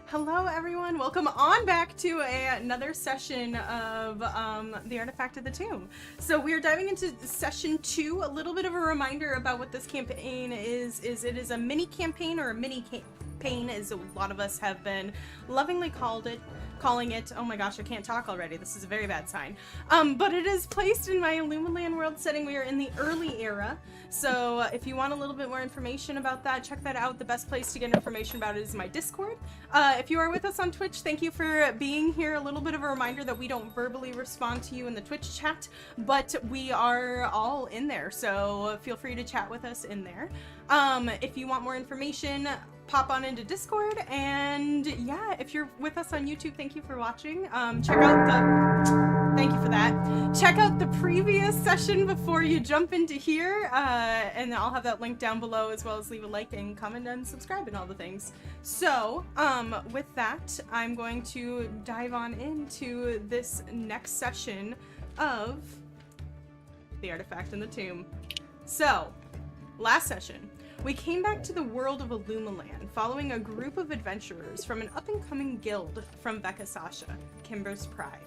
Hello, everyone. Welcome on back to another session of the Artifact of the Tomb. So we are diving into session 2. A little bit of a reminder about what this campaign is it is a mini campaign, or a mini campaign, as a lot of us have been lovingly calling it. Oh my gosh, I can't talk already. This is a very bad sign. But it is placed in my Illuminland world setting. We are in the early era. So if you want a little bit more information about that, check that out. The best place to get information about it is my Discord. If you are with us on Twitch, thank you for being here. A little bit of a reminder that we don't verbally respond to you in the Twitch chat, but we are all in there, so feel free to chat with us in there. If you want more information, pop on into Discord, and yeah, if you're with us on YouTube, thank you for watching. Thank you for that. Check out the previous session before you jump into here, and I'll have that link down below, as well as leave a like and comment and subscribe and all the things. So, with that, I'm going to dive on into this next session of the Artifact in the Tomb. So, last session, we came back to the world of Illumiland, following a group of adventurers from an up-and-coming guild from Vecca-Saacha, Kimbur's Pride.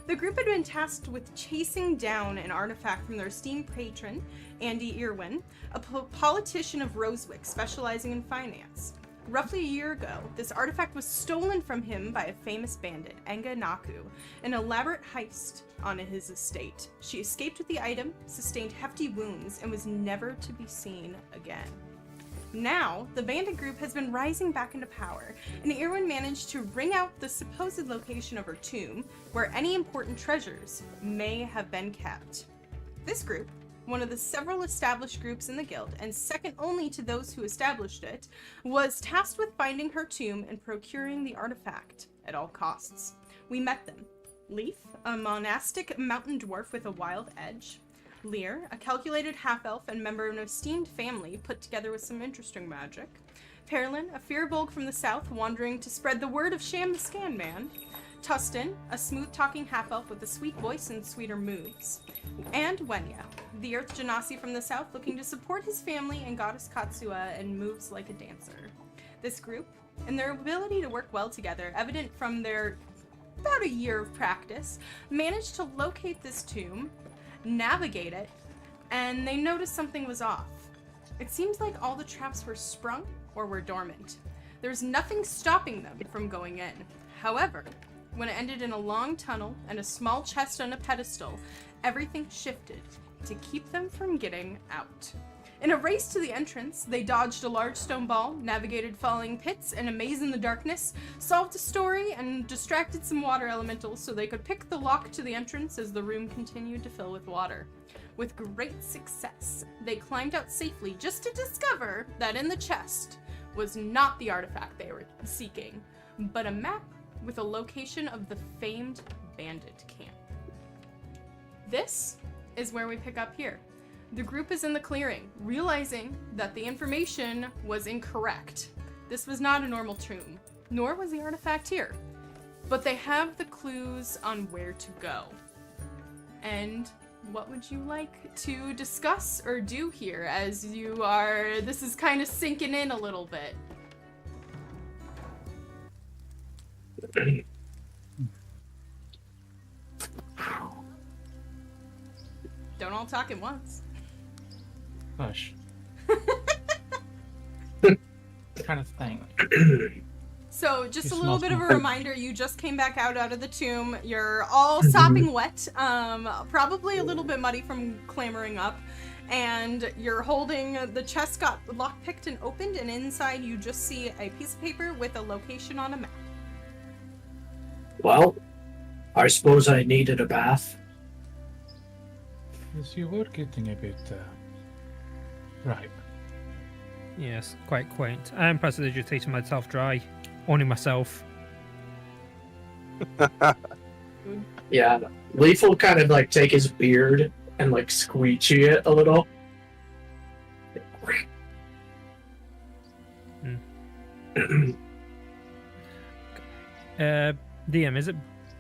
The group had been tasked with chasing down an artifact from their esteemed patron, Andi Eirwen, a politician of Rosewick specializing in finance. Roughly a year ago, this artifact was stolen from him by a famous bandit, Naku, an elaborate heist on his estate. She escaped with the item, sustained hefty wounds, and was never to be seen again. Now, the bandit group has been rising back into power, and Eirwen managed to wring out the supposed location of her tomb, where any important treasures may have been kept. This group, one of the several established groups in the guild, and second only to those who established it, was tasked with finding her tomb and procuring the artifact at all costs. We met them. Leaf, a monastic mountain dwarf with a wild edge. Lear, a calculated half-elf and member of an esteemed family put together with some interesting magic. Perlin, a fearbolg from the south wandering to spread the word of Sham the Scan Man. Tustin, a smooth-talking half-elf with a sweet voice and sweeter moves. And Wenya, the earth genasi from the south looking to support his family and goddess Katsua and moves like a dancer. This group, and their ability to work well together, evident from their about a year of practice, managed to locate this tomb, navigate it, and they noticed something was off. It seems like all the traps were sprung or were dormant. There's nothing stopping them from going in. However, when it ended in a long tunnel and a small chest on a pedestal, everything shifted to keep them from getting out. In a race to the entrance, they dodged a large stone ball, navigated falling pits and a maze in the darkness, solved a story, and distracted some water elementals so they could pick the lock to the entrance as the room continued to fill with water. With great success, they climbed out safely just to discover that in the chest was not the artifact they were seeking, but a map with a location of the famed bandit camp. This is where we pick up here. The group is in the clearing, realizing that the information was incorrect. This was not a normal tomb, nor was the artifact here. But they have the clues on where to go. And what would you like to discuss or do here as this is kind of sinking in a little bit? Don't all talk at once. Hush. Kind of thing. So, just a little bit of a reminder, you just came back out of the tomb. You're all sopping wet, probably a little bit muddy from clambering up, and you're holding, the chest got lockpicked and opened, and inside you just see a piece of paper with a location on a map. Well, I suppose I needed a bath. Yes, you were getting a bit ripe. Yes, quite quaint. I am prestidigitating myself dry, owning myself. Yeah, Leaf will kind of like take his beard and like squeegee it a little. DM, is it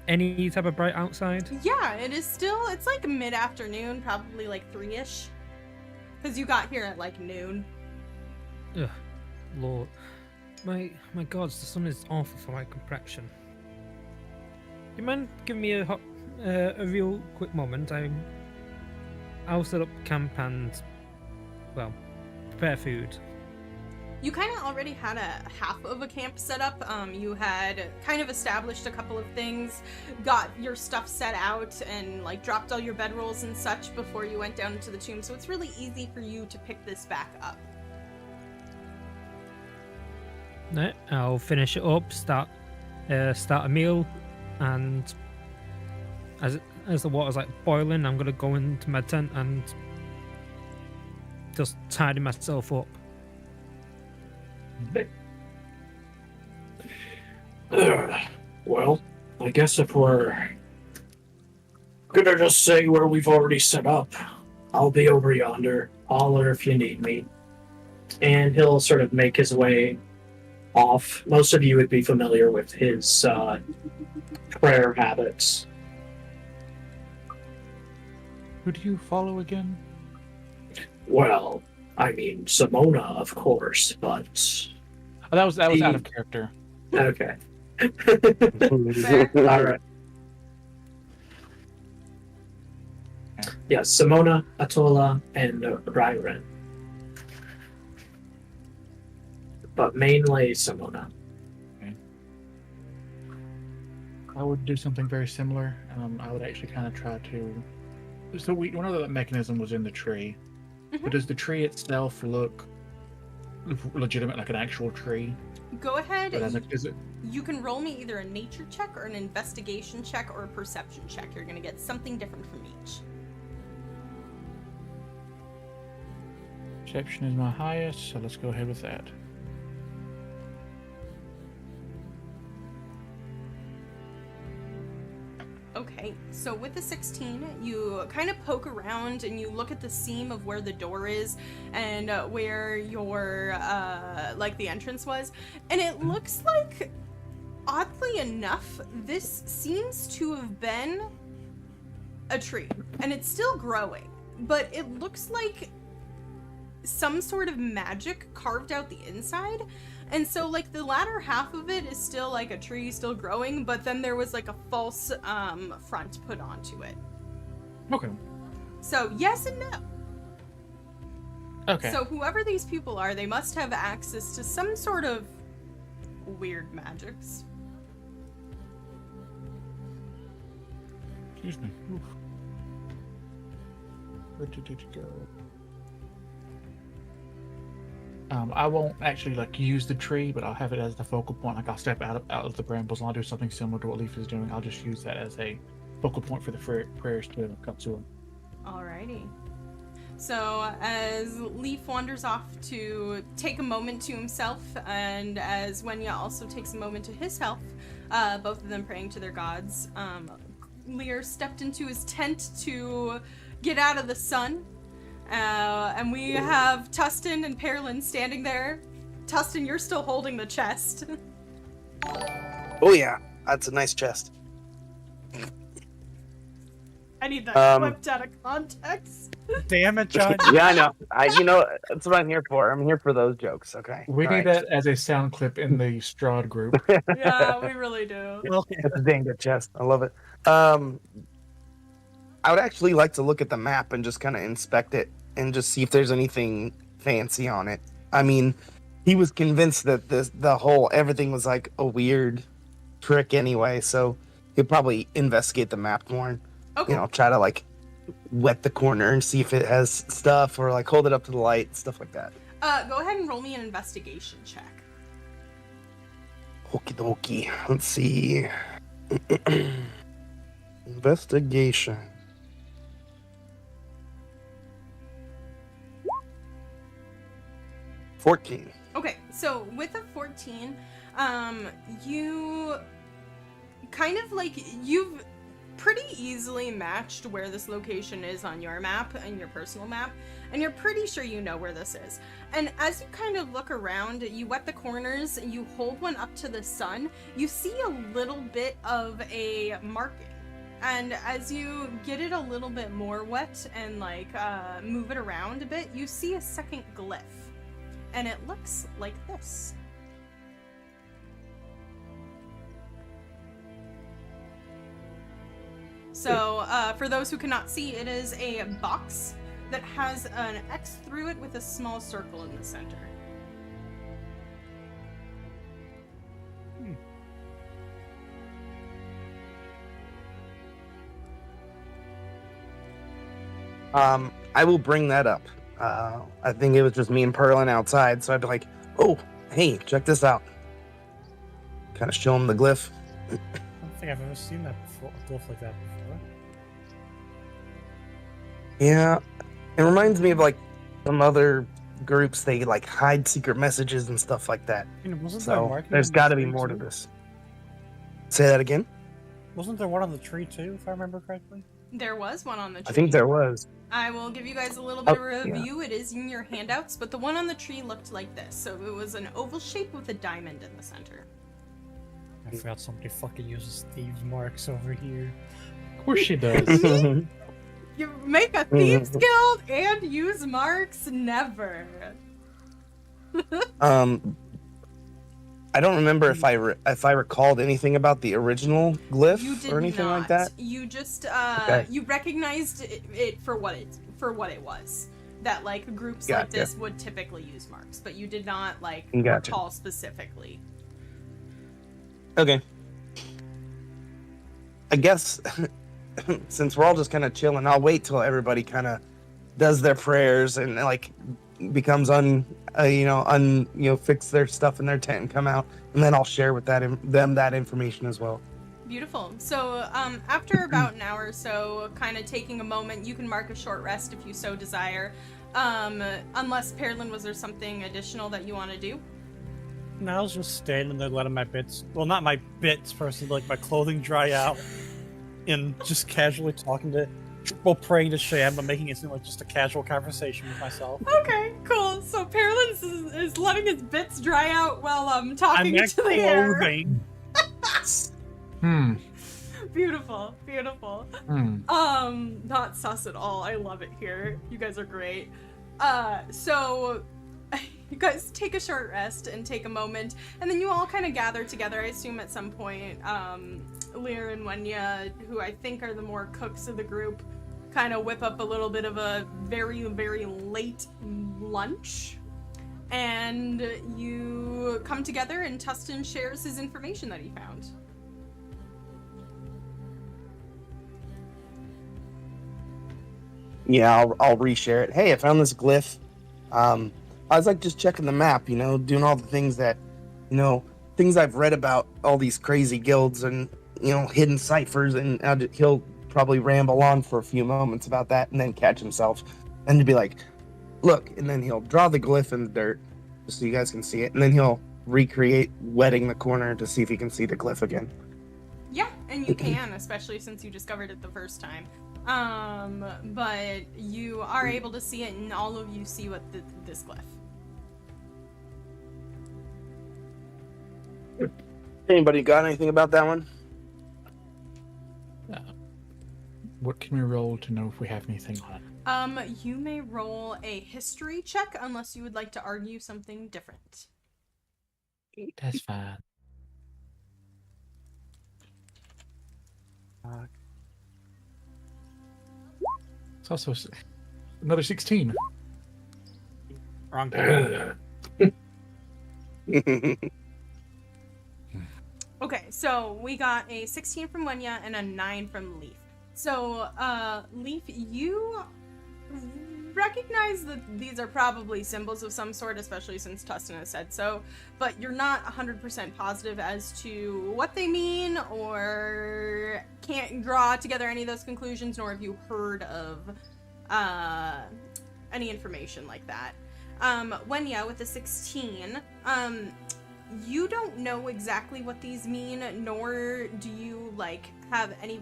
any type of bright outside? Yeah, it is still, it's like mid-afternoon, probably like 3-ish. Because you got here at like noon. Ugh, Lord. My gods, the sun is awful for my complexion. Do you mind giving me a real quick moment? I'll set up camp and, well, prepare food. You kind of already had a half of a camp set up. You had kind of established a couple of things, got your stuff set out, and like dropped all your bedrolls and such before you went down into the tomb. So it's really easy for you to pick this back up. No, I'll finish it up, start a meal, and as the water's like boiling, I'm gonna go into my tent and just tidy myself up. Well, I guess if we're gonna just say where we've already set up, I'll be over yonder. Holler if you need me. And he'll sort of make his way off. Most of you would be familiar with his prayer habits. Who do you follow again? Well, I mean, Simona, of course, but... Oh, that was out of character. Okay. Fair. All right. Yeah, Simona, Atola, and Ryren. But mainly Simona. I would do something very similar. I would actually kind of try to... So we know that mechanism was in the tree. But does the tree itself look legitimate, like an actual tree? Go ahead. Is it? You can roll me either a nature check or an investigation check or a perception check. You're going to get something different from each. Perception is my highest, so let's go ahead with that. Okay, so with the 16, you kind of poke around and you look at the seam of where the door is and where your, like the entrance was, and it looks like, oddly enough, this seems to have been a tree, and it's still growing, but it looks like some sort of magic carved out the inside. And so, like, the latter half of it is still, like, a tree still growing, but then there was, like, a false front put onto it. Okay. So, yes and no. Okay. So, whoever these people are, they must have access to some sort of weird magics. Excuse me. Oof. Where did it go? I won't actually like use the tree, but I'll have it as the focal point. Like I'll step out of the brambles and I'll do something similar to what Leaf is doing. I'll just use that as a focal point for the prayers to come to him. Alrighty. So as Leaf wanders off to take a moment to himself, and as Wenya also takes a moment to himself, both of them praying to their gods, Lear stepped into his tent to get out of the sun. And we have Tustin and Pearlin standing there. Tustin, you're still holding the chest. Oh yeah, that's a nice chest. I need that clipped out of context. Damn it, John. Yeah, I know. You know, that's what I'm here for. I'm here for those jokes, okay? We need that as a sound clip in the Strahd group. Yeah, we really do. That's a dang good chest. I love it. I would actually like to look at the map and just kind of inspect it and just see if there's anything fancy on it. I mean, he was convinced that everything was like a weird trick anyway, so he'll probably investigate the map more and, Okay. you know, try to like wet the corner and see if it has stuff or like hold it up to the light, stuff like that. Go ahead and roll me an investigation check. Okie dokie. Let's see. Investigation. 14. Okay, so with a 14, you kind of like, you've pretty easily matched where this location is on your map and your personal map, and you're pretty sure you know where this is. And as you kind of look around, you wet the corners, you hold one up to the sun, you see a little bit of a marking. And as you get it a little bit more wet and like move it around a bit, you see a second glyph. And it looks like this. So for those who cannot see, it is a box that has an X through it with a small circle in the center. I will bring that up. I think it was just me and Perlin outside, so I'd be like, "Oh, hey, check this out." Kind of show him the glyph. I don't think I've ever seen that before. A glyph like that before. Yeah, it reminds me of like some other groups. They like hide secret messages and stuff like that. Wasn't there So marking there's on the got to be tree more to too? this. Say that again. Wasn't there one on the tree too, if I remember correctly? There was one on the tree. I think there was. I will give you guys a little bit of a yeah. review. It is in your handouts, but the one on the tree looked like this. So it was an oval shape with a diamond in the center. I forgot somebody fucking uses thieves marks over here. Of course she does. You make a thieves guild and use marks? Never. I don't remember if I recalled anything about the original glyph You did or anything not. like that. You just Okay. you recognized it for what it was. That like groups like Gotcha. this would typically use marks, but you did not like Gotcha. recall specifically. Okay. I guess since we're all just kind of chilling, I'll wait till everybody kind of does their prayers and like becomes fix their stuff in their tent and come out, and then I'll share with them that information as well. Beautiful. So after about an hour or so, kind of taking a moment, you can mark a short rest if you so desire. Unless Pearlin, was there something additional that you want to do? No, I was just standing there letting my bits, well, not my bits personally, but like my clothing dry out and just casually talking to, well, praying to Shan, but making it seem like just a casual conversation with myself. Okay, cool. So Pearlin is letting his bits dry out while I'm talking at to the air. clothing. Beautiful, beautiful. Not sus at all. I love it here. You guys are great. So you guys take a short rest and take a moment, and then you all kind of gather together. I assume at some point, Lear and Wenya, who I think are the more cooks of the group, kind of whip up a little bit of a very, very late lunch. And you come together, and Tustin shares his information that he found. Yeah, I'll reshare it. Hey, I found this glyph. I was like just checking the map, doing all the things that, things I've read about all these crazy guilds and, hidden ciphers, and he'll probably ramble on for a few moments about that and then catch himself and to be like, look, and then he'll draw the glyph in the dirt just so you guys can see it, and then he'll recreate wetting the corner to see if he can see the glyph again. Yeah, and you can, especially since you discovered it the first time. But you are able to see it, and all of you see what this glyph. Anybody got anything about that one? What can we roll to know if we have anything on it? You may roll a history check unless you would like to argue something different. That's fine. It's also another 16. Wrong time. Okay, so we got a 16 from Wenya and a 9 from Leaf. So, Leaf, you recognize that these are probably symbols of some sort, especially since Tustin has said so, but you're not 100% positive as to what they mean, or can't draw together any of those conclusions, nor have you heard of any information like that. Wenya, with the 16, you don't know exactly what these mean, nor do you, have any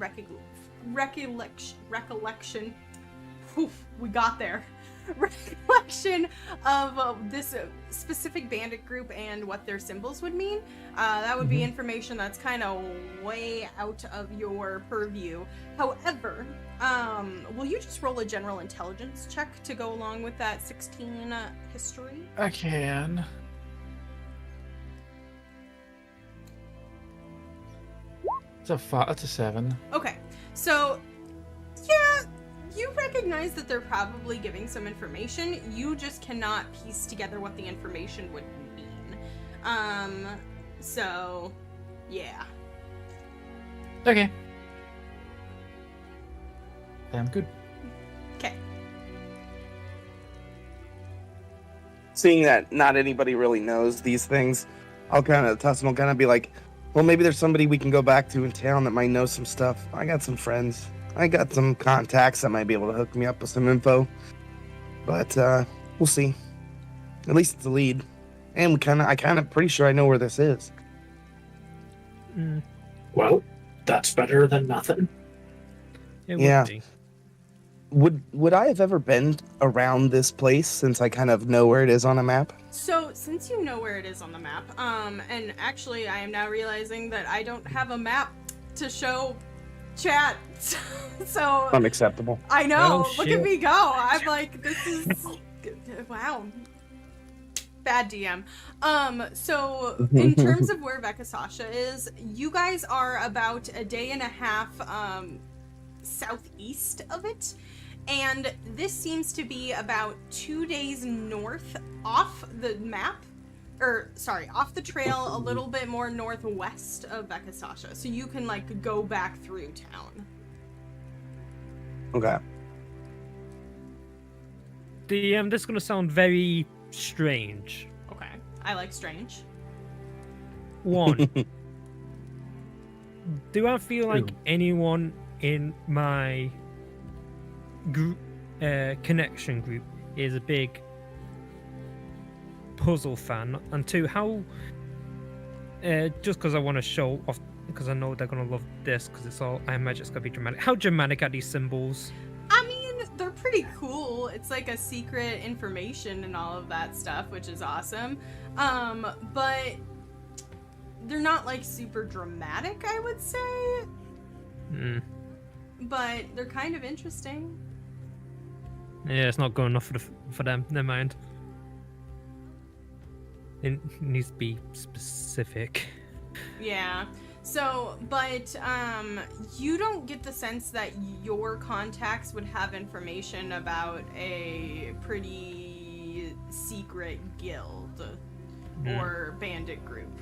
recollection. Oof, we got there. Recollection of this specific bandit group and what their symbols would mean. That would be information that's kind of way out of your purview. However, will you just roll a general intelligence check to go along with that 16 history? I can. That's a 7. Okay, so you recognize that they're probably giving some information. You just cannot piece together what the information would mean. So, yeah. Okay. I'm good. Okay. Seeing that not anybody really knows these things, Tussin will kind of be like, well, maybe there's somebody we can go back to in town that might know some stuff. I got some friends. I got some contacts that might be able to hook me up with some info. But we'll see. At least it's a lead. And I kind of pretty sure I know where this is. Well, that's better than nothing. It Yeah. would be. Would I have ever been around this place since I kind of know where it is on a map? So, since you know where it is on the map, and actually I am now realizing that I don't have a map to show chat. So Unacceptable. I know. Oh, Look shit. at me go. I'm like, this is wow. Bad DM. So in terms of where Vecca-Saacha is, you guys are about a day and a half southeast of it. And this seems to be about 2 days north off the map, off the trail, a little bit more northwest of Vecca-Saacha. So you can, like, go back through town. Okay. This is going to sound very strange. Okay. I like strange. One, do I feel like Two. anyone in my group, connection group is a big puzzle fan? And two, how, just because I want to show off, because I know they're going to love this, because it's all, I imagine it's going to be dramatic. How dramatic are these symbols? I mean, they're pretty cool. It's like a secret information and all of that stuff, which is awesome. But they're not like super dramatic, I would say. But they're kind of interesting. Yeah, it's not good enough for them. Never mind. It needs to be specific. Yeah. So, but you don't get the sense that your contacts would have information about a pretty secret guild or bandit group.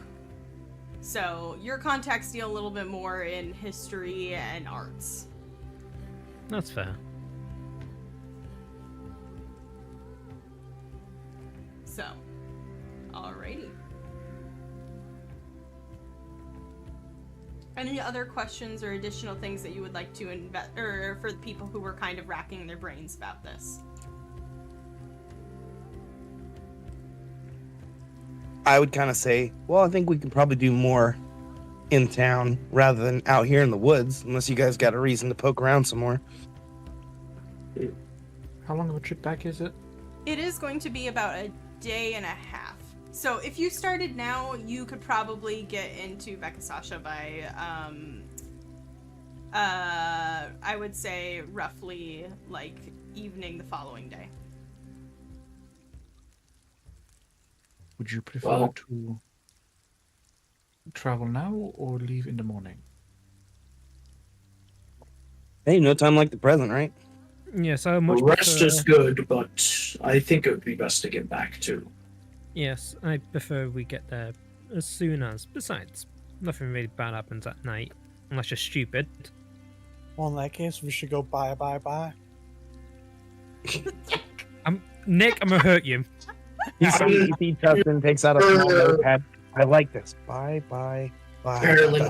So, your contacts deal a little bit more in history and arts. That's fair. So, alrighty. Any other questions or additional things that you would like to or for the people who were kind of racking their brains about this? I would kind of say, well, I think we can probably do more in town rather than out here in the woods, unless you guys got a reason to poke around some more. How long of a trip back is it? It is going to be about a day and a half. So if you started now, you could probably get into Vecca-Saacha by, I would say roughly like evening the following day. Would you prefer Well- to travel now or leave in the morning? Hey, no time like the present, right? Yes, I much Rest prefer... is good, but I think it would be best to get back to. Yes, I prefer we get there as soon as. Besides, nothing really bad happens at night, unless you're stupid. Well, in that case, we should go bye. Nick, I'm gonna hurt you. You see Tussin takes out a small notepad. I like this. Bye. Carolyn,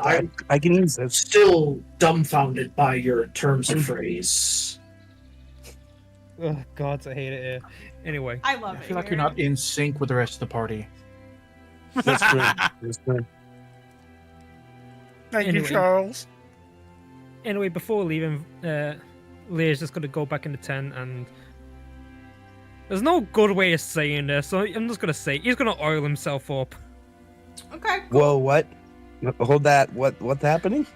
I can use this. Still dumbfounded by your terms of phrase. Oh God, I hate it here. Anyway, I love I it. feel like you're not in sync with the rest of the party. That's true. That's true. Thank Anyway. you, Charles. anyway, before leaving, Leah's just gonna go back in the tent, and there's no good way of saying this, so I'm just gonna say he's gonna oil himself up. Okay. Whoa, what? Hold that. What's happening?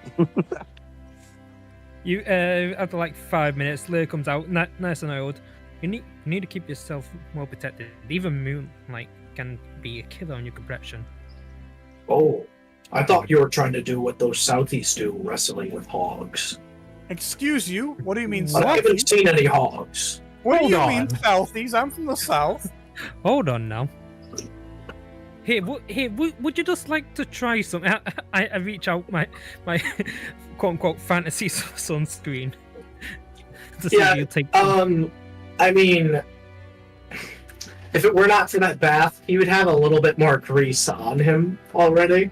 You after like 5 minutes, Leah comes out, nice and oiled. You need to keep yourself well protected. Even moonlight can be a killer on your complexion. Oh, I thought you were trying to do what those Southies do, wrestling with hogs. Excuse you? What do you mean I haven't Southies? seen any hogs. What do Hold you on. mean Southies? I'm from the South. Hold on now. Would you just like to try some? I reach out my quote unquote fantasy sunscreen to see Yeah, if you take. I mean, if it were not for that bath, he would have a little bit more grease on him already.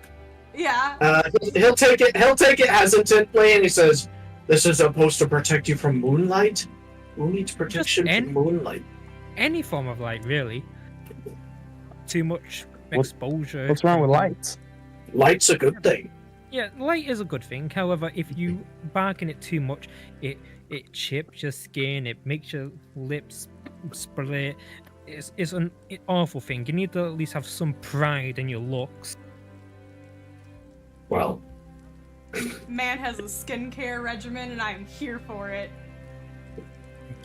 Yeah. He'll take it. He'll take it hesitantly, and he says, "This is supposed to protect you from moonlight. Who needs protection from moonlight?" Any form of light, really. Too much exposure. What's wrong with lights? Light's a good thing. Yeah, light is a good thing. However, if you bark in it too much, it chips your skin. It makes your lips split. It's an awful thing. You need to at least have some pride in your looks. Well, Man has a skincare regimen, and I am here for it.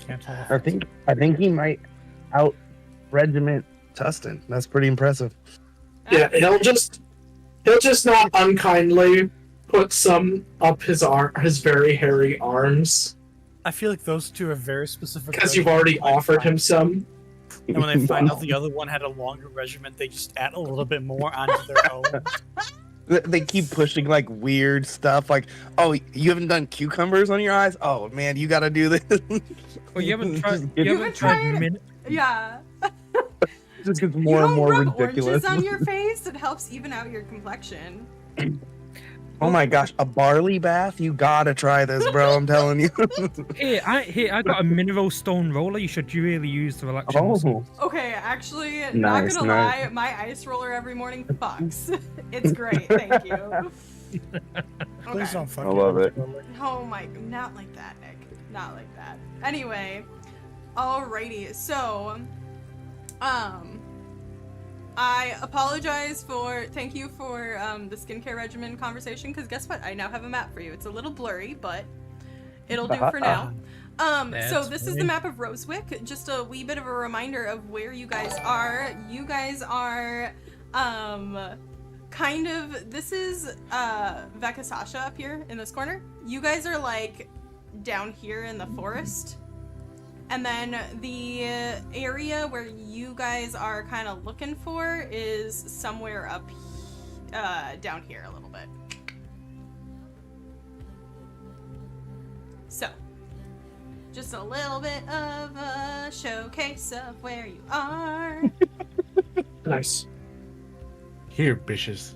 Can't tell. I think he might out regiment Tustin. That's pretty impressive. yeah, he'll just not unkindly put some up his very hairy arms I feel like those two are very specific. because you've already offered him some. And when they find out the other one had a longer regiment, they just add a little bit more onto their own. They keep pushing like weird stuff, like, oh, you haven't done cucumbers on your eyes? Oh man, you gotta do this. Well, you haven't tried. You You haven't tried. tried- Yeah. It just gets You more and don't more rub ridiculous. oranges on your face. It helps even out your complexion. Oh my gosh, a barley bath? You gotta try this, bro. I'm telling you. Here, I got a mineral stone roller. You should really use to relax your muscles. Okay, actually, not Nice, gonna nice. lie, my ice roller every morning fucks. It's great, thank you. Please Okay. don't fuck I love it. Oh my, not like that, Nick. Not like that. Anyway, alrighty, so, I apologize thank you for, the skincare regimen conversation, because guess what? I now have a map for you. It's a little blurry, but it'll do for now. So That's this is the fine. map of Rosewick. Just a wee bit of a reminder of where you guys are. You guys are, kind of, this is, Vecca-Saacha up here in this corner. You guys are, like, down here in the forest. And then the area where you guys are kind of looking for is somewhere up, down here a little bit. So, just a little bit of a showcase of where you are. Nice. Here, bitches.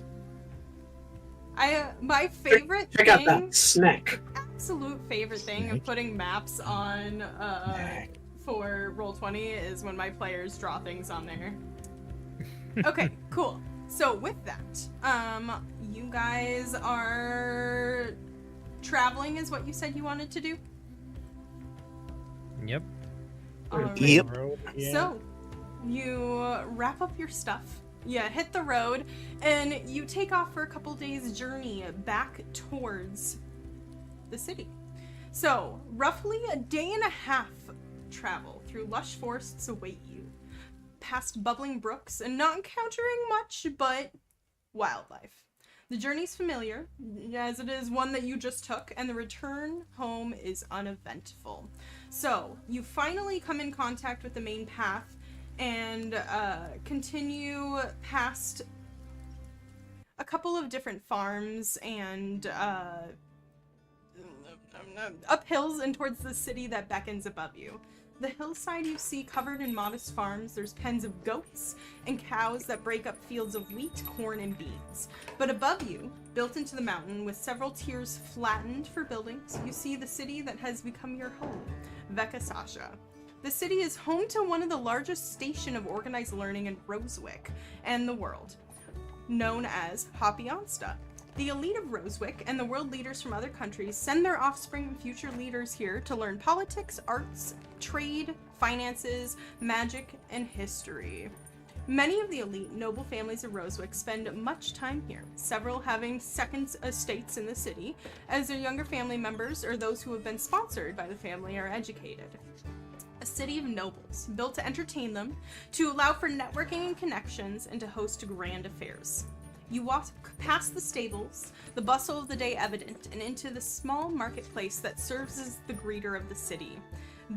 My favorite Check out thing, that snack. absolute favorite thing of putting maps on for Roll20 is when my players draw things on there. Okay, cool. So with that, you guys are traveling is what you said you wanted to do? Yep. Alright. Yep. So, you wrap up your stuff, you hit the road, and you take off for a couple days' journey back towards the city. So, roughly a day and a half travel through lush forests await you, past bubbling brooks and not encountering much but wildlife. The journey's familiar, as it is one that you just took, and the return home is uneventful. So, you finally come in contact with the main path and continue past a couple of different farms and up hills and towards the city that beckons above you. The hillside you see covered in modest farms. There's pens of goats and cows that break up fields of wheat, corn, and beans. But above you, built into the mountain with several tiers flattened for buildings, you see the city that has become your home, Vecca-Saacha. The city is home to one of the largest station of organized learning in Rosewick and the world, known as Hoppionsta. The elite of Rosewick and the world leaders from other countries send their offspring and future leaders here to learn politics, arts, trade, finances, magic, and history. Many of the elite noble families of Rosewick spend much time here, several having second estates in the city, as their younger family members or those who have been sponsored by the family are educated. A city of nobles, built to entertain them, to allow for networking and connections, and to host grand affairs. You walk past the stables, the bustle of the day evident, and into the small marketplace that serves as the greeter of the city.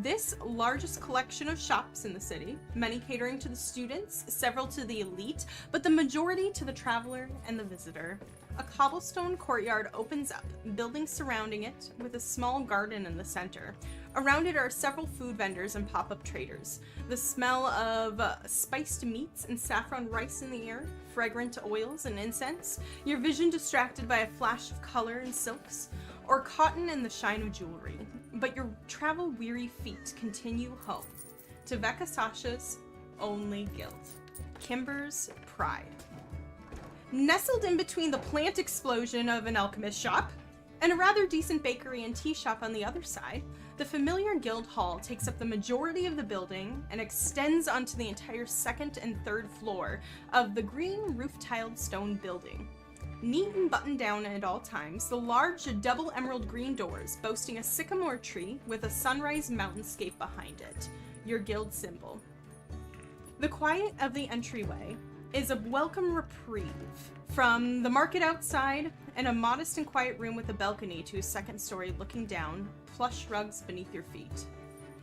This largest collection of shops in the city, many catering to the students, several to the elite, but the majority to the traveler and the visitor. A cobblestone courtyard opens up, buildings surrounding it, with a small garden in the center. Around it are several food vendors and pop-up traders. The smell of spiced meats and saffron rice in the air, fragrant oils and incense, your vision distracted by a flash of color and silks, or cotton and the shine of jewelry. But your travel-weary feet continue home, to Vecca-Saacha's only guild, Kimbur's Pride. Nestled in between the plant explosion of an alchemist shop and a rather decent bakery and tea shop on the other side, the familiar guild hall takes up the majority of the building and extends onto the entire second and third floor of the green roof-tiled stone building. Neat and buttoned down at all times, the large double emerald green doors boasting a sycamore tree with a sunrise mountainscape behind it, your guild symbol. The quiet of the entryway is a welcome reprieve from the market outside and a modest and quiet room with a balcony to a second story looking down, plush rugs beneath your feet.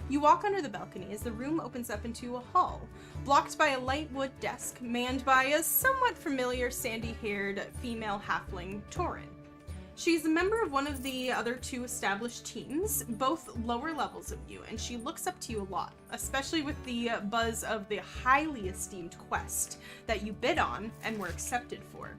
You walk under the balcony as the room opens up into a hall, blocked by a light wood desk manned by a somewhat familiar sandy-haired female halfling, Torin. She's a member of one of the other two established teams, both lower levels of you, and she looks up to you a lot, especially with the buzz of the highly esteemed quest that you bid on and were accepted for.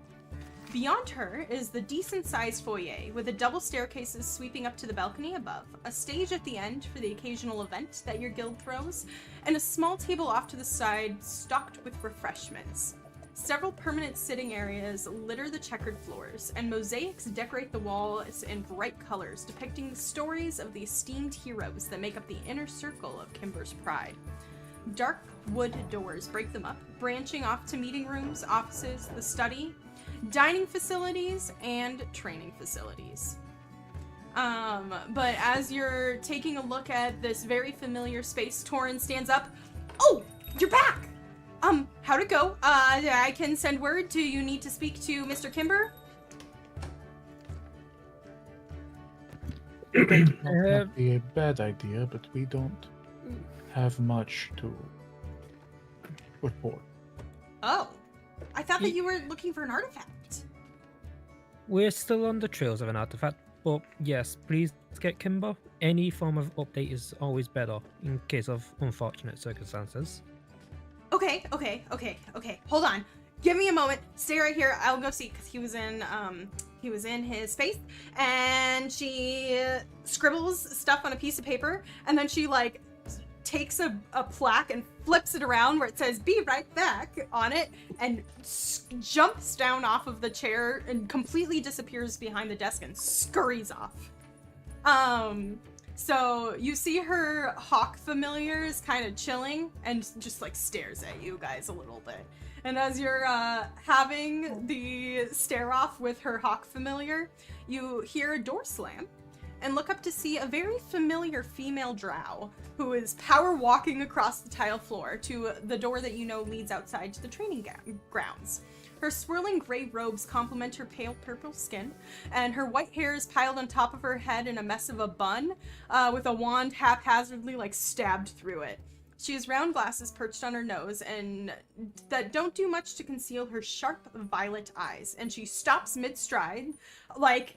Beyond her is the decent-sized foyer, with a double staircases sweeping up to the balcony above, a stage at the end for the occasional event that your guild throws, and a small table off to the side stocked with refreshments. Several permanent sitting areas litter the checkered floors, and mosaics decorate the walls in bright colors, depicting the stories of the esteemed heroes that make up the inner circle of Kimbur's Pride. Dark wood doors break them up, branching off to meeting rooms, offices, the study, dining facilities, and training facilities. But as you're taking a look at this very familiar space, Torin stands up. Oh, you're back! How'd it go? I can send word. Do you need to speak to Mr. Kimbur? That might be a bad idea, but we don't have much to report. Oh, I thought that you were looking for an artifact. We're still on the trails of an artifact, but yes, please get Kimbur. Any form of update is always better in case of unfortunate circumstances. Okay. Hold on. Give me a moment. Stay right here. I'll go see, because he was in his space, and she scribbles stuff on a piece of paper, and then she like takes a plaque and flips it around where it says "Be right back" on it, and jumps down off of the chair and completely disappears behind the desk and scurries off. So you see her hawk familiars kind of chilling and just like stares at you guys a little bit. And as you're having the stare off with her hawk familiar, you hear a door slam and look up to see a very familiar female drow who is power walking across the tile floor to the door that you know leads outside to the training grounds. Her swirling gray robes complement her pale purple skin, and her white hair is piled on top of her head in a mess of a bun, with a wand haphazardly like stabbed through it. She has round glasses perched on her nose and that don't do much to conceal her sharp violet eyes, and she stops mid-stride,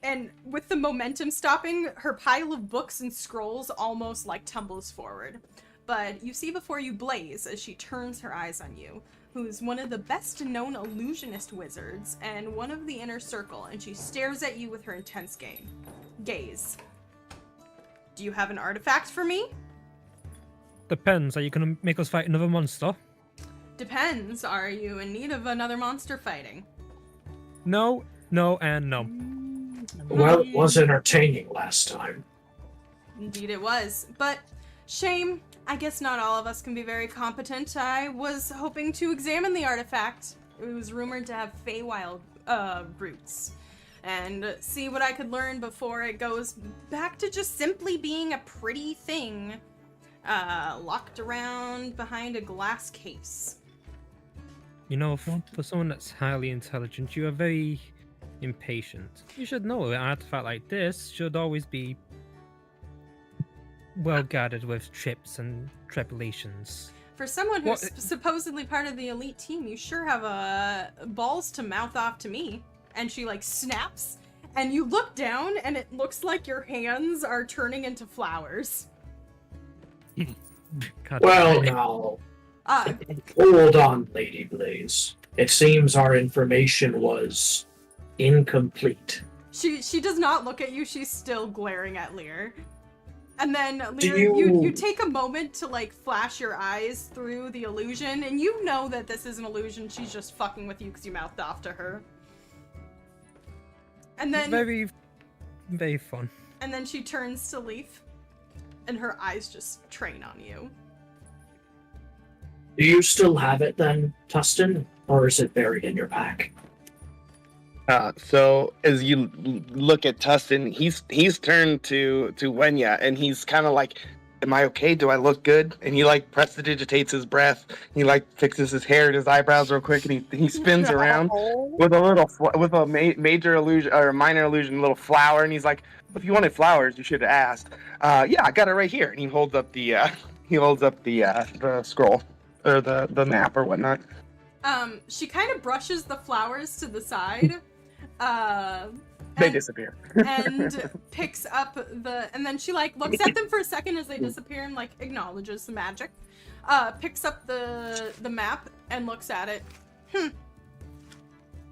and with the momentum stopping, her pile of books and scrolls almost tumbles forward. But you see before you Blaze as she turns her eyes on you, who's one of the best-known illusionist wizards and one of the inner circle, and she stares at you with her intense gaze. Do you have an artifact for me? Depends. Are you gonna make us fight another monster? Depends. Are you in need of another monster fighting? No, and no. Well, it was entertaining last time. Indeed it was. But, shame. I guess not all of us can be very competent. I was hoping to examine the artifact. It was rumored to have Feywild roots. And see what I could learn before it goes back to just simply being a pretty thing. Locked around behind a glass case. You know, for someone that's highly intelligent, you are very impatient. You should know an artifact like this should always be well guarded with trips and tribulations. For someone who's supposedly part of the elite team, you sure have balls to mouth off to me. And she like snaps, and you look down, and it looks like your hands are turning into flowers. Well, now, hold on, Lady Blaze. It seems our information was incomplete. She does not look at you. She's still glaring at Lear. And then, Lear, you... you take a moment to, like, flash your eyes through the illusion, and you know that this is an illusion. She's just fucking with you because you mouthed off to her. And then... Very, very fun. And then she turns to Leaf, and her eyes just train on you. Do you still have it then, Tustin? Or is it buried in your pack? So as you look at Tustin, he's turned to Wenya, and he's kind of like, "Am I okay? Do I look good?" And he like prestidigitates his breath. He like fixes his hair and his eyebrows real quick, and he spins around with a major illusion or a minor illusion, little flower, and he's like, "If you wanted flowers, you should have asked." Yeah, I got it right here. And he holds up the scroll or the map or whatnot. She kind of brushes the flowers to the side. They disappear. And picks up and then she like looks at them for a second as they disappear and like acknowledges the magic. Picks up the map and looks at it.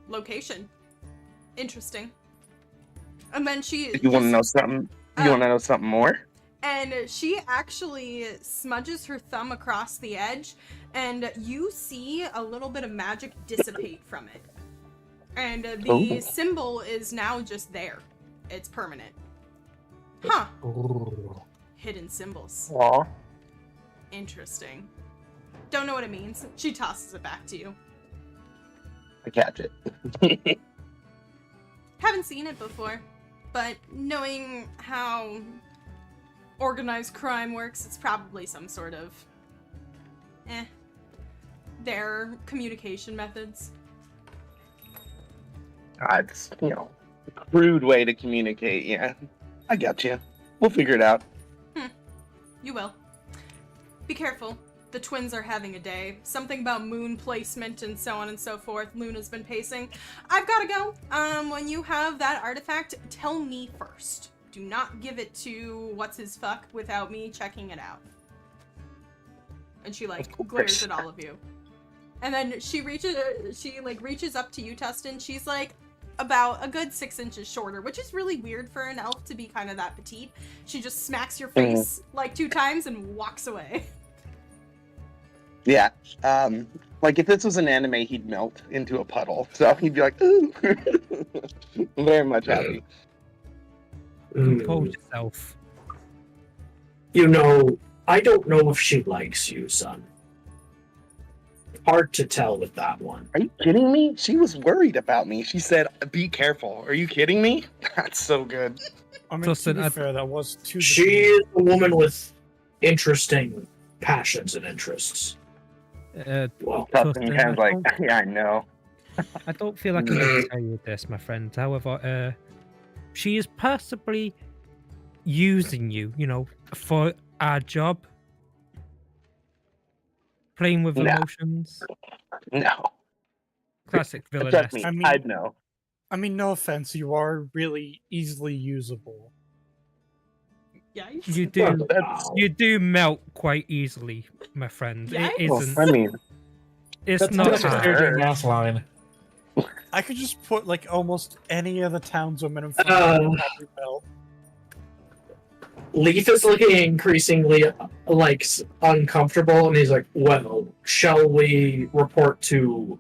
Location. Interesting. And then You want to know something? You want to know something more? And she actually smudges her thumb across the edge, and you see a little bit of magic dissipate from it. And the symbol is now just there. It's permanent. Huh. Hidden symbols. Aw. Interesting. Don't know what it means. She tosses it back to you. I catch it. Haven't seen it before, but knowing how organized crime works, it's probably some sort of their communication methods. It's, a crude way to communicate, yeah. I got you. We'll figure it out. You will. Be careful. The twins are having a day. Something about moon placement and so on and so forth. Luna's been pacing. I've gotta go. When you have that artifact, tell me first. Do not give it to what's-his-fuck without me checking it out. And she, like, glares at all of you. And then she reaches up to you, Tustin. She's, like, about a good 6 inches shorter, which is really weird for an elf to be kind of that petite. She just smacks your face, like, 2 times and walks away. Yeah. Like, if this was an anime, he'd melt into a puddle. So he'd be like, ooh. Very much happy. Compose yourself. I don't know if she likes you, son. Hard to tell with that one. Are you kidding me? She was worried about me. She said, "Be careful." Are you kidding me? That's so good. I mean, to be fair, that was too. She is a woman with interesting passions and interests. Well, Tustin kind of like, yeah, I know. I don't feel like I need to tell you this, my friend. However, she is possibly using you, for our job. Playing with emotions. No. Classic villainess. Trust me, I'd know. I mean, no offense, you are really easily usable. Yeah. You do melt quite easily, my friend. Yeah? It isn't. I mean, it's not hard. Last line. I could just put like almost any of the townswomen in front of me. Leaf is looking increasingly like uncomfortable, and he's like, "Well, shall we report to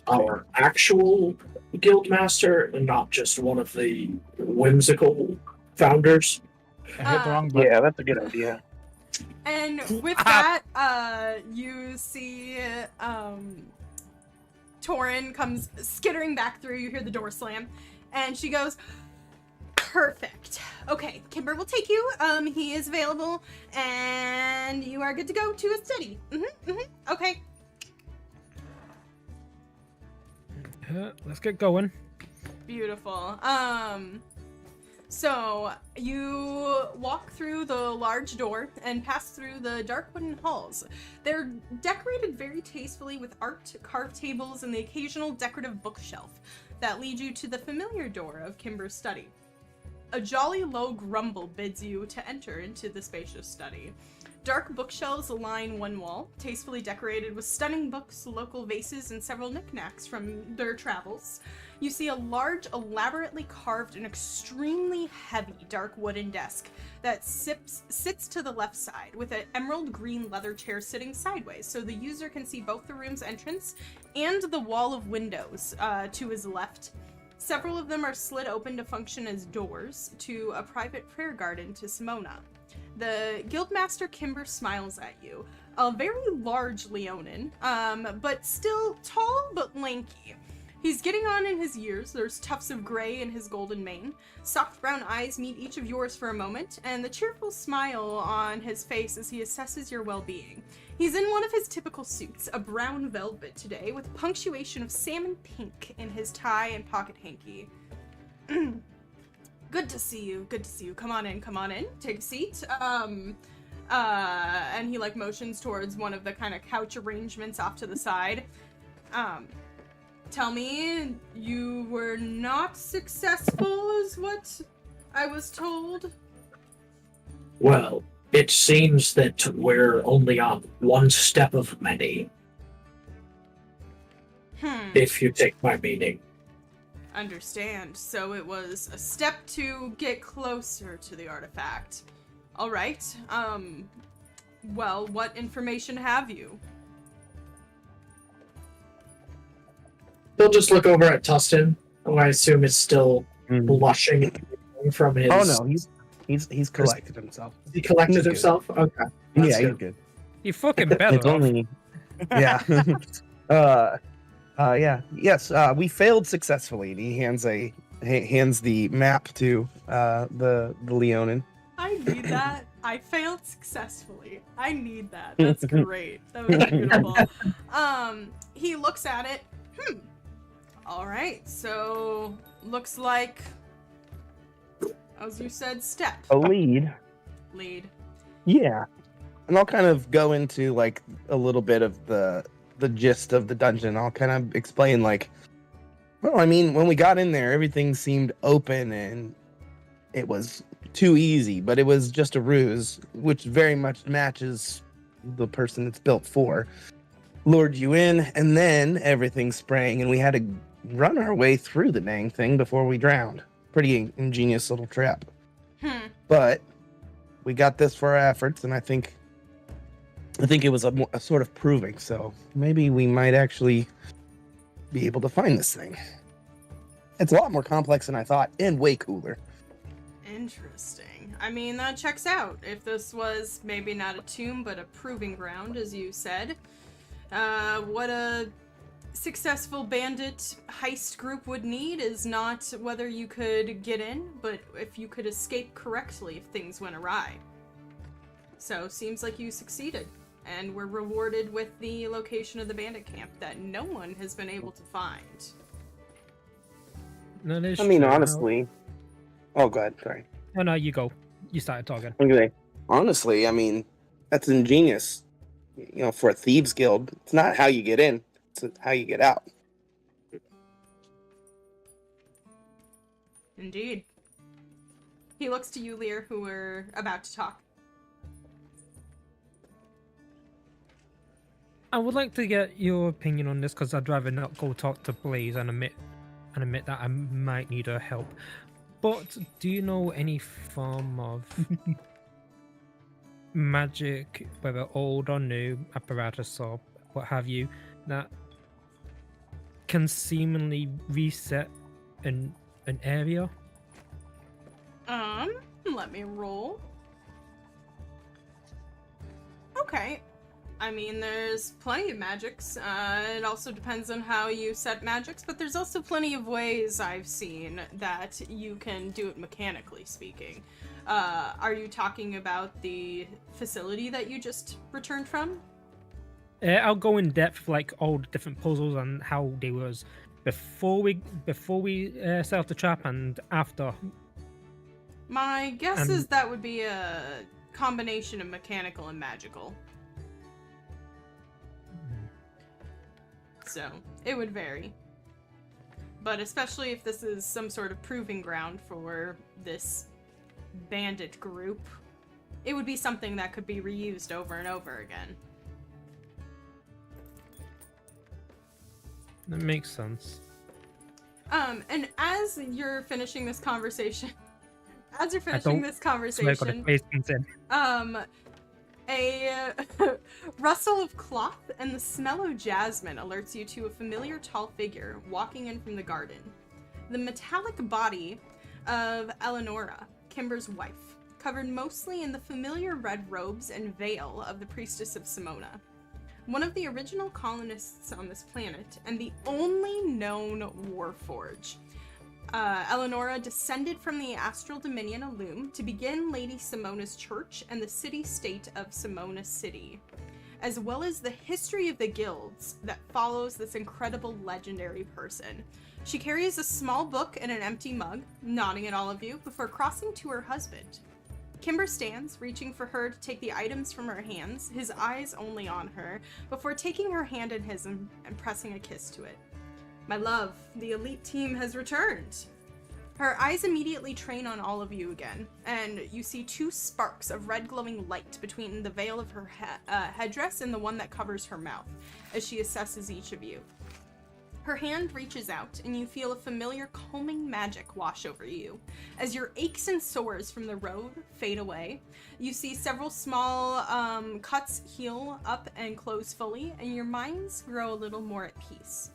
our actual guildmaster and not just one of the whimsical founders?" I hit the wrong button. Yeah, that's a good idea. And with that, you see Torin comes skittering back through. You hear the door slam, and she goes, "Perfect. Okay, Kimbur will take you. He is available, and you are good to go to a study. Okay." Let's get going. Beautiful. So you walk through the large door and pass through the dark wooden halls. They're decorated very tastefully with art, carved tables, and the occasional decorative bookshelf that lead you to the familiar door of Kimbur's study. A jolly low grumble bids you to enter into the spacious study. Dark bookshelves line one wall, tastefully decorated with stunning books, local vases, and several knickknacks from their travels. You see a large, elaborately carved and extremely heavy dark wooden desk that sits to the left side, with an emerald green leather chair sitting sideways, so the user can see both the room's entrance and the wall of windows to his left. Several of them are slid open to function as doors to a private prayer garden to Simona. The Guildmaster Kimbur smiles at you, a very large Leonin, but still tall but lanky. He's getting on in his years. There's tufts of gray in his golden mane. Soft brown eyes meet each of yours for a moment, and the cheerful smile on his face as he assesses your well-being. He's in one of his typical suits, a brown velvet today, with punctuation of salmon pink in his tie and pocket hanky. Good to see you. Good to see you. Come on in. Come on in. Take a seat. And he like motions towards one of the kind of couch arrangements off to the side. Tell me, you were not successful, is what I was told? Well, it seems that we're only on one step of many, if you take my meaning. Understand. So it was a step to get closer to the artifact. All right. Well, what information have you? He'll just look over at Tustin, who I assume is still blushing from his... Oh no, he's collected himself. He collected He's good. himself? Okay. Yeah, That's he's good. good. You fucking better. It's only, yeah. Yeah. Yes, we failed successfully. And he hands the map to the Leonin. I need that. I failed successfully. I need that. That's great. That was beautiful. He looks at it. All right. So looks like, as you said, step. A lead. Lead. Yeah. And I'll kind of go into like a little bit of the gist of the dungeon. I'll kind of explain like, well, I mean, when we got in there, everything seemed open and it was too easy, but it was just a ruse, which very much matches the person it's built for. Lured you in, and then everything sprang, and we had to run our way through the dang thing before we drowned. Pretty ingenious little trap. But we got this for our efforts, and I think it was a sort of proving, so maybe we might actually be able to find this thing. It's a lot more complex than I thought, and way cooler. Interesting. I mean, that checks out. If this was maybe not a tomb, but a proving ground, as you said. What a successful bandit heist group would need is not whether you could get in, but if you could escape correctly if things went awry. So, seems like you succeeded, and were rewarded with the location of the bandit camp that no one has been able to find. No, I mean, honestly... Oh, go ahead, sorry. Oh, no, you go. You started talking. Okay. Honestly, I mean, that's ingenious. You know, for a thieves guild, it's not how you get in, it's how you get out. Indeed. He looks to you, Lear, who were about to talk. I would like to get your opinion on this because I'd rather not go talk to Blaze and admit that I might need her help. But do you know any form of magic, whether old or new, apparatus or what have you, that can seemingly reset an area? Let me roll. Okay. I mean, there's plenty of magics. It also depends on how you set magics, but there's also plenty of ways I've seen that you can do it mechanically speaking. Are you talking about the facility that you just returned from? I'll go in depth, like all the different puzzles and how they was before we set off the trap and after? My guess And- is that would be a combination of mechanical and magical. So, it would vary. But especially if this is some sort of proving ground for this bandit group, it would be something that could be reused over and over again. That makes sense. And as you're finishing this conversation, So I got a questions in. A rustle of cloth and the smell of jasmine alerts you to a familiar tall figure walking in from the garden. The metallic body of Eleonora, Kimbur's wife, covered mostly in the familiar red robes and veil of the priestess of Simona. One of the original colonists on this planet and the only known warforge. Eleonora descended from the astral dominion Illum to begin Lady Simona's church and the city-state of Simona City, as well as the history of the guilds that follows this incredible legendary person. She carries a small book and an empty mug, nodding at all of you, before crossing to her husband. Kimbur stands, reaching for her to take the items from her hands, his eyes only on her, before taking her hand in his and pressing a kiss to it. My love, the elite team has returned. Her eyes immediately train on all of you again, and you see two sparks of red glowing light between the veil of her headdress and the one that covers her mouth, as she assesses each of you. Her hand reaches out, and you feel a familiar calming magic wash over you. As your aches and sores from the road fade away, you see several small cuts heal up and close fully, and your minds grow a little more at peace.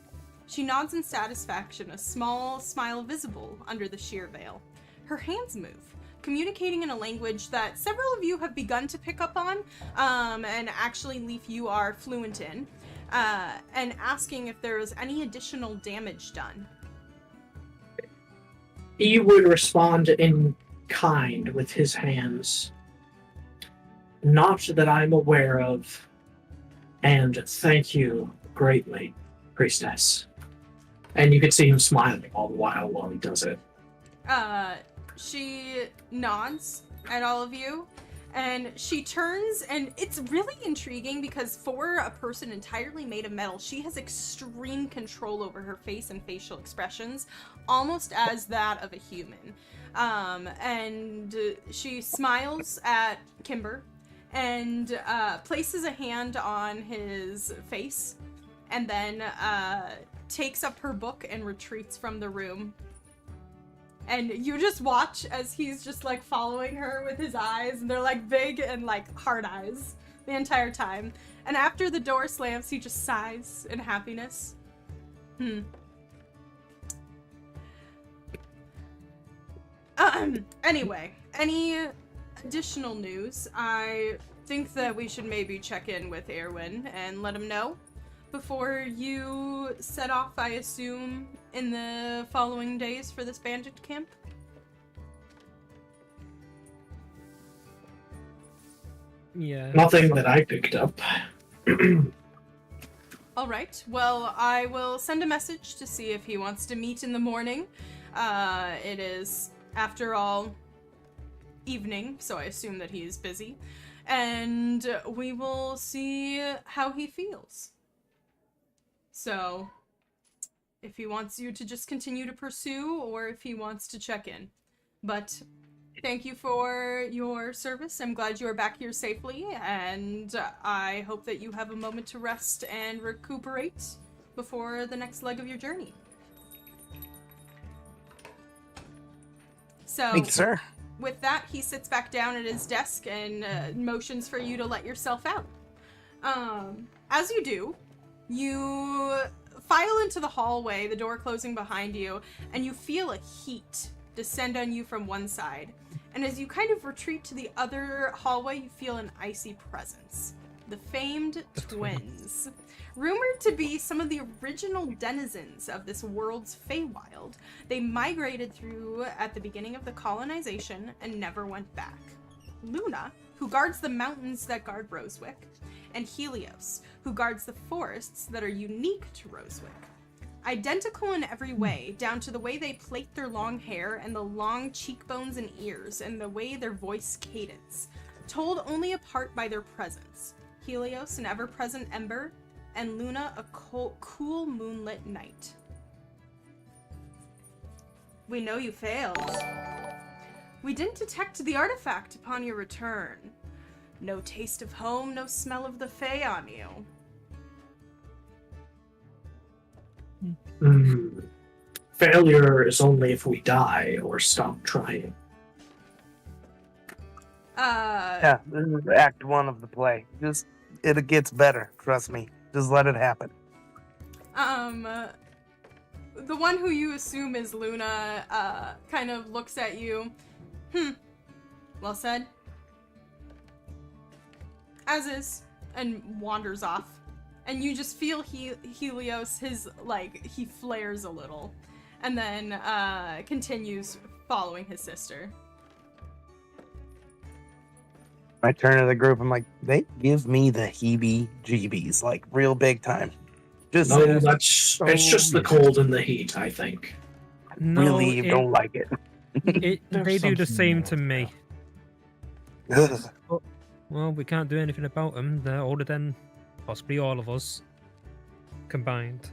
She nods in satisfaction, a small smile visible under the sheer veil. Her hands move, communicating in a language that several of you have begun to pick up on, and actually, Leaf, you are fluent in, and asking if there was any additional damage done. He would respond in kind with his hands. Not that I'm aware of, and thank you greatly, priestess. And you can see him smiling all the while he does it. She nods at all of you, and she turns, and it's really intriguing because for a person entirely made of metal, she has extreme control over her face and facial expressions, almost as that of a human. And she smiles at Kimbur and places a hand on his face, and then takes up her book and retreats from the room. And you just watch as he's just like following her with his eyes, and they're like big and like hard eyes the entire time. And after the door slams, he just sighs in happiness. Anyway, any additional news? I think that we should maybe check in with Eirwen and let him know before you set off, I assume, in the following days for this bandit camp? Yeah. Nothing that I picked up. Alright, well, I will send a message to see if he wants to meet in the morning. It is, after all, evening, so I assume that he is busy. And we will see how he feels. So, if he wants you to just continue to pursue, or if he wants to check in. But thank you for your service. I'm glad you are back here safely, and I hope that you have a moment to rest and recuperate before the next leg of your journey. So, Thank you, sir. with that, he sits back down at his desk and motions for you to let yourself out. As you do, you file into the hallway, the door closing behind you, and you feel a heat descend on you from one side. And as you kind of retreat to the other hallway, you feel an icy presence. The famed twins. Rumored to be some of the original denizens of this world's Feywild, they migrated through at the beginning of the colonization and never went back. Luna, who guards the mountains that guard Rosewick, and Helios, who guards the forests that are unique to Rosewick. identical in every way, down to the way they plait their long hair and the long cheekbones and ears and the way their voice cadence, told only apart by their presence. Helios, an ever-present ember, and Luna, a cool moonlit night. We know you failed. We didn't detect the artifact upon your return. No taste of home, no smell of the Fae on you. Failure is only if we die or stop trying. Yeah, this is Act 1 of the play. It gets better. Trust me. Just let it happen. The one who you assume is Luna, kind of looks at you. Well said. As is, and wanders off. And you just feel Helios, he flares a little. And then, continues following his sister. I turn to the group, I'm like, they give me the heebie-jeebies, like, real big time. Just No, it's just the cold and the heat, I think. No, really don't like it. They do the something same there. to me. Ugh. Well, we can't do anything about them. They're older than possibly all of us combined.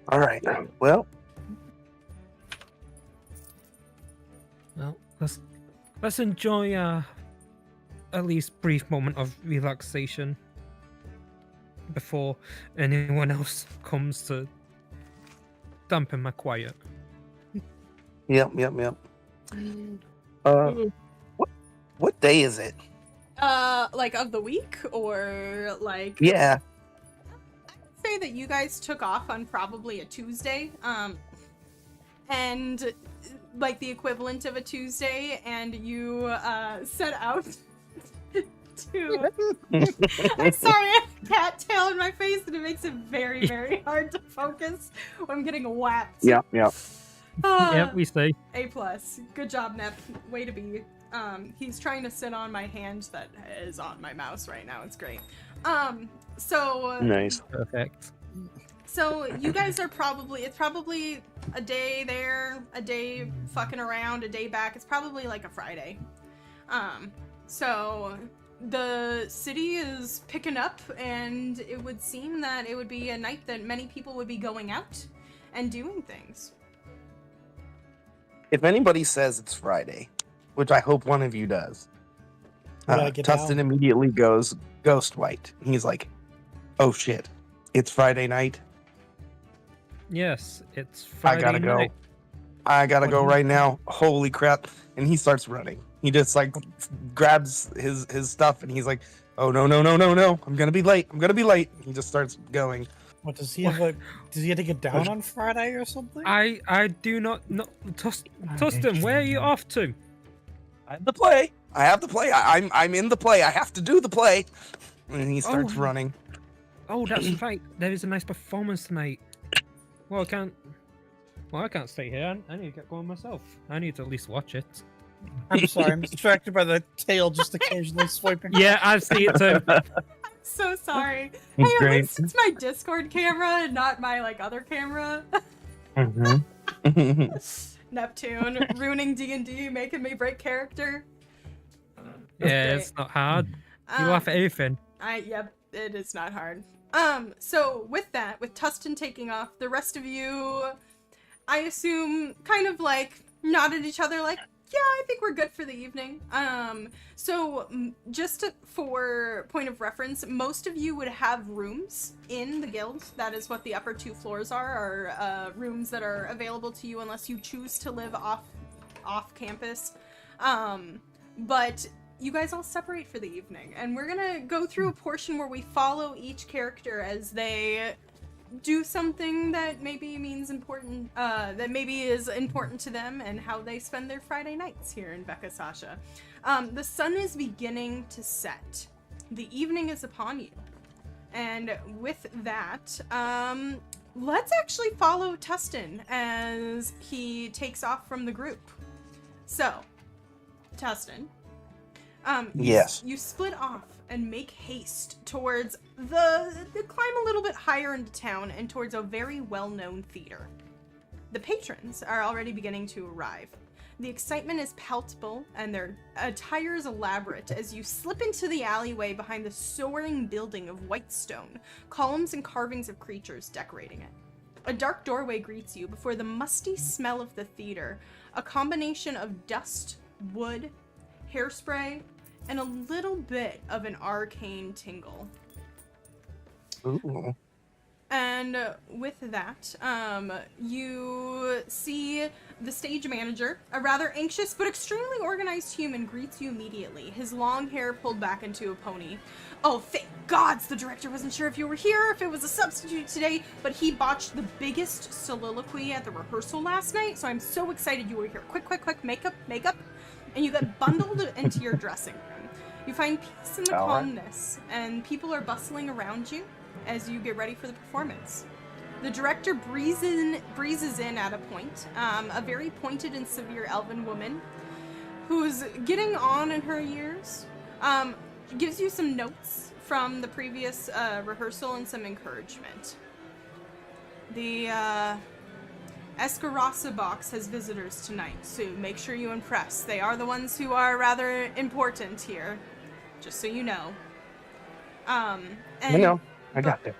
All right. Well, Well, let's enjoy at least brief moment of relaxation before anyone else comes to dampen my quiet. yep. What day is it? Of the week, or like... Yeah. I'd say that you guys took off on probably a Tuesday, and like the equivalent of a Tuesday, and you set out to... I'm sorry, I have a cat tail in my face, and it makes it very, very hard to focus when I'm getting whacked. Yep. Yeah, we say. A+. Good job, Nep. Way to be. He's trying to sit on my hand that is on my mouse right now. It's great. So Nice. Perfect. So you guys are it's probably a day there, a day fucking around, a day back. It's probably like a Friday. So the city is picking up, and it would seem that it would be a night that many people would be going out and doing things. If anybody says it's Friday, which I hope one of you does, Would I get Tustin down? immediately goes ghost white. He's like, "Oh shit, it's Friday night. Yes, it's Friday I gotta go. night. I gotta What go do you right now. Holy crap!" And he starts running. He just like grabs his stuff, and he's like, "Oh no! I'm gonna be late. He just starts going. What does he have? Does he have to get down on Friday or something? I do not know. Tustin, where are you off to? I have the play. I'm in the play. I have to do the play." And he starts Oh. running. Oh, that's right. There is a nice performance tonight. Well, I can't stay here. I need to get going myself. I need to at least watch it. I'm sorry, I'm distracted by the tail just occasionally swiping. Yeah, I see it too. So sorry. Hey, at Great. least it's my Discord camera and not my other camera. Mm-hmm. Neptune ruining D&D, making me break character. Yeah, great. it's not hard. You Um, laugh at anything. Yep, it is not hard. So with that, with Tustin taking off, the rest of you, I assume, kind of like nod at each other like, yeah, I think we're good for the evening. For point of reference, most of you would have rooms in the guild. That is what the upper 2 floors are rooms that are available to you unless you choose to live off campus. But you guys all separate for the evening, and we're gonna go through a portion where we follow each character as they do something that maybe means important, that maybe is important to them, and how they spend their Friday nights here in Vecca-Saacha. The sun is beginning to set. The evening is upon you. And with that, let's actually follow Tustin as he takes off from the group. So, Tustin, Yes. you split off and make haste towards climb a little bit higher into town and towards a very well-known theater. The patrons are already beginning to arrive. The excitement is palpable and their attire is elaborate as you slip into the alleyway behind the soaring building of white stone, columns and carvings of creatures decorating it. A dark doorway greets you before the musty smell of the theater, a combination of dust, wood, hairspray, and a little bit of an arcane tingle. Ooh. And with that, you see the stage manager, a rather anxious but extremely organized human, greets you immediately, his long hair pulled back into a pony. Oh, thank gods the director wasn't sure if you were here, if it was a substitute today, but he botched the biggest soliloquy at the rehearsal last night, so I'm so excited you were here. Quick, makeup, and you get bundled into your dressing room. You find peace in the calmness, and people are bustling around you as you get ready for the performance. The director breezes in at a point, a very pointed and severe elven woman who's getting on in her years, gives you some notes from the previous rehearsal and some encouragement. The Escarasa box has visitors tonight, so make sure you impress. They are the ones who are rather important here, just so you know. I know. I got that.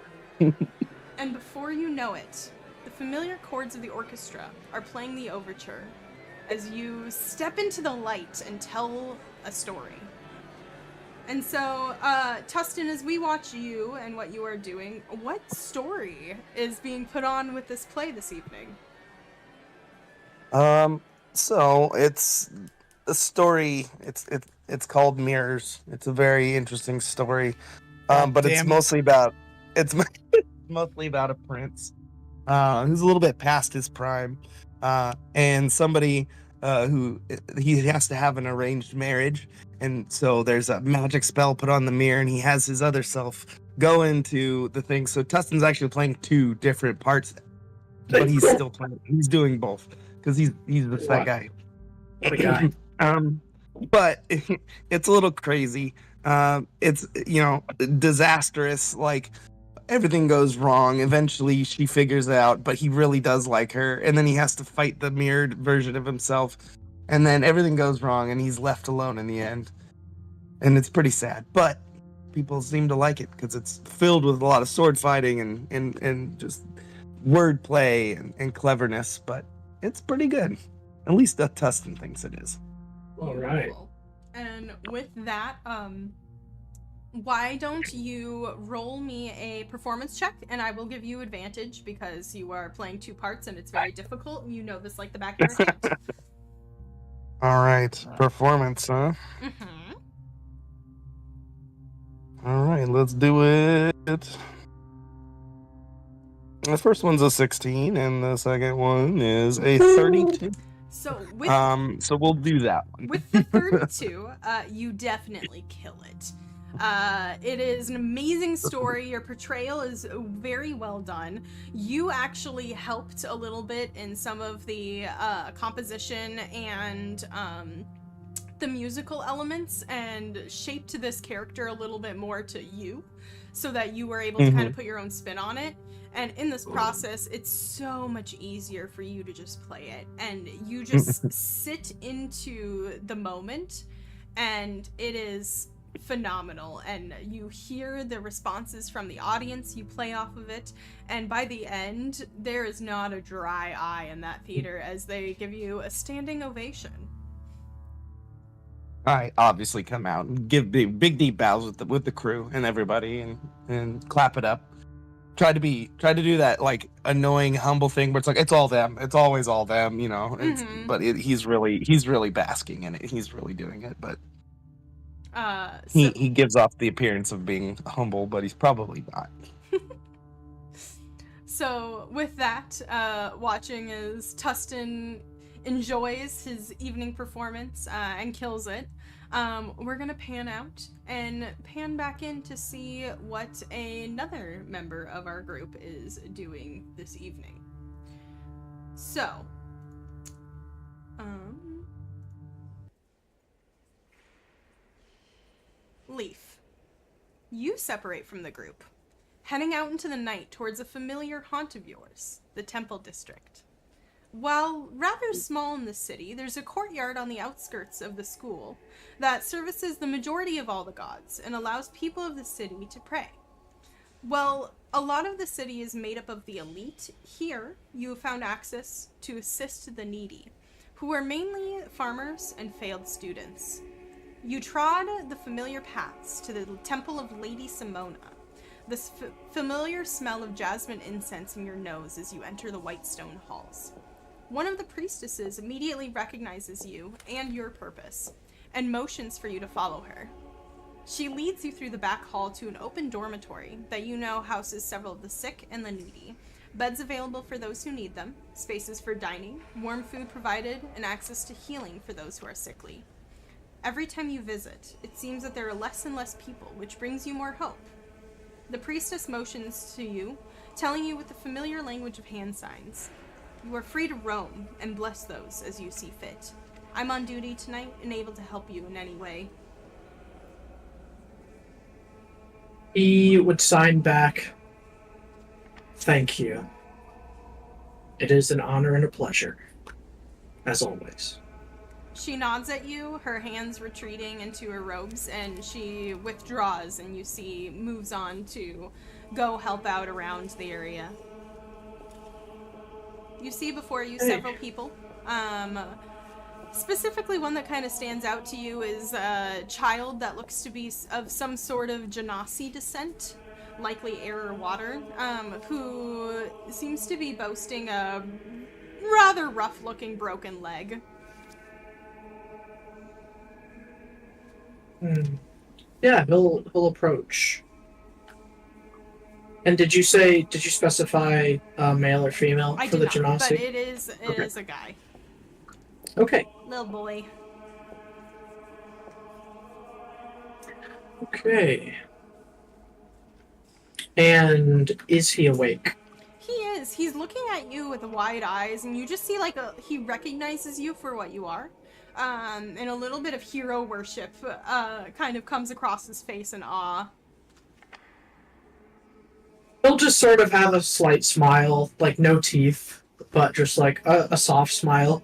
And before you know it, the familiar chords of the orchestra are playing the overture as you step into the light and tell a story. And so, Tustin, as we watch you and what you are doing, what story is being put on with this play this evening? So it's a story. It's called Mirrors. It's a very interesting story. But it's mostly about a prince who's a little bit past his prime, and somebody who he has to have an arranged marriage, and so there's a magic spell put on the mirror, and he has his other self go into the thing. So Tustin's actually playing two different parts, but he's still playing. He's doing both because he's that guy. What a guy. But it's a little crazy. It's disastrous. Like everything goes wrong. Eventually, she figures it out, but he really does like her, and then he has to fight the mirrored version of himself, and then everything goes wrong, and he's left alone in the end. And it's pretty sad, but people seem to like it because it's filled with a lot of sword fighting and just wordplay and cleverness. But it's pretty good. At least Tustin thinks it is. All right. And with that, why don't you roll me a performance check, and I will give you advantage because you are playing two parts and it's very difficult, and you know this like the back of your hand. All right, performance, huh? Mm-hmm. All right, let's do it. The first one's a 16, and the second one is a 32. So we'll do that one. With the 32, you definitely kill it. It is an amazing story. Your portrayal is very well done. You actually helped a little bit in some of the composition and the musical elements and shaped this character a little bit more to you so that you were able to kind of put your own spin on it. And in this process, it's so much easier for you to just play it. And you just sit into the moment, and it is phenomenal. And you hear the responses from the audience, you play off of it, and by the end, there is not a dry eye in that theater as they give you a standing ovation. I obviously come out and give big deep bows with the crew and everybody and clap it up. Try to do that like annoying humble thing where it's like it's all them, it's always all them, you know. But he's really basking in it. He's really doing it, but he gives off the appearance of being humble, but he's probably not. So with that, watching as Tustin enjoys his evening performance and kills it, we're gonna pan out and pan back in to see what another member of our group is doing this evening. So, Leaf, You separate from the group, heading out into the night towards a familiar haunt of yours, the Temple District. While rather small in the city, there's a courtyard on the outskirts of the school that services the majority of all the gods and allows people of the city to pray. Well, a lot of the city is made up of the elite. Here, you have found access to assist the needy, who are mainly farmers and failed students. You trod the familiar paths to the Temple of Lady Simona, the familiar smell of jasmine incense in your nose as you enter the white stone halls. One of the priestesses immediately recognizes you and your purpose, and motions for you to follow her. She leads you through the back hall to an open dormitory that you know houses several of the sick and the needy, beds available for those who need them, spaces for dining, warm food provided, and access to healing for those who are sickly. Every time you visit, it seems that there are less and less people, which brings you more hope. The priestess motions to you, telling you with the familiar language of hand signs. You are free to roam and bless those as you see fit. I'm on duty tonight and able to help you in any way. He would sign back, "Thank you. It is an honor and a pleasure, as always." She nods at you, her hands retreating into her robes, and she withdraws and you see moves on to go help out around the area. You see before you several people. Specifically one that kind of stands out to you is a child that looks to be of some sort of Genasi descent, likely air or water, who seems to be boasting a rather rough-looking broken leg. Yeah, he'll approach. And did you specify male or female I for did the not, but Genasi? it is a guy. Okay. Little boy. Okay. And is he awake? He is. He's looking at you with wide eyes, and you just see he recognizes you for what you are. And a little bit of hero worship kind of comes across his face in awe. He'll just sort of have a slight smile, like no teeth, but just like a soft smile.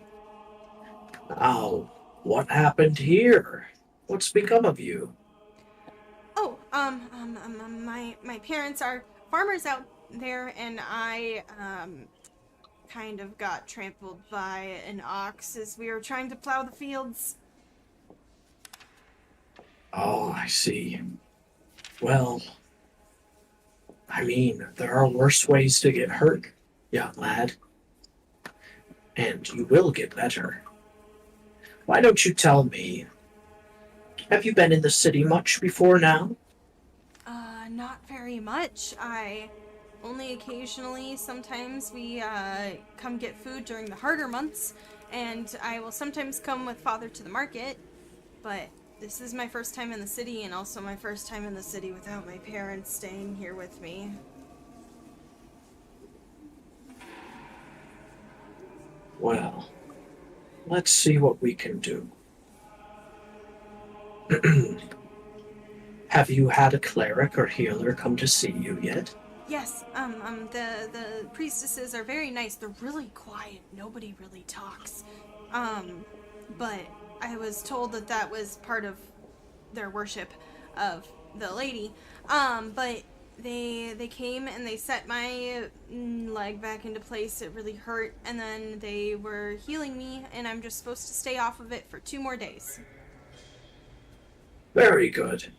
Oh, what happened here? What's become of you? Oh, my parents are farmers out there, and I, kind of got trampled by an ox as we were trying to plow the fields. Oh, I see. Well, I mean, there are worse ways to get hurt, young lad. And you will get better. Why don't you tell me, have you been in the city much before now? Not very much. I only occasionally, sometimes we, come get food during the harder months, and I will sometimes come with father to the market, but this is my first time in the city, and also my first time in the city without my parents staying here with me. Well, let's see what we can do. Have you had a cleric or healer come to see you yet? Yes, the priestesses are very nice. They're really quiet. Nobody really talks. But I was told that was part of their worship of the lady. But they came and they set my leg back into place. It really hurt, and then they were healing me, and I'm just supposed to stay off of it for 2 more days. Very good.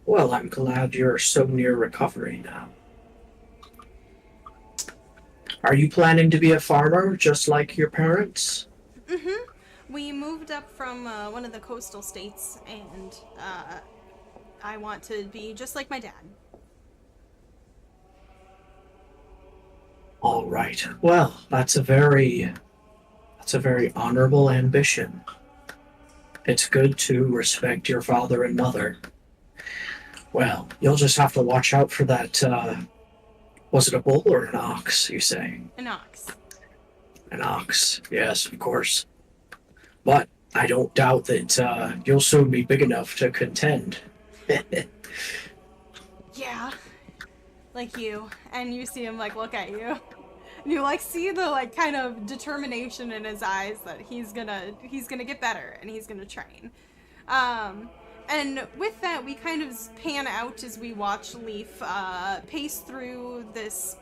Well, I'm glad you're so near recovery now. Are you planning to be a farmer, just like your parents? Mm-hmm. We moved up from one of the coastal states, and I want to be just like my dad. All right. Well, that's a very honorable ambition. It's good to respect your father and mother. Well, you'll just have to watch out for that, was it a bull or an ox, you say? An ox. An ox, yes, of course. But I don't doubt that you'll soon be big enough to contend. Yeah, like you. And you see him like look at you. You like see the like kind of determination in his eyes that he's gonna get better and he's gonna train. And with that, we kind of pan out as we watch Leaf pace through this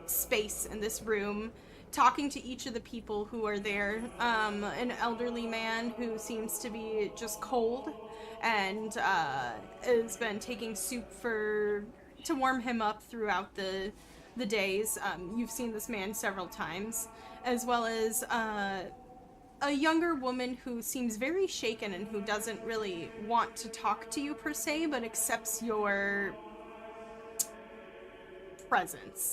space in this room, talking to each of the people who are there. An elderly man who seems to be just cold and has been taking soup to warm him up throughout the days. You've seen this man several times, as well as a younger woman who seems very shaken and who doesn't really want to talk to you per se, but accepts your presence.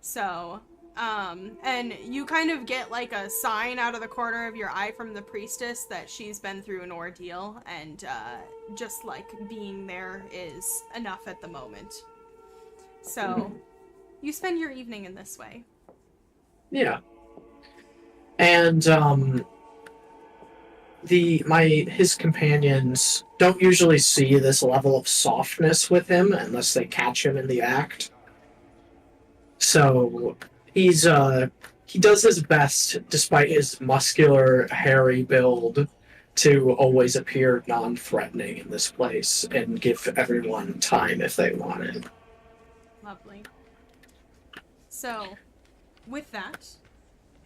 So, and you kind of get like a sign out of the corner of your eye from the priestess that she's been through an ordeal, and just like being there is enough at the moment. So, you spend your evening in this way. Yeah. And his companions don't usually see this level of softness with him unless they catch him in the act. So he does his best, despite his muscular, hairy build, to always appear non-threatening in this place and give everyone time if they want it. Lovely. So, with that,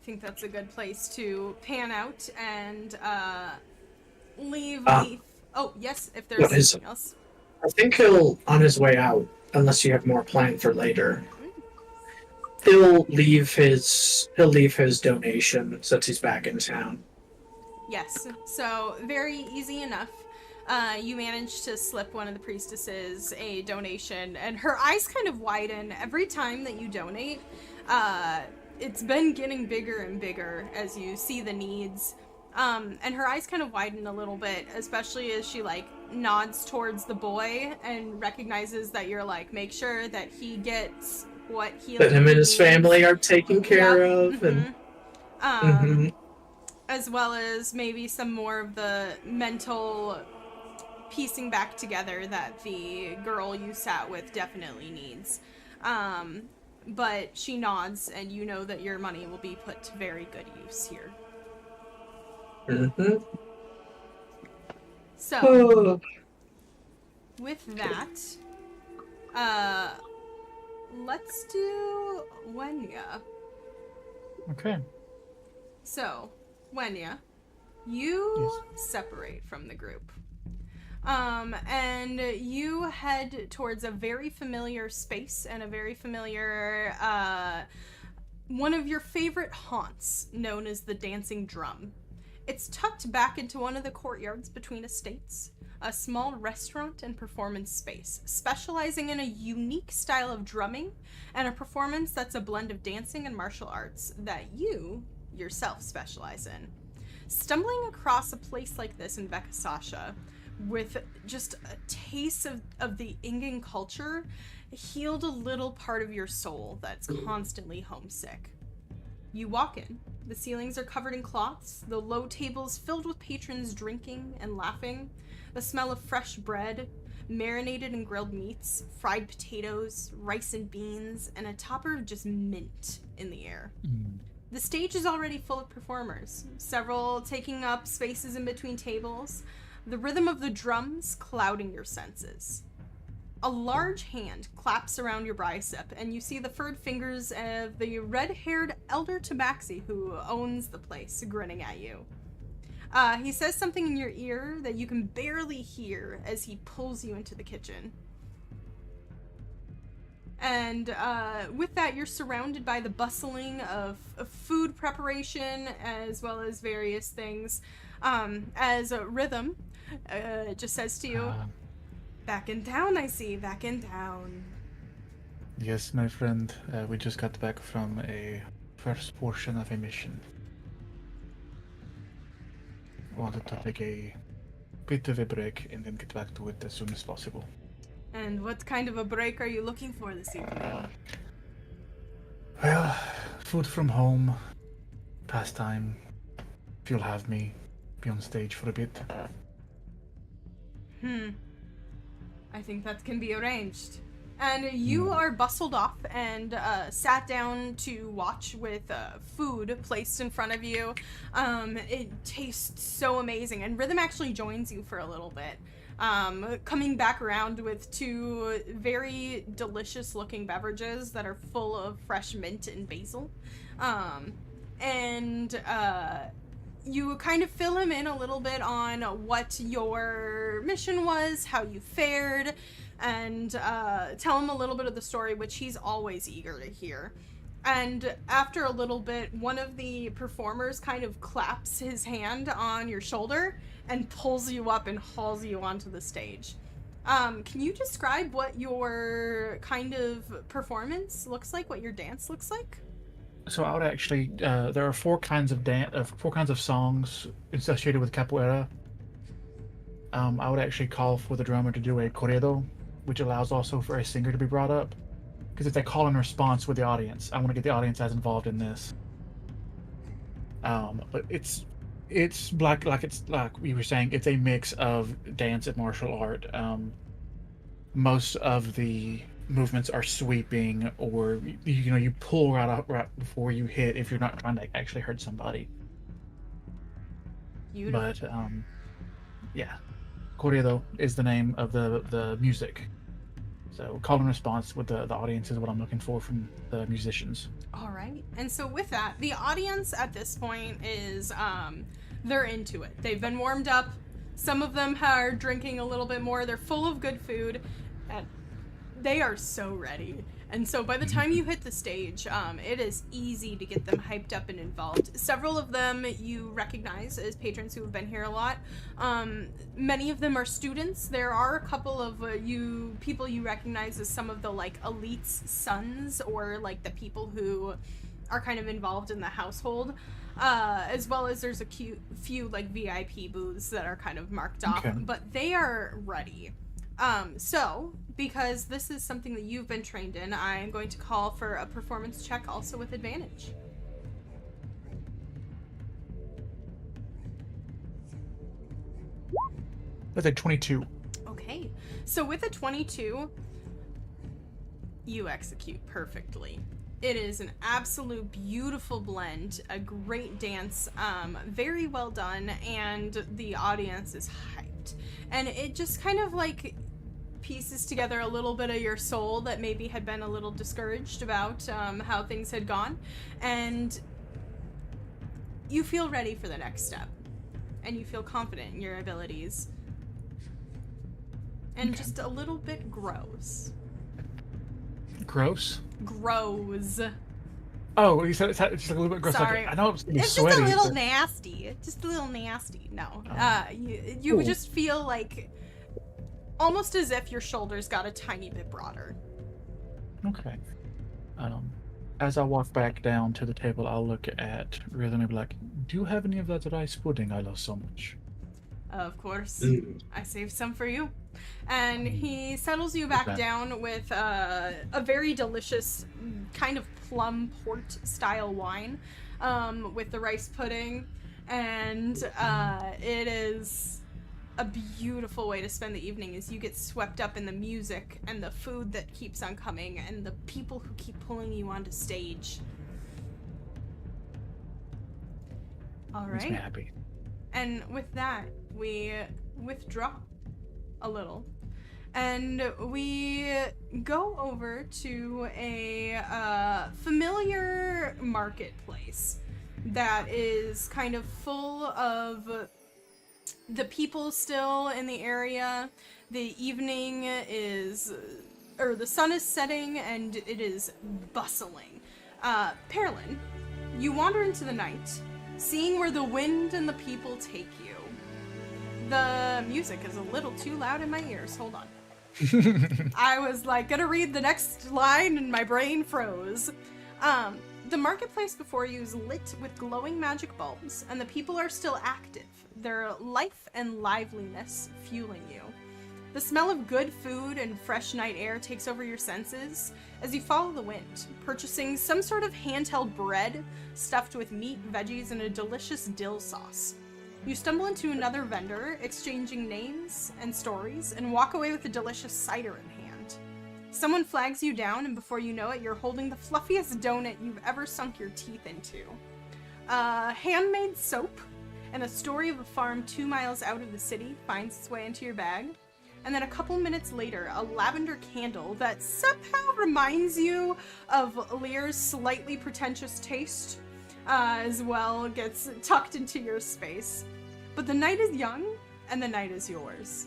I think that's a good place to pan out and leave Leaf. Oh, yes, if there's something else. I think he'll, on his way out, unless you have more planned for later, he'll leave his donation since he's back in town. Yes, so very easy enough. You manage to slip one of the priestesses a donation, and her eyes kind of widen every time that you donate. It's been getting bigger and bigger as you see the needs. And her eyes kind of widen a little bit, especially as she like nods towards the boy and recognizes that you're like, make sure that he gets what he that him and his needs. Family are taken care of, and as well as maybe some more of the mental piecing back together that the girl you sat with definitely needs. But she nods, and you know that your money will be put to very good use here. So, with that, let's do Wenya. Okay. So, Wenya, you separate from the group. And you head towards a very familiar space and a very familiar, one of your favorite haunts, known as the Dancing Drum. It's tucked back into one of the courtyards between estates, a small restaurant and performance space, specializing in a unique style of drumming and a performance that's a blend of dancing and martial arts that you yourself specialize in. Stumbling across a place like this in Vecca-Saacha, with just a taste of the Ingan culture, healed a little part of your soul that's constantly homesick. You walk in. The ceilings are covered in cloths, the low tables filled with patrons drinking and laughing, the smell of fresh bread, marinated and grilled meats, fried potatoes, rice and beans, and a topper of just mint in the air. The stage is already full of performers, several taking up spaces in between tables, the rhythm of the drums clouding your senses. A large hand claps around your bicep, and you see the furred fingers of the red-haired elder Tabaxi who owns the place, grinning at you. He says something in your ear that you can barely hear as he pulls you into the kitchen. And with that, you're surrounded by the bustling of food preparation, as well as various things. As Rhythm just says to you, back in town, I see, back in town. Yes, my friend, we just got back from a first portion of a mission. Wanted to take a bit of a break and then get back to it as soon as possible. And what kind of a break are you looking for this evening? Well, food from home, pastime, if you'll have me be on stage for a bit. I I think that can be arranged. And you are bustled off and sat down to watch with food placed in front of you. It tastes so amazing, and Rhythm actually joins you for a little bit, coming back around with 2 very delicious looking beverages that are full of fresh mint and basil. You kind of fill him in a little bit on what your mission was, how you fared, and tell him a little bit of the story, which he's always eager to hear. And after a little bit, one of the performers kind of claps his hand on your shoulder and pulls you up and hauls you onto the stage. Can you describe what your kind of performance looks like, what your dance looks like? So I would actually, there are 4 kinds of songs associated with capoeira. I would actually call for the drummer to do a corrido, which allows also for a singer to be brought up, because it's a call and response with the audience. I want to get the audience as involved in this. But it's like we were saying, it's a mix of dance and martial art. Most of the movements are sweeping, or you pull right before you hit if you're not trying to actually hurt somebody. Beautiful. But yeah, corrido is the name of the music. So call and response with the audience is what I'm looking for from the musicians. All right. And so with that, the audience at this point is they're into it. They've been warmed up. Some of them are drinking a little bit more. They're full of good food, and they are so ready. And so by the time you hit the stage, it is easy to get them hyped up and involved. Several of them you recognize as patrons who have been here a lot. Many of them are students. There are a couple of people you recognize as some of the like elites' sons, or like the people who are kind of involved in the household. As well as there's a few like VIP booths that are kind of marked off, Okay. but they are ready. So, because this is something that you've been trained in, I'm going to call for a performance check also with advantage. That's a 22. Okay, so with a 22, you execute perfectly. It is an absolute beautiful blend, a great dance, very well done, and the audience is hyped. And it just kind of like pieces together a little bit of your soul that maybe had been a little discouraged about how things had gone, and you feel ready for the next step, and you feel confident in your abilities, and just a little bit gross. Grows. Oh, you said it's just a little bit gross. Sorry. Like, I know it's It's sweaty. just a little but- nasty. Just a little nasty. No. Oh. You would Cool. just feel like almost as if your shoulders got a tiny bit broader. Okay. As I walk back down to the table, I'll look at Rhythm and be like, "Do you have any of that rice pudding I love so much?" Of course. Mm. I saved some for you. And he settles you back Okay. down with a very delicious kind of plum port style wine with the rice pudding. And it is a beautiful way to spend the evening as you get swept up in the music and the food that keeps on coming and the people who keep pulling you onto stage. All Makes me right. happy. And with that, we withdraw a little. And we go over to a familiar marketplace that is kind of full of the people still in the area. The evening is, or the sun is setting and it is bustling. Perlin, you wander into the night, seeing where the wind and the people take you. The music is a little too loud in my ears. Hold on. I was like gonna read the next line and my brain froze. The marketplace before you is lit with glowing magic bulbs, and the people are still active, their life and liveliness fueling you. The smell of good food and fresh night air takes over your senses as you follow the wind, purchasing some sort of handheld bread stuffed with meat, veggies, and a delicious dill sauce. You stumble into another vendor, exchanging names and stories, and walk away with a delicious cider in hand. Someone flags you down, and before you know it, you're holding the fluffiest donut you've ever sunk your teeth into. Handmade soap and a story of a farm 2 miles out of the city finds its way into your bag. And then a couple minutes later, a lavender candle that somehow reminds you of Lear's slightly pretentious taste as well gets tucked into your space. But the night is young, and the night is yours.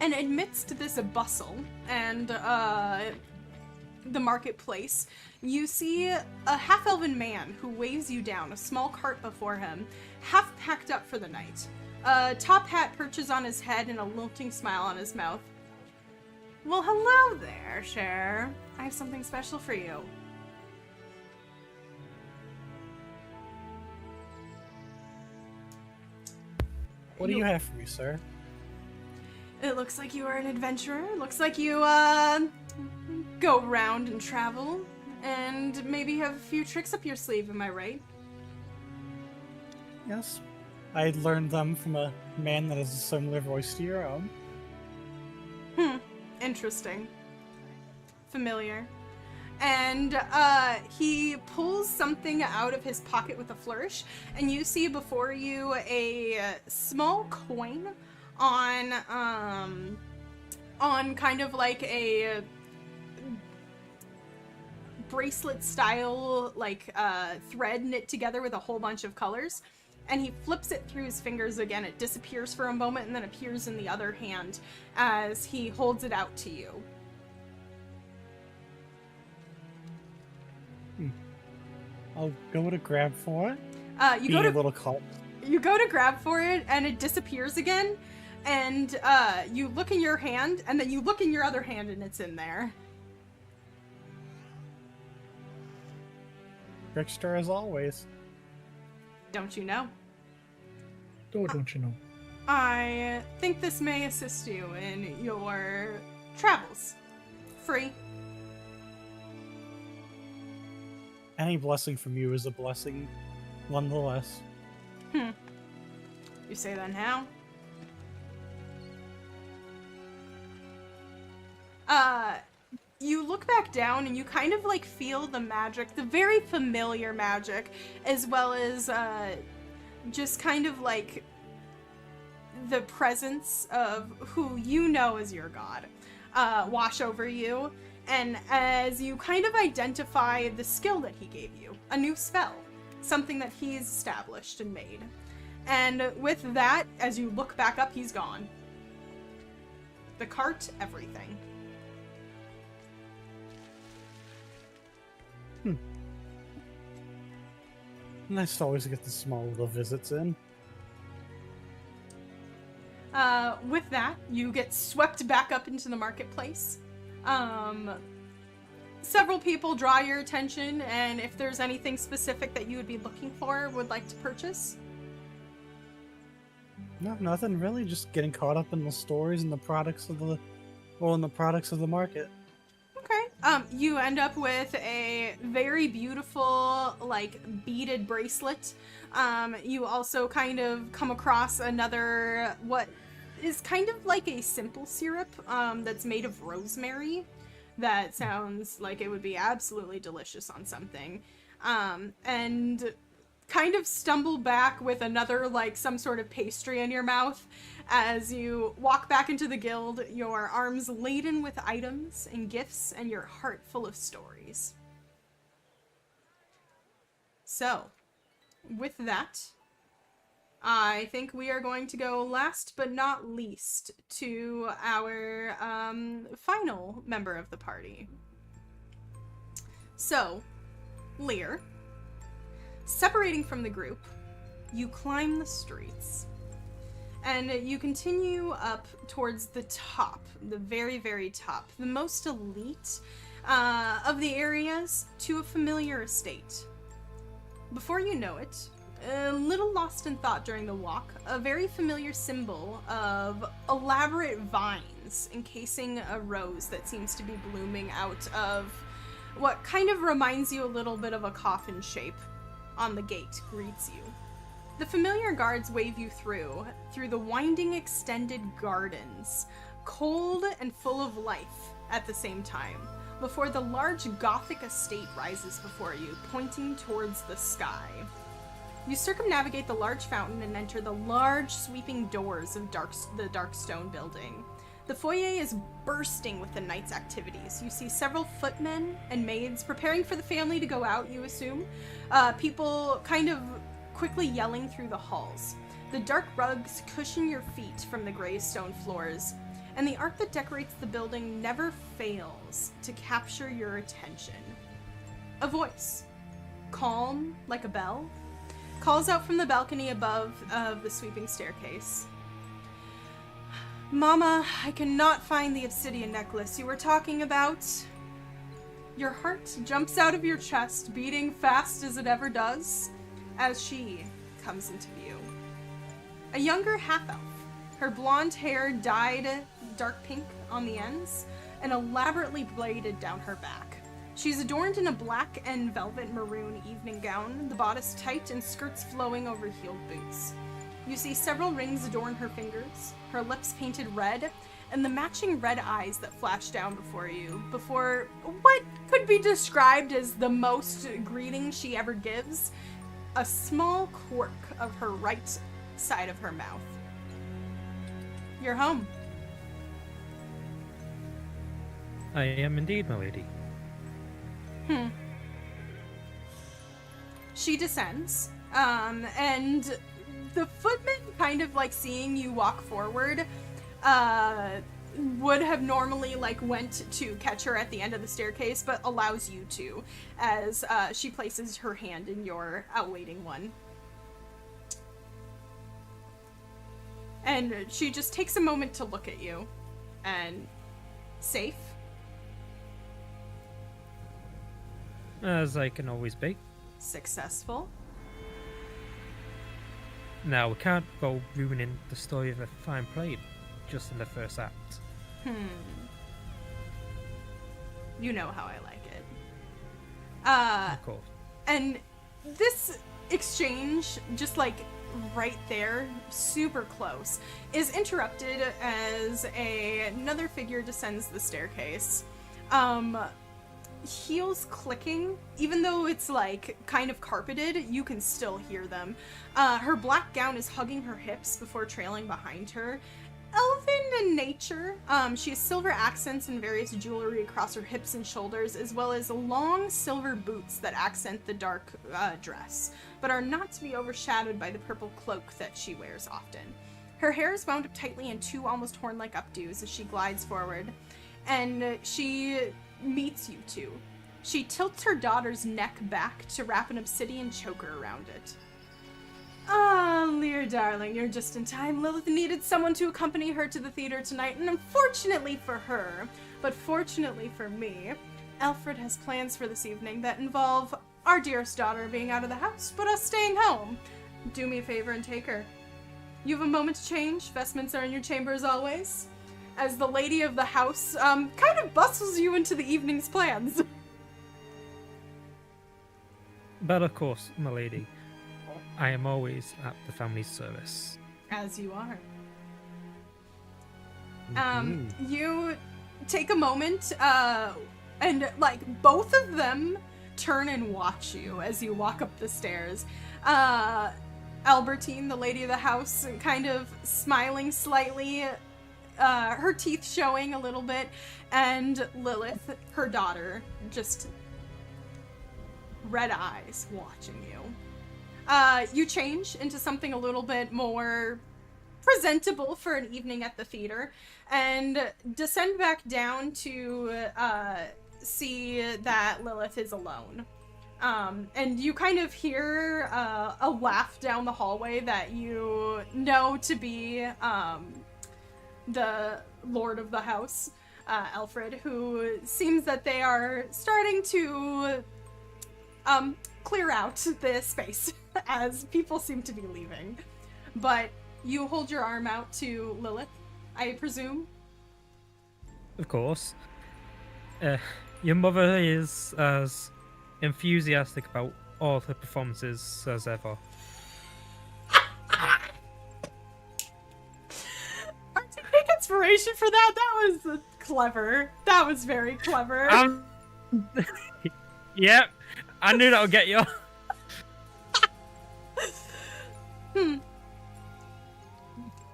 And amidst this bustle and the marketplace, you see a half-elven man who waves you down, a small cart before him, half packed up for the night. A top hat perches on his head and a lilting smile on his mouth. Well, hello there, Cher. I have something special for you. What do you have for me, sir? It looks like you are an adventurer. Looks like you, go around and travel, and maybe have a few tricks up your sleeve, am I right? Yes. I learned them from a man that has a similar voice to your own. Interesting. Familiar. And, he pulls something out of his pocket with a flourish, and you see before you a small coin on kind of like a bracelet style, like, thread knit together with a whole bunch of colors. And he flips it through his fingers again. It disappears for a moment and then appears in the other hand as he holds it out to you. I'll go to grab for it. You Being go a to little cult. You go to grab for it, and it disappears again. And you look in your hand, and then you look in your other hand, and it's in there. Trickster as always. Don't you know? Oh, don't you know? I think this may assist you in your travels. Free. Any blessing from you is a blessing, nonetheless. You say that now? You look back down and you kind of like feel the magic, the very familiar magic, as well as just kind of like the presence of who you know as your god wash over you. And as you kind of identify the skill that he gave you, a new spell, something that he's established and made. And with that, as you look back up, he's gone. The cart, everything. Nice to always get the small little visits in. With that, you get swept back up into the marketplace. Several people draw your attention, and if there's anything specific that you would be looking for, would like to purchase. No, nothing really. Just getting caught up in the stories and the products of the market. Okay. You end up with a very beautiful, like, beaded bracelet. You also kind of come across another, what is kind of like a simple syrup, that's made of rosemary. That sounds like it would be absolutely delicious on something. And kind of stumble back with another, like, some sort of pastry in your mouth as you walk back into the guild, your arms laden with items and gifts and your heart full of stories. So, with that, I think we are going to go last but not least to our final member of the party. So, Lear, separating from the group, you climb the streets. And you continue up towards the top, the very, very top, the most elite of the areas, to a familiar estate. Before you know it, a little lost in thought during the walk, a very familiar symbol of elaborate vines encasing a rose that seems to be blooming out of what kind of reminds you a little bit of a coffin shape on the gate greets you. The familiar guards wave you through the winding extended gardens, cold and full of life at the same time, before the large Gothic estate rises before you, pointing towards the sky. You circumnavigate the large fountain and enter the large sweeping doors of the dark stone building. The foyer is bursting with the night's activities. You see several footmen and maids preparing for the family to go out, you assume. People kind of quickly yelling through the halls. The dark rugs cushion your feet from the gray stone floors, and the art that decorates the building never fails to capture your attention. A voice, calm like a bell, calls out from the balcony above the sweeping staircase. Mama, I cannot find the obsidian necklace you were talking about. Your heart jumps out of your chest, beating fast as it ever does, as she comes into view. A younger half-elf, her blonde hair dyed dark pink on the ends and elaborately braided down her back. She's adorned in a black and velvet maroon evening gown, the bodice tight and skirts flowing over heeled boots. You see several rings adorn her fingers, her lips painted red, and the matching red eyes that flash down before what could be described as the most greeting she ever gives, a small quirk of her right side of her mouth. You're home. I am indeed, my lady. She descends, and the footman, kind of like seeing you walk forward, would have normally went to catch her at the end of the staircase, but allows you to, as she places her hand in your outwaiting one. And she just takes a moment to look at you, and safe? As I can always be. Successful? Now, we can't go ruining the story of a fine play just in the first act. You know how I like it. Of course. And this exchange, just right there, super close, is interrupted as another figure descends the staircase. Heels clicking, even though it's kind of carpeted, you can still hear them. Her black gown is hugging her hips before trailing behind her. Elven in nature, she has silver accents and various jewelry across her hips and shoulders, as well as long silver boots that accent the dark dress, but are not to be overshadowed by the purple cloak that she wears often. Her hair is wound up tightly in two almost horn-like updos as she glides forward, and she meets you two. She tilts her daughter's neck back to wrap an obsidian choker around it. Ah, Lear darling, you're just in time. Lilith needed someone to accompany her to the theater tonight, and unfortunately for her, but fortunately for me, Alfred has plans for this evening that involve our dearest daughter being out of the house, but us staying home. Do me a favor and take her. You have a moment to change. Vestments are in your chamber as always. As the lady of the house kind of bustles you into the evening's plans. But of course, my lady, I am always at the family's service. As you are. You take a moment, and both of them turn and watch you as you walk up the stairs. Albertine, the lady of the house, kind of smiling slightly, her teeth showing a little bit, and Lilith, her daughter, just red eyes watching you. You change into something a little bit more presentable for an evening at the theater, and descend back down to see that Lilith is alone. And you kind of hear a laugh down the hallway that you know to be the lord of the house, Alfred, who seems that they are starting to clear out the space as people seem to be leaving. But you hold your arm out to Lilith, I presume? Of course. Your mother is as enthusiastic about all her performances as ever. inspiration for that. That was clever. That was very clever. Yep, I knew that would get you.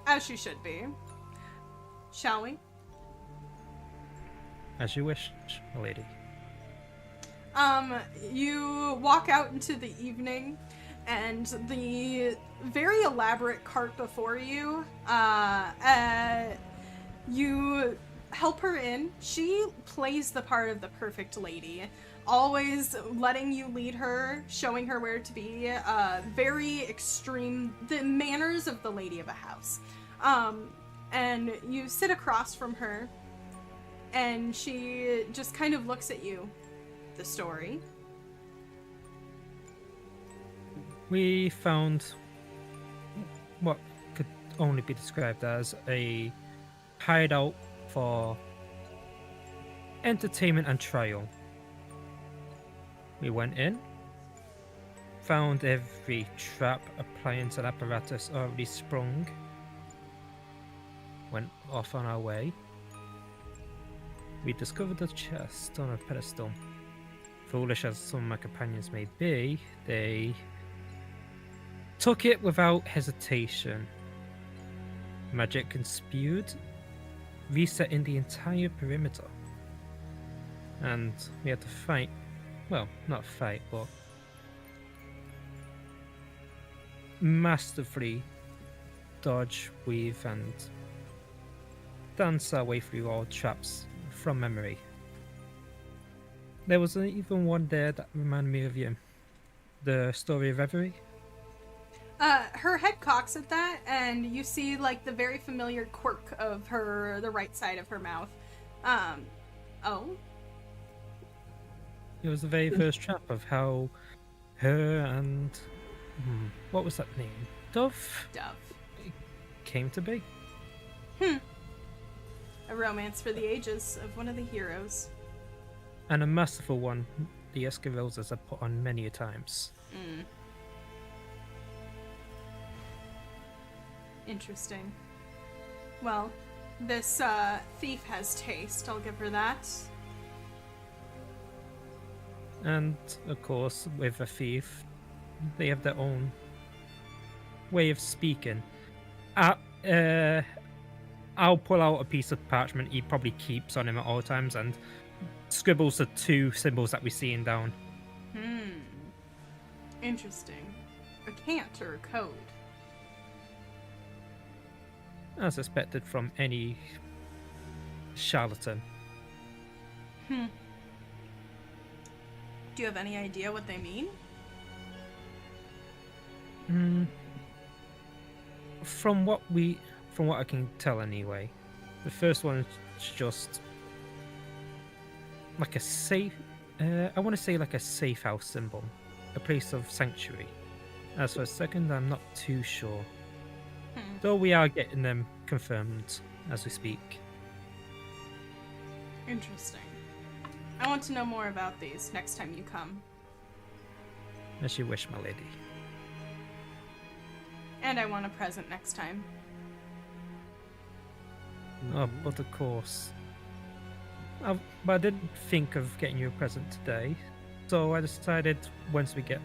As you should be. Shall we? As you wish, lady. You walk out into the evening, and the very elaborate cart before you, you help her in. She plays the part of the perfect lady, always letting you lead her, showing her where to be, very extreme, the manners of the lady of a house. And you sit across from her, and she just kind of looks at you. The story. We found what could only be described as a hideout for entertainment and trial. We went in, found every trap, appliance, and apparatus already sprung, went off on our way. We discovered a chest on a pedestal. Foolish as some of my companions may be, they took it without hesitation. Magic and spewed, resetting the entire perimeter. And we had to fight, well, not fight, but masterfully dodge, weave, and dance our way through all traps from memory. There was even one there that reminded me of you. The story of Reverie. Her head cocks at that, and you see, like, the very familiar quirk of the right side of her mouth. Oh? It was the very first trap of how her and... what was that name? Dove? Dove. Came to be. A romance for the ages of one of the heroes. And a masterful one the Escarosas have put on many a times. Interesting. Well, this thief has taste, I'll give her that. And, of course, with a thief, they have their own way of speaking. I'll pull out a piece of parchment he probably keeps on him at all times and scribbles the two symbols that we're seeing down. Interesting. A cant or a code? As expected from any charlatan. Do you have any idea what they mean? From what I can tell anyway, the first one is just like a safe, I want to say like a safe house symbol, a place of sanctuary. As for a second, I'm not too sure. Though we are getting them confirmed as we speak. Interesting. I want to know more about these next time you come. As you wish, my lady. And I want a present next time. Oh, but of course. But I didn't think of getting you a present today. So I decided once we get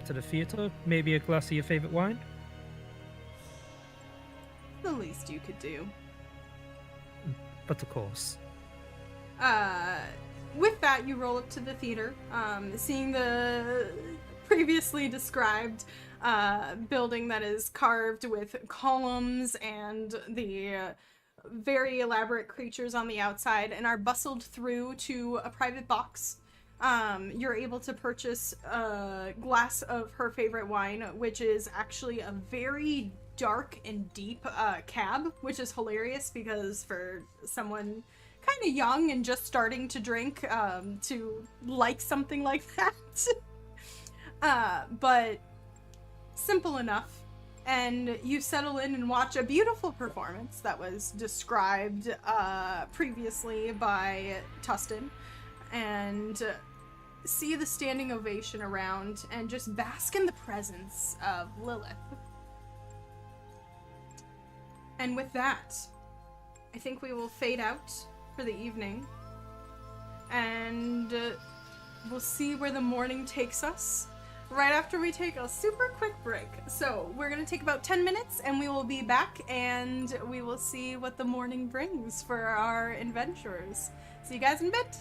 to the theatre, maybe a glass of your favourite wine? The least you could do. But of course. With that, you roll up to the theater, seeing the previously described building that is carved with columns and the very elaborate creatures on the outside, and are bustled through to a private box. You're able to purchase a glass of her favorite wine, which is actually a very dark and deep cab, which is hilarious because for someone kind of young and just starting to drink, to like something like that. But simple enough. And you settle in and watch a beautiful performance that was described previously by Tustin, and see the standing ovation around and just bask in the presence of Lilith. And with that, I think we will fade out for the evening. And we'll see where the morning takes us right after we take a super quick break. So we're going to take about 10 minutes and we will be back and we will see what the morning brings for our adventurers. See you guys in a bit.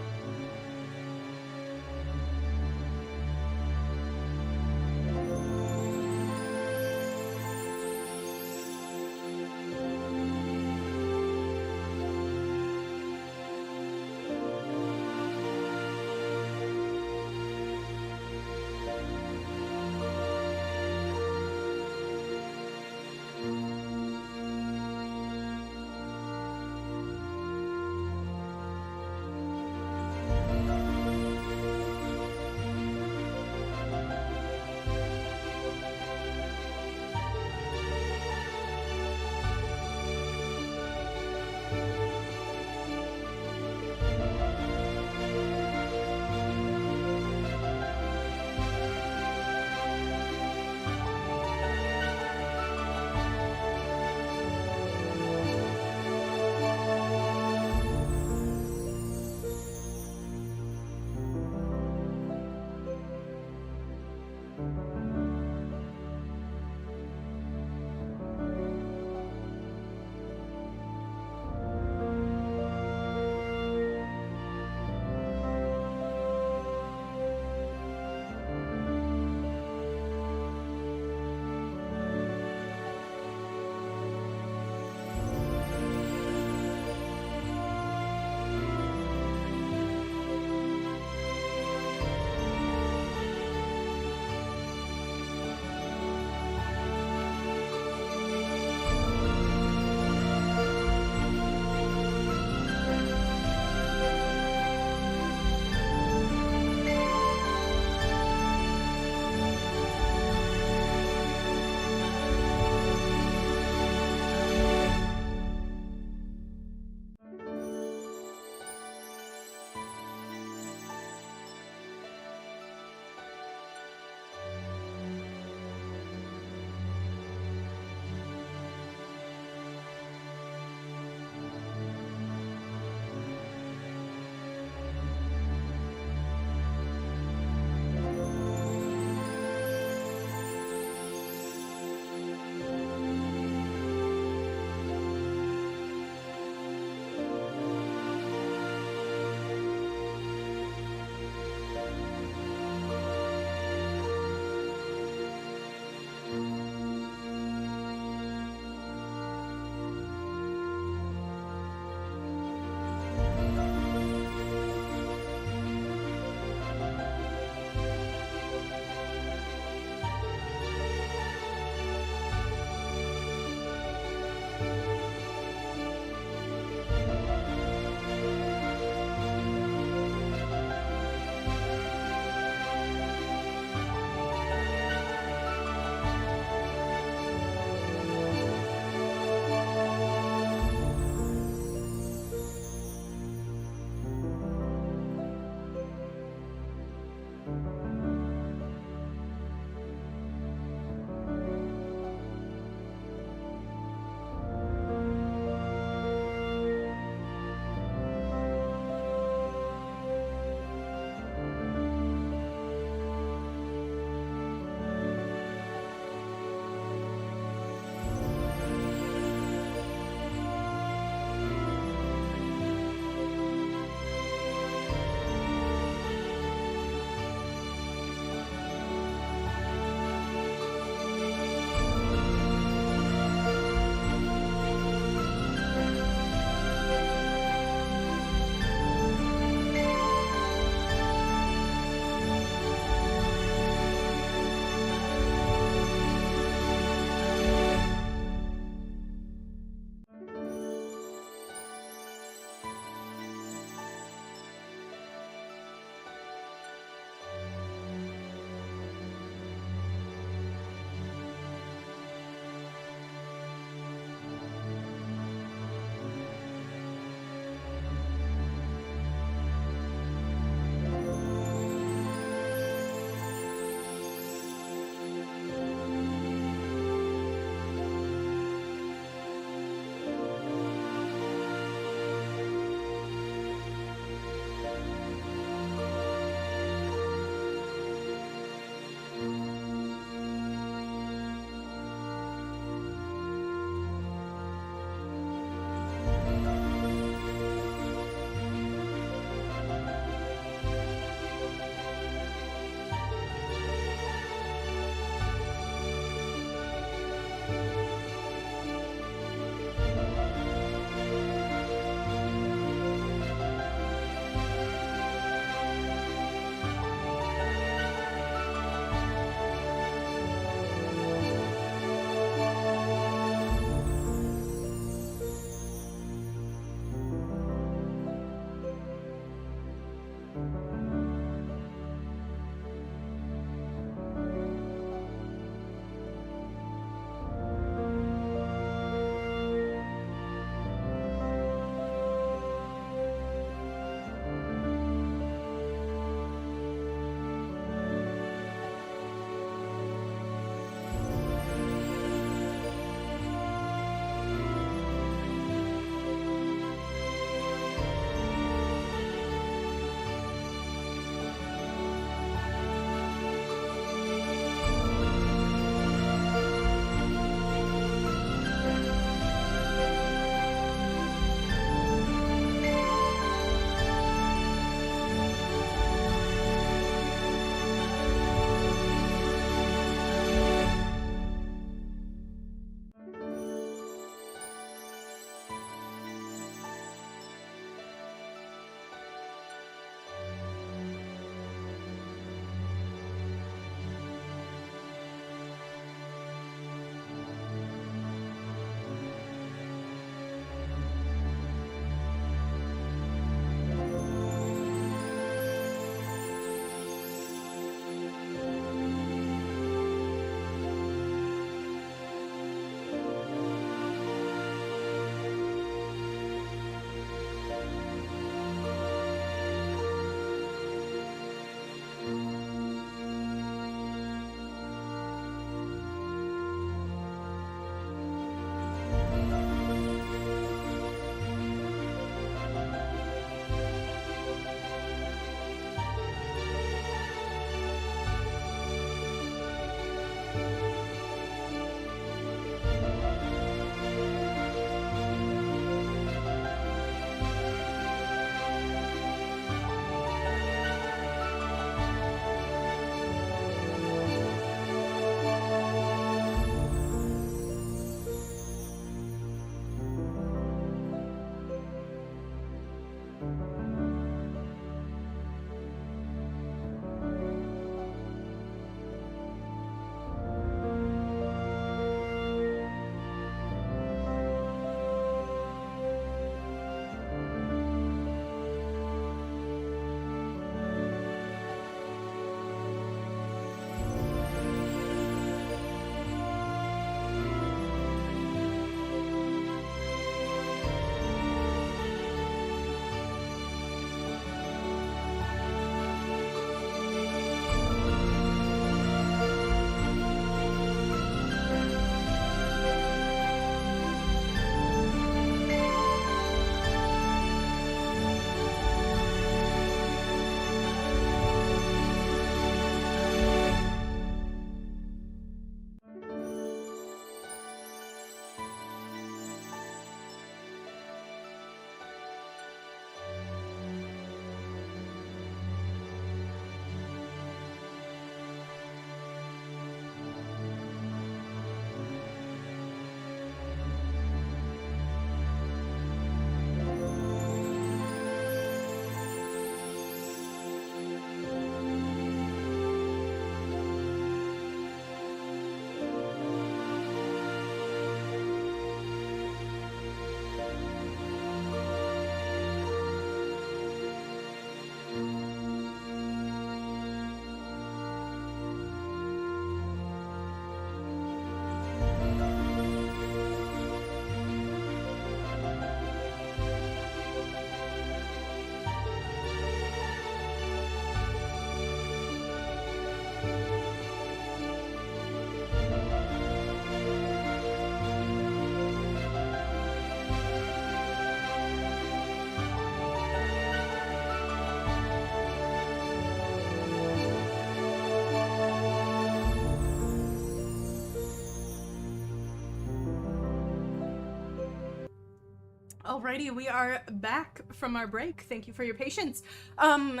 Alrighty, we are back from our break. Thank you for your patience. Thank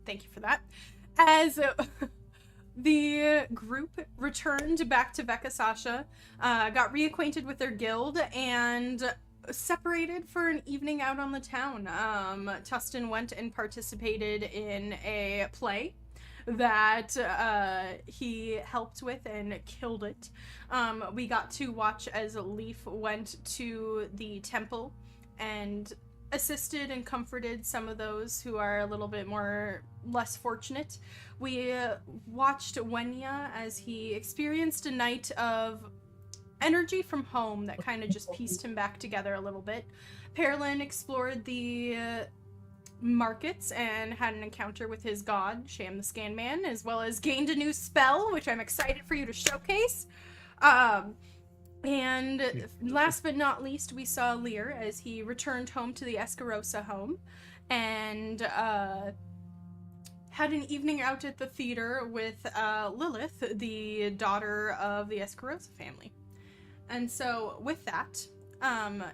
you for that. As the group returned back to Vecca-Saacha, got reacquainted with their guild, and separated for an evening out on the town. Tustin went and participated in a play that he helped with and killed it. We got to watch as Leaf went to the temple and assisted and comforted some of those who are a little bit less fortunate. We watched Wenya as he experienced a night of energy from home that kind of just pieced him back together a little bit. Pearlin explored the markets and had an encounter with his god, Sham the Scan Man, as well as gained a new spell, which I'm excited for you to showcase. And last but not least, we saw Lear as he returned home to the Escarosa home and had an evening out at the theater with Lilith, the daughter of the Escarosa family. And so with that,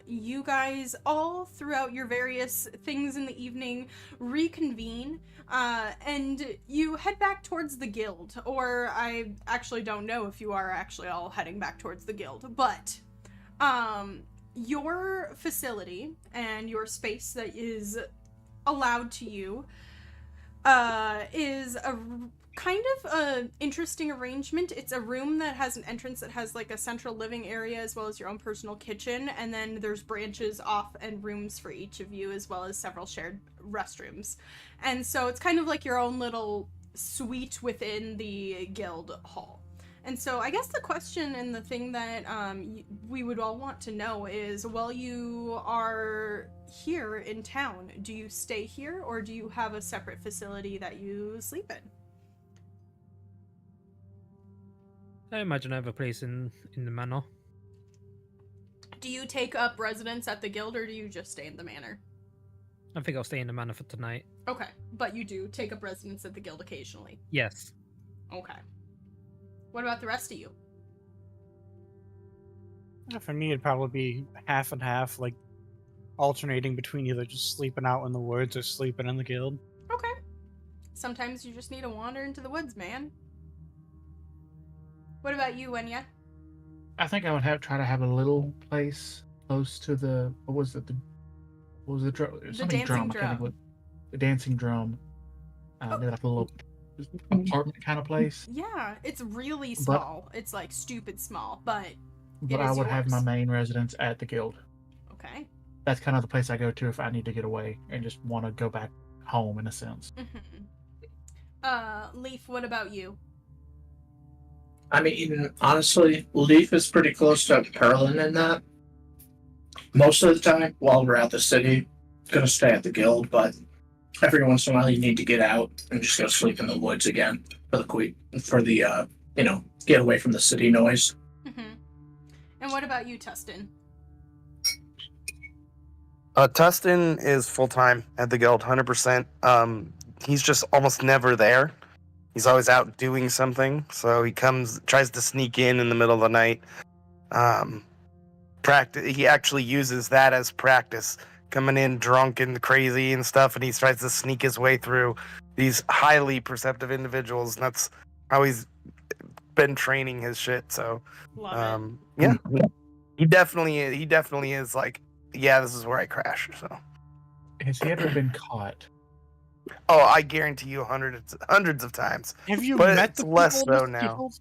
you guys all throughout your various things in the evening reconvene, and you head back towards the guild, or I actually don't know if you are actually all heading back towards the guild, but your facility and your space that is allowed to you is a kind of a interesting arrangement. It's a room that has an entrance that has like a central living area as well as your own personal kitchen, and then there's branches off and rooms for each of you as well as several shared restrooms. And so it's kind of like your own little suite within the guild hall. And so I guess the question and the thing that we would all want to know is, while you are here in town, do you stay here or do you have a separate facility that you sleep in? I imagine I have a place in the manor. Do you take up residence at the guild or do you just stay in the manor? I think I'll stay in the manor for tonight. Okay, but you do take up residence at the guild occasionally? Yes. Okay. What about the rest of you? For me, it'd probably be half and half, like alternating between either just sleeping out in the woods or sleeping in the guild. Okay. Sometimes you just need to wander into the woods, man. What about you, Wenya? I think I would try to have a little place close to the drum? The dancing drum. The dancing drum. Maybe like a little apartment kind of place. Yeah, it's really small. It's like stupid small, but I would have my main residence at the guild. Okay. That's kind of the place I go to if I need to get away and just want to go back home in a sense. Mm-hmm. Leaf, what about you? I mean, honestly, Leaf is pretty close to Pearlin in that. Most of the time, while we're at the city, gonna stay at the guild, but every once in a while you need to get out and just go sleep in the woods again for the get away from the city noise. Mm-hmm. And what about you, Tustin? Tustin is full-time at the guild, 100%. He's just almost never there. He's always out doing something, so he tries to sneak in the middle of the night. He actually uses that as practice, coming in drunk and crazy and stuff, and he tries to sneak his way through these highly perceptive individuals, and that's how he's been training his shit. So, Love it. yeah, he definitely is like, yeah, this is where I crash. So, has he ever been caught? Oh, I guarantee you hundreds of times. Have you But met it's the less people in so this now. guild?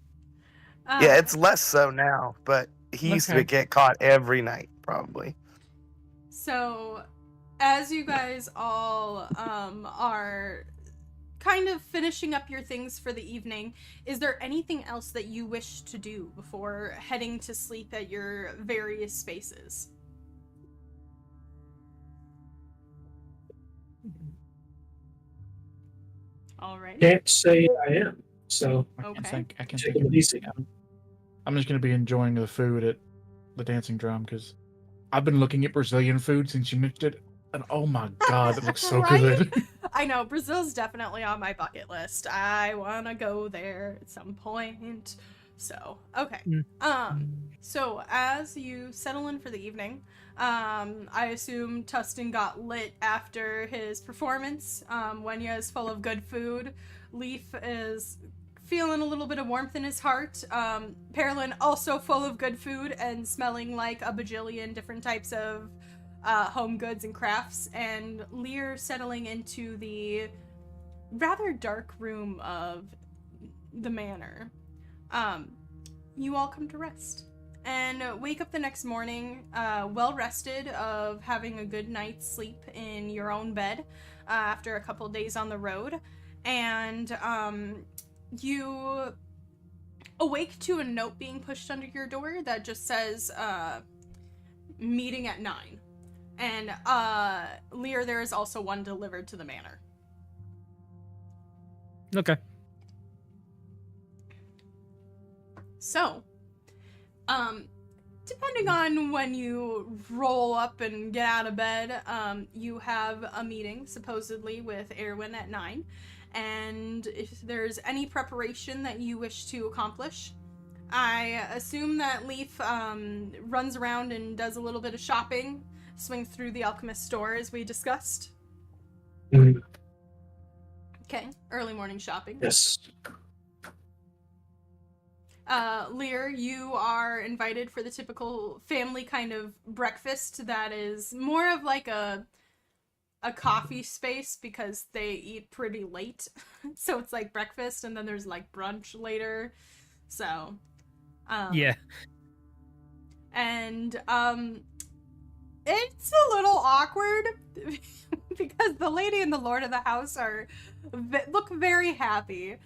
Yeah, it's less so now, but he used to Okay. get caught every night, probably. So, as you guys all are kind of finishing up your things for the evening, is there anything else that you wish to do before heading to sleep at your various spaces? All right. Can't say I am, so Okay. I can't take think of it easy. I'm just going to be enjoying the food at the dancing drum because I've been looking at Brazilian food since you mentioned it, and oh my god, it looks so Right? good. I know, Brazil's definitely on my bucket list. I want to go there at some point. So, okay. Mm. So as you settle in for the evening, I assume Tustin got lit after his performance. Wenya is full of good food. Leaf is feeling a little bit of warmth in his heart. Pearlin also full of good food and smelling like a bajillion different types of home goods and crafts. And Lear settling into the rather dark room of the manor. You all come to rest and wake up the next morning well rested of having a good night's sleep in your own bed after a couple days on the road. And you awake to a note being pushed under your door that just says meeting at 9. And Lear, there is also one delivered to the manor. Okay. So, depending on when you roll up and get out of bed, you have a meeting, supposedly, with Eirwen at 9. And if there's any preparation that you wish to accomplish, I assume that Leaf runs around and does a little bit of shopping, swings through the alchemist store as we discussed. Mhm. Okay, early morning shopping. Yes. Lear, you are invited for the typical family kind of breakfast that is more of like a coffee space because they eat pretty late. So it's like breakfast and then there's like brunch later. So, Yeah. And, it's a little awkward because the lady and the lord of the house look very happy.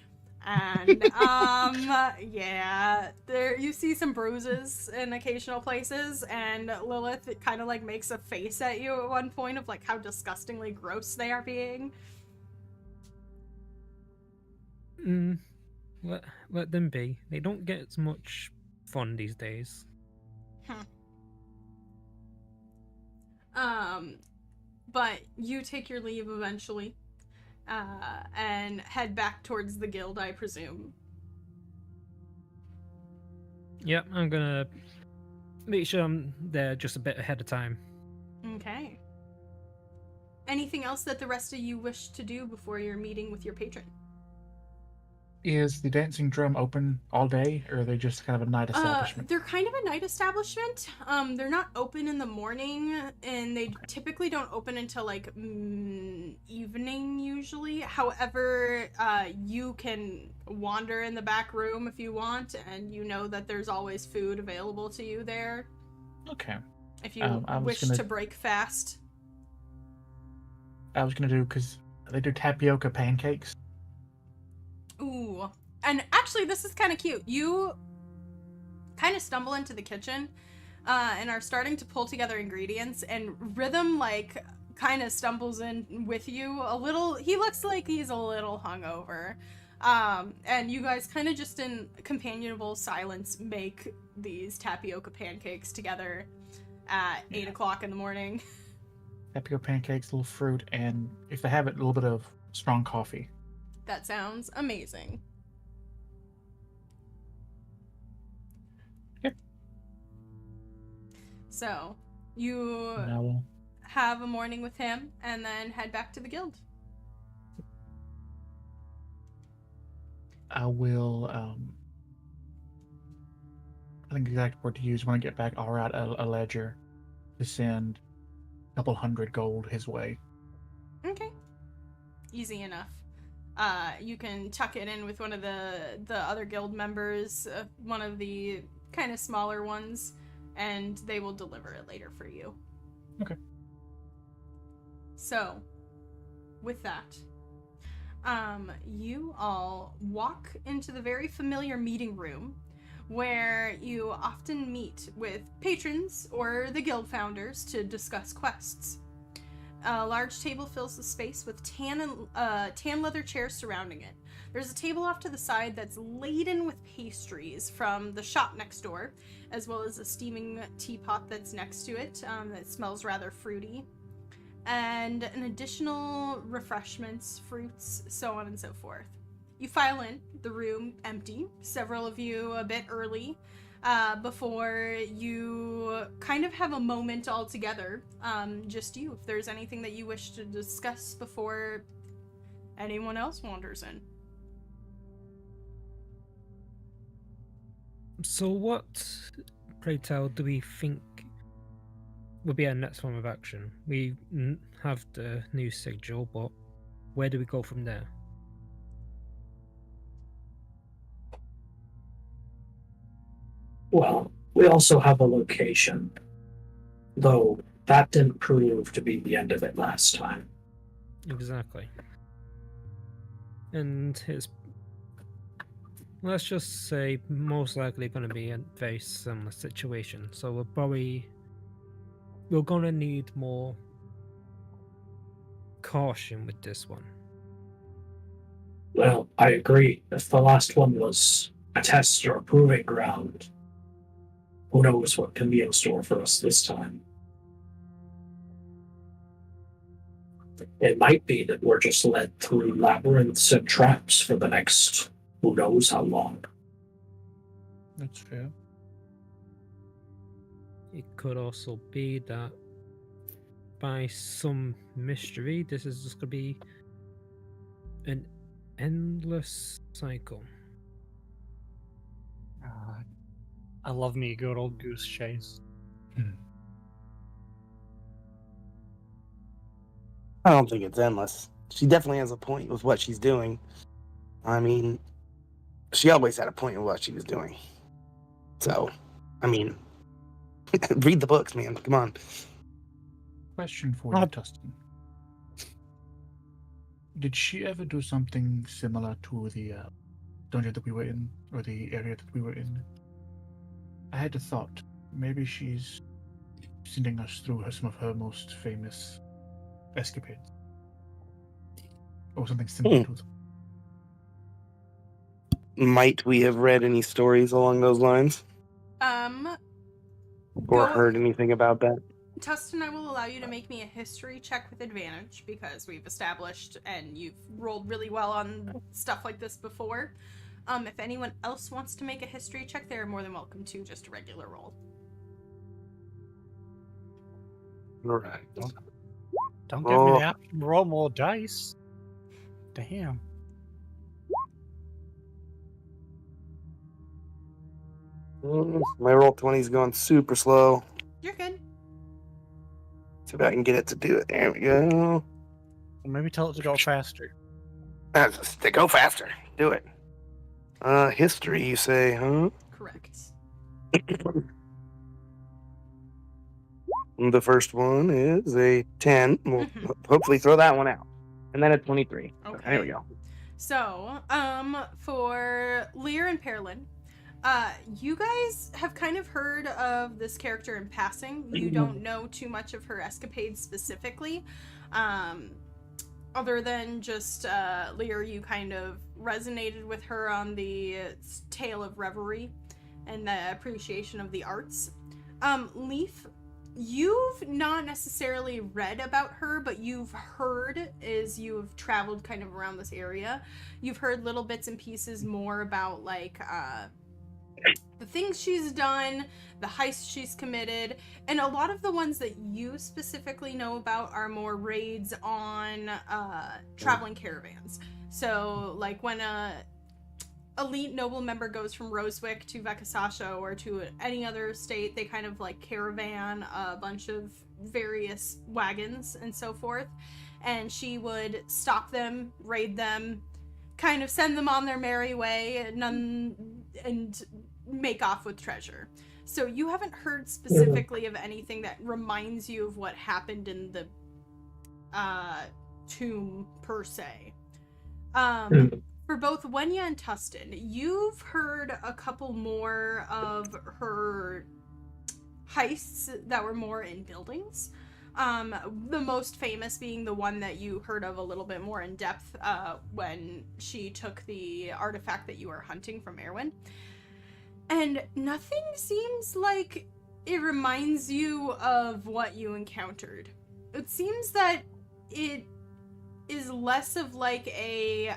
And, yeah, there you see some bruises in occasional places, and Lilith kind of like makes a face at you at one point of like how disgustingly gross they are being. Let them be. They don't get as much fun these days. But you take your leave eventually, and head back towards the guild, I presume. Yep, I'm gonna make sure I'm there just a bit ahead of time. Okay. Anything else that the rest of you wish to do before your meeting with your patron? Is the dancing drum open all day, or are they just kind of a night establishment? They're kind of a night establishment. They're not open in the morning, and they typically don't open until like evening usually. However, you can wander in the back room if you want, and you know that there's always food available to you there. Okay. If you wish to break fast. I was gonna do, because they do tapioca pancakes. Ooh. And actually, this is kind of cute. You kind of stumble into the kitchen and are starting to pull together ingredients, and Rhythm, like, kind of stumbles in with you a little. He looks like he's a little hungover. And you guys kind of just in companionable silence make these tapioca pancakes together at 8 o'clock in the morning. Tapioca pancakes, a little fruit, and if they have it, a little bit of strong coffee. That sounds amazing. Yep. So, you Now, have a morning with him and then head back to the guild. I will, I think the exact word to use when I get back, I'll write a ledger to send a couple hundred gold his way. Okay. Easy enough. You can tuck it in with one of the other guild members, one of the kind of smaller ones, and they will deliver it later for you. Okay. So, with that, you all walk into the very familiar meeting room where you often meet with patrons or the guild founders to discuss quests. A large table fills the space with tan leather chairs surrounding it. There's a table off to the side that's laden with pastries from the shop next door, as well as a steaming teapot that's next to it that smells rather fruity, and an additional refreshments, fruits, so on and so forth. you file in, the room empty, several of you a bit early, before you kind of have a moment all together, just you, if there's anything that you wish to discuss before anyone else wanders in. So what, pray tell, do we think will be our next form of action? We have the new sigil, but where do we go from there? Well, we also have a location, though that didn't prove to be the end of it last time. Exactly. And it's, let's just say, most likely going to be a very similar situation. So we're going to need more caution with this one. Well, I agree. If the last one was a test or a proving ground, who knows what can be in store for us this time. It might be that we're just led through labyrinths and traps for the next who knows how long. That's fair. It could also be that by some mystery, this is just going to be an endless cycle. I love me a good old goose chase. I don't think it's endless. She definitely has a point with what she's doing. I mean, she always had a point with what she was doing. So, I mean, read the books, man. Come on. Question for you, Tustin. Did she ever do something similar to the dungeon that we were in, or the area that we were in? I had a thought. Maybe she's sending us through some of her most famous escapades. Or something similar to them. Might we have read any stories along those lines? Or heard anything about that? Tustin, I will allow you to make me a history check with advantage, because we've established and you've rolled really well on stuff like this before. If anyone else wants to make a history check, they're more than welcome to, just a regular roll. Alright. Don't give me the option to roll more dice. Damn. My roll 20's going super slow. You're good. See if I can get it to do it. There we go. Well, maybe tell it to go faster. To go faster. Do it. History, you say, huh? Correct. The first one is a 10. We'll hopefully throw that one out. And then a 23. Okay. There we go. So, for Lear and Perlin, you guys have kind of heard of this character in passing. You don't know too much of her escapades specifically. Other than just, Lear, you kind of resonated with her on the tale of revelry and the appreciation of the arts. Leaf, you've not necessarily read about her, but you've heard, as you've traveled kind of around this area, you've heard little bits and pieces more about, like, the things she's done, the heists she's committed, and a lot of the ones that you specifically know about are more raids on traveling caravans. So, like, when a elite noble member goes from Rosewick to Vecca-Saacha or to any other state, they kind of, like, caravan a bunch of various wagons and so forth, and she would stop them, raid them, kind of send them on their merry way, and make off with treasure. So you haven't heard specifically of anything that reminds you of what happened in the tomb, per se. For both Wenya and Tustin, you've heard a couple more of her heists that were more in buildings. The most famous being the one that you heard of a little bit more in depth when she took the artifact that you were hunting from Eirwen. And nothing seems like it reminds you of what you encountered. It seems that it is less of like a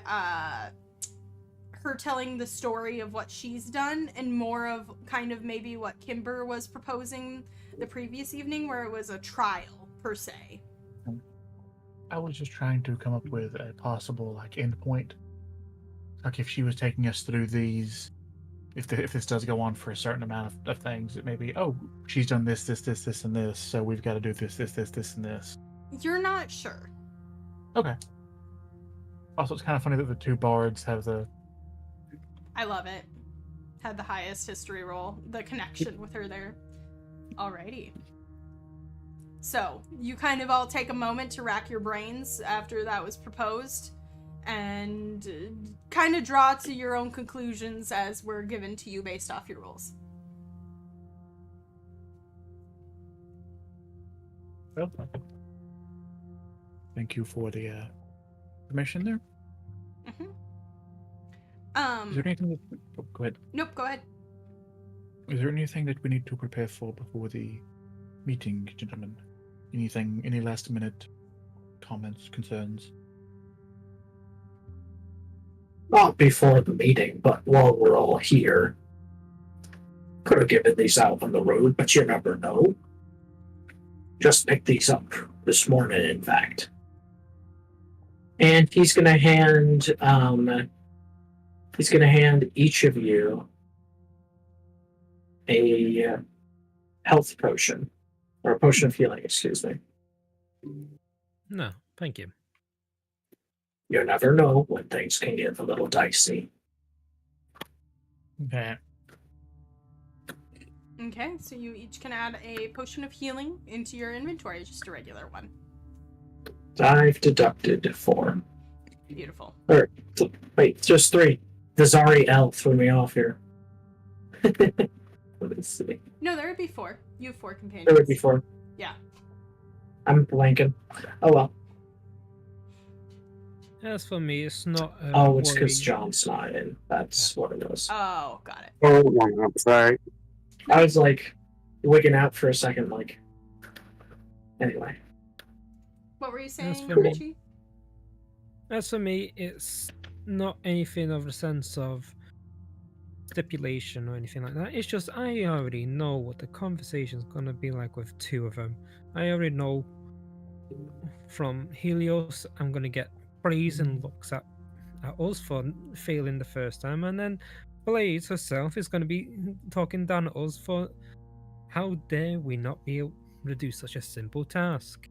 her telling the story of what she's done and more of kind of maybe what Kimbur was proposing the previous evening, where it was a trial per se. I was just trying to come up with a possible like end point. Like if she was taking us through these, if this does go on for a certain amount of things, it may be, oh, she's done this, and this, so we've got to do this, and this. You're not sure. Okay. Also, it's kind of funny that the two bards have the... I love it. Had the highest history roll, the connection with her there. Alrighty. So, you kind of all take a moment to rack your brains after that was proposed, and kind of draw to your own conclusions as were given to you based off your rolls. Well, thank you for the permission there. Is there anything that... Oh, go ahead. Nope, go ahead. Is there anything that we need to prepare for before the meeting, gentlemen? Anything, any last minute comments, concerns? Not before the meeting, but while we're all here. Could have given these out on the road, but you never know. Just picked these up this morning, in fact. And he's gonna hand each of you a health potion. Or a potion of healing, excuse me. No, thank you. You never know when things can get a little dicey. Okay. Okay, so you each can add a potion of healing into your inventory, just a regular one. I've deducted 4. Beautiful. Wait, just 3. The Zari L threw me off here. Let's see. No, there would be 4. You have 4 companions. There would be 4. Yeah. I'm blanking. Oh well. As for me, it's not. Oh, it's because worry. John's not in. That's what it was. Oh, got it. Oh, I'm sorry. I was like wigging out for a second, like. Anyway. What were you That's saying, for me. Richie? As for me, it's not anything of the sense of stipulation or anything like that. It's just I already know what the conversation's gonna be like with 2 of them. I already know from Helios I'm gonna get brazen looks at us for failing the first time, and then Blaze herself is gonna be talking down at us for how dare we not be able to do such a simple task.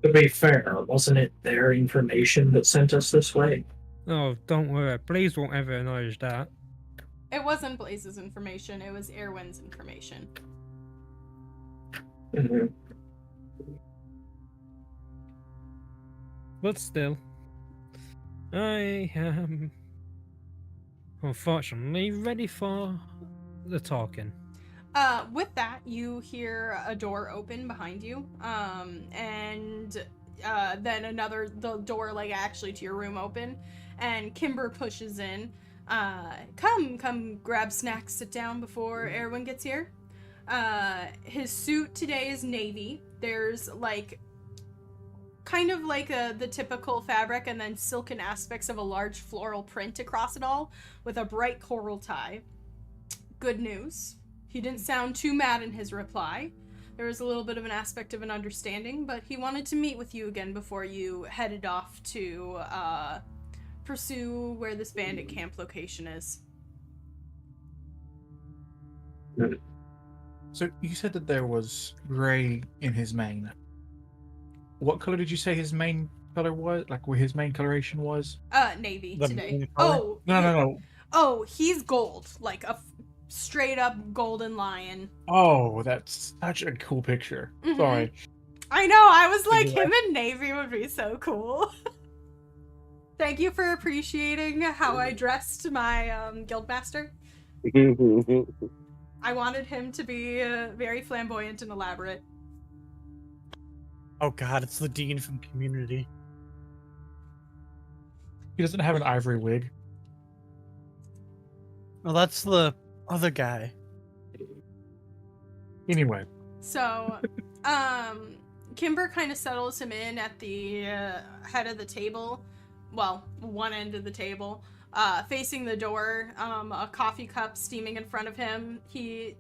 To be fair, wasn't it their information that sent us this way? Oh, don't worry, Blaze won't ever acknowledge that. It wasn't Blaze's information, it was Eirwen's information. Mm-hmm. But still, I am unfortunately ready for the talking. With that, you hear a door open behind you, and then the door, like, actually to your room open, and Kimbur pushes in. Come, grab snacks, sit down before Eirwen gets here. His suit today is navy. There's, like, kind of like the typical fabric and then silken aspects of a large floral print across it all, with a bright coral tie. Good news. He didn't sound too mad in his reply. There was a little bit of an aspect of an understanding, but he wanted to meet with you again before you headed off to pursue where this bandit camp location is. So you said that there was gray in his mane. What color did you say his main color was? Like where his main coloration was? Navy The today. main color? Oh, No. Oh, he's gold, like a straight up golden lion. Oh, that's such a cool picture. Mhm. Sorry. I know, I was like, Anyway. him in navy would be so cool. Thank you for appreciating how I dressed my guildmaster. I wanted him to be very flamboyant and elaborate. Oh god, it's the dean from Community. He doesn't have an ivory wig. Well, that's the other guy. Anyway. So, Kimbur kind of settles him in at the head of the table. Well, one end of the table. facing the door, a coffee cup steaming in front of him. He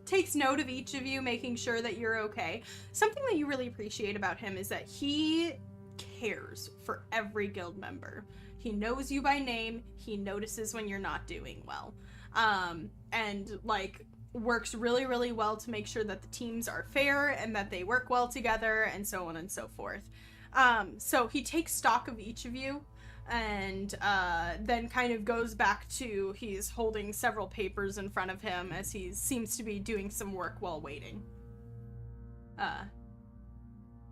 takes note of each of you, making sure that you're okay. Something that you really appreciate about him is that he cares for every guild member. He knows you by name. He notices when you're not doing well. And works really, really well to make sure that the teams are fair and that they work well together and so on and so forth. So he takes stock of each of you and then kind of goes back to, he's holding several papers in front of him as he seems to be doing some work while waiting.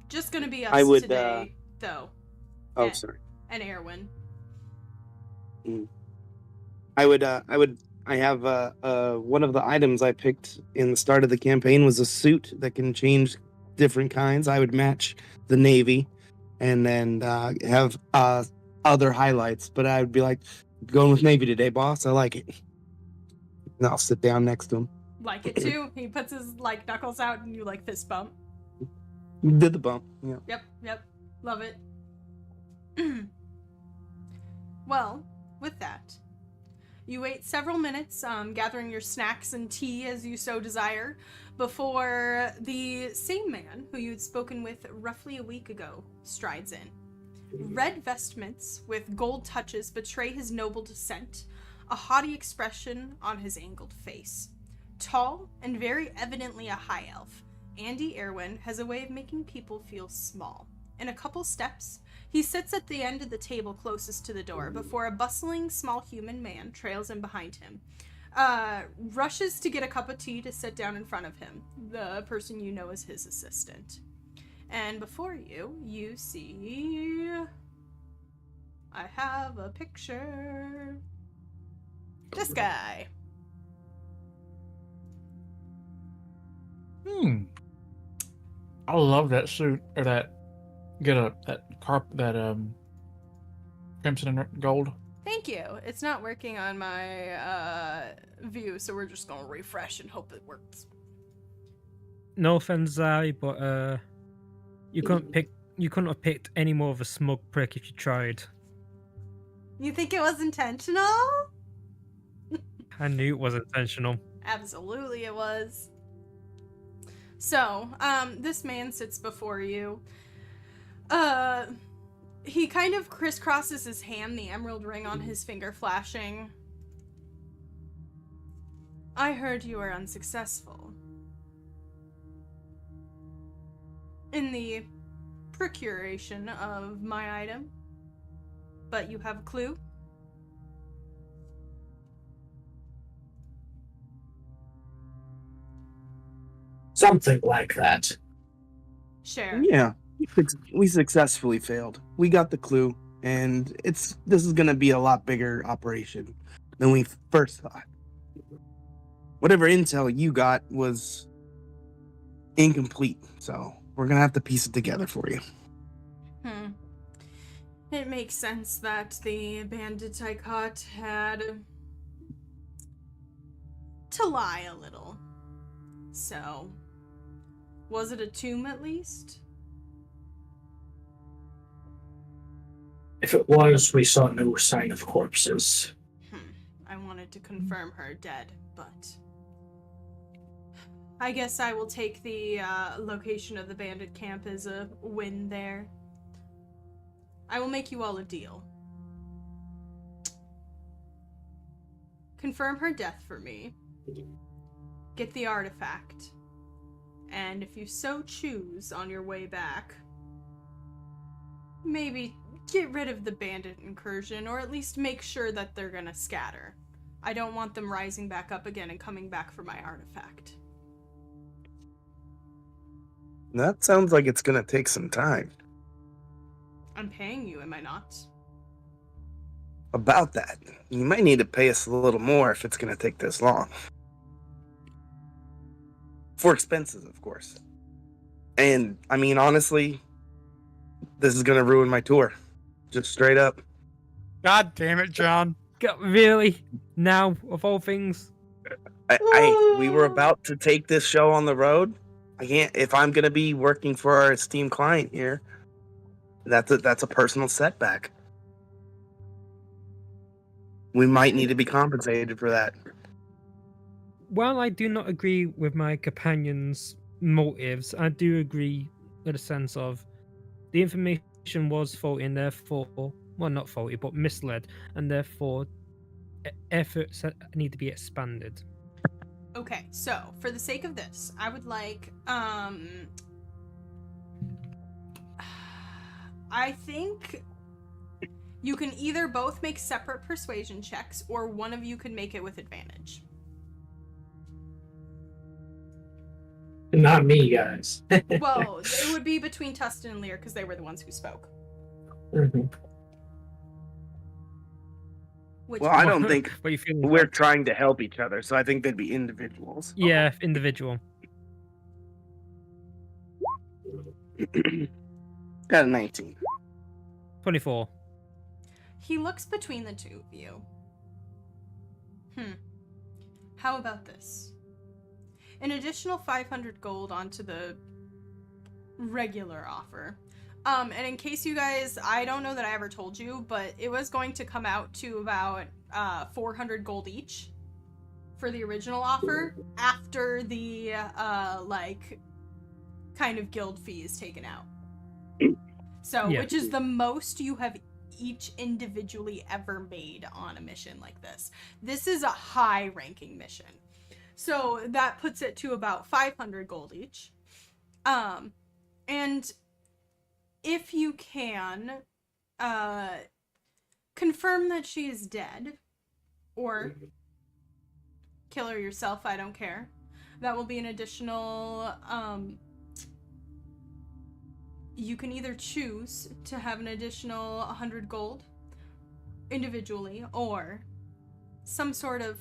Just gonna be us today, though. Oh, sorry. And Eirwen. I have one of the items I picked in the start of the campaign was a suit that can change different kinds. I would match the navy and then have other highlights, but I would be like, going with navy today, boss. I like it. And I'll sit down next to him. Like it too. He puts his knuckles out and you fist bump. Did the bump. Yeah. Yep. Love it. Well, with that, you wait several minutes, gathering your snacks and tea as you so desire, before the same man who you'd spoken with roughly a week ago strides in. Red vestments with gold touches betray his noble descent, a haughty expression on his angled face. Tall and very evidently a high elf, Andi Eirwen has a way of making people feel small. In a couple steps, he sits at the end of the table closest to the door before a bustling small human man trails in behind him. Rushes to get a cup of tea to sit down in front of him, the person you know as his assistant. And before you, you see... I have a picture. This guy. I love that suit, or that crimson and gold. Thank you. It's not working on my view, so we're just gonna refresh and hope it works. No offense, Zai, but you couldn't have picked any more of a smug prick if you tried. You think it was intentional? I knew it was intentional. Absolutely it was. So, this man sits before you. He kind of crisscrosses his hand, the emerald ring on his finger flashing. I heard you were unsuccessful in the procuration of my item, but you have a clue? Something like that. Share. Yeah, we successfully failed. We got the clue, and this is gonna be a lot bigger operation than we first thought. Whatever intel you got was incomplete, so we're gonna have to piece it together for you. It makes sense that the bandit I caught had to lie a little. So, was it a tomb at least? If it was, we saw no sign of corpses. I wanted to confirm her dead, but I guess I will take the location of the bandit camp as a win there. I will make you all a deal. Confirm her death for me. Get the artifact. And if you so choose on your way back, maybe get rid of the bandit incursion, or at least make sure that they're gonna scatter. I don't want them rising back up again and coming back for my artifact. That sounds like it's gonna take some time. I'm paying you, am I not? About that, you might need to pay us a little more if it's gonna take this long. For expenses, of course. And, I mean, honestly, this is gonna ruin my tour. Just straight up. God damn it, John. Really? Now, of all things? We were about to take this show on the road. I can't, if I'm gonna be working for our esteemed client here, that's a personal setback. we might need to be compensated for that. While I do not agree with my companion's motives, I do agree in the sense of the information was faulty and therefore, well, not faulty, but misled, and therefore efforts need to be expanded. Okay, so for the sake of this, I would like, I think you can either both make separate persuasion checks, or one of you can make it with advantage. Not me, guys. Well, it would be between Tustin and Lear, because they were the ones who spoke. Mhm. Which Well, I don't think What are you feeling? we're trying to help each other, so I think they'd be individuals. Yeah, individual. Got a 19. 24. He looks between the two of you. How about this? An additional 500 gold onto the regular offer. And in case you guys, I don't know that I ever told you, but it was going to come out to about 400 gold each for the original offer after the kind of guild fee is taken out. So, Yeah. which is the most you have each individually ever made on a mission like this. This is a high ranking mission. So that puts it to about 500 gold each. And if you can confirm that she is dead, or kill her yourself, I don't care, that will be an additional, you can either choose to have an additional 100 gold individually, or some sort of,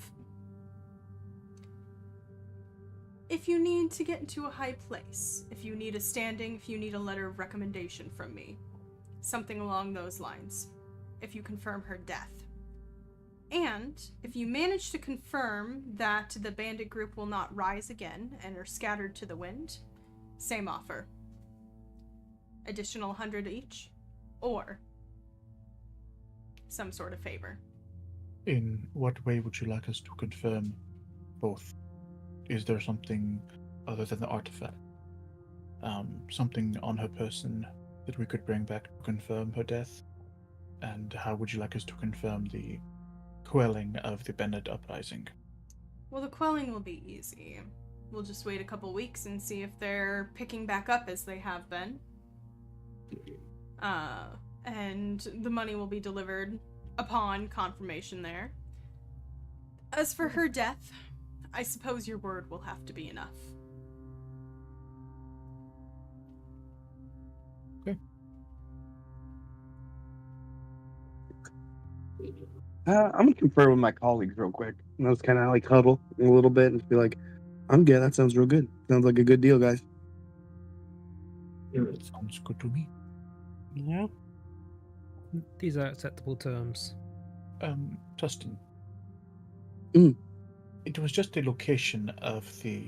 if you need to get into a high place, if you need a standing, if you need a letter of recommendation from me, something along those lines, if you confirm her death. And if you manage to confirm that the bandit group will not rise again and are scattered to the wind, same offer. Additional 100 each, or some sort of favor. In what way would you like us to confirm both? Is there something other than the artifact? Something on her person that we could bring back to confirm her death? And how would you like us to confirm the quelling of the bandit uprising? Well, the quelling will be easy. We'll just wait a couple weeks and see if they're picking back up as they have been. And the money will be delivered upon confirmation there. As for her death, I suppose your word will have to be enough. Okay. I'm gonna confer with my colleagues real quick. And I was kind of like huddle a little bit and be like, I'm good. That sounds real good. Sounds like a good deal, guys. That sounds good to me. Yeah. These are acceptable terms. Tustin. Mm. It was just the location of the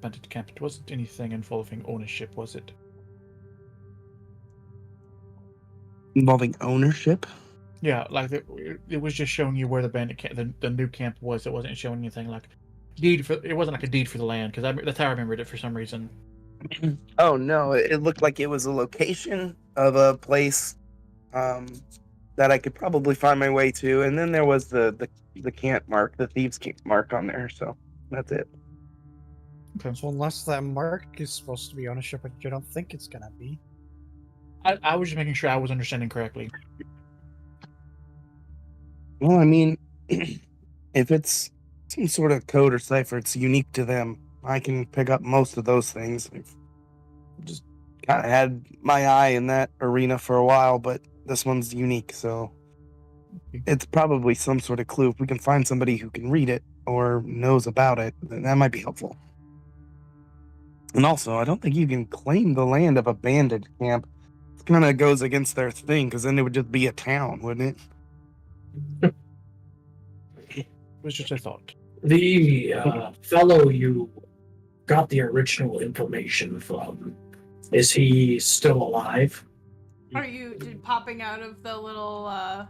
bandit camp. It wasn't anything involving ownership, was it? Involving ownership? Yeah, like it was just showing you where the bandit camp, the new camp was. It wasn't showing anything like deed for. It wasn't like a deed for the land, because that's how I remembered it for some reason. Oh no, it looked like it was a location of a place that I could probably find my way to, and then there was the camp mark, the thieves' camp mark on there. So that's it. Okay. So unless that mark is supposed to be ownership, which I don't think it's gonna be. I was just making sure I was understanding correctly. Well, I mean, if it's some sort of code or cipher, it's unique to them. I can pick up most of those things. I've just kind of had my eye in that arena for a while, but this one's unique, so it's probably some sort of clue. If we can find somebody who can read it or knows about it, then that might be helpful. And also, I don't think you can claim the land of a bandit camp. It kind of goes against their thing, because then it would just be a town, wouldn't it? It was just a thought. The fellow you got the original information from, is he still alive? Are you popping out of the little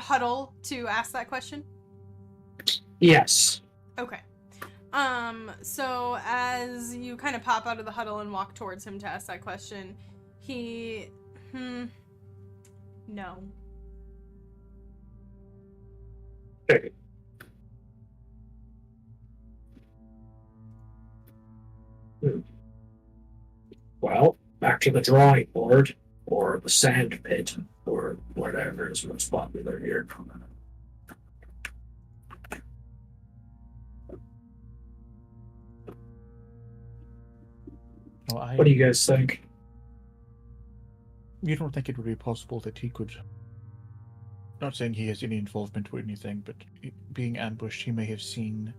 huddle to ask that question? Yes. Okay. So as you kind of pop out of the huddle and walk towards him to ask that question, he, no. Okay. Well, back to the drawing board, or the sand pit, or whatever is most popular here. Well, What do you guys think? You don't think it would be possible that he could? Not saying he has any involvement with anything, but being ambushed, he may have seen,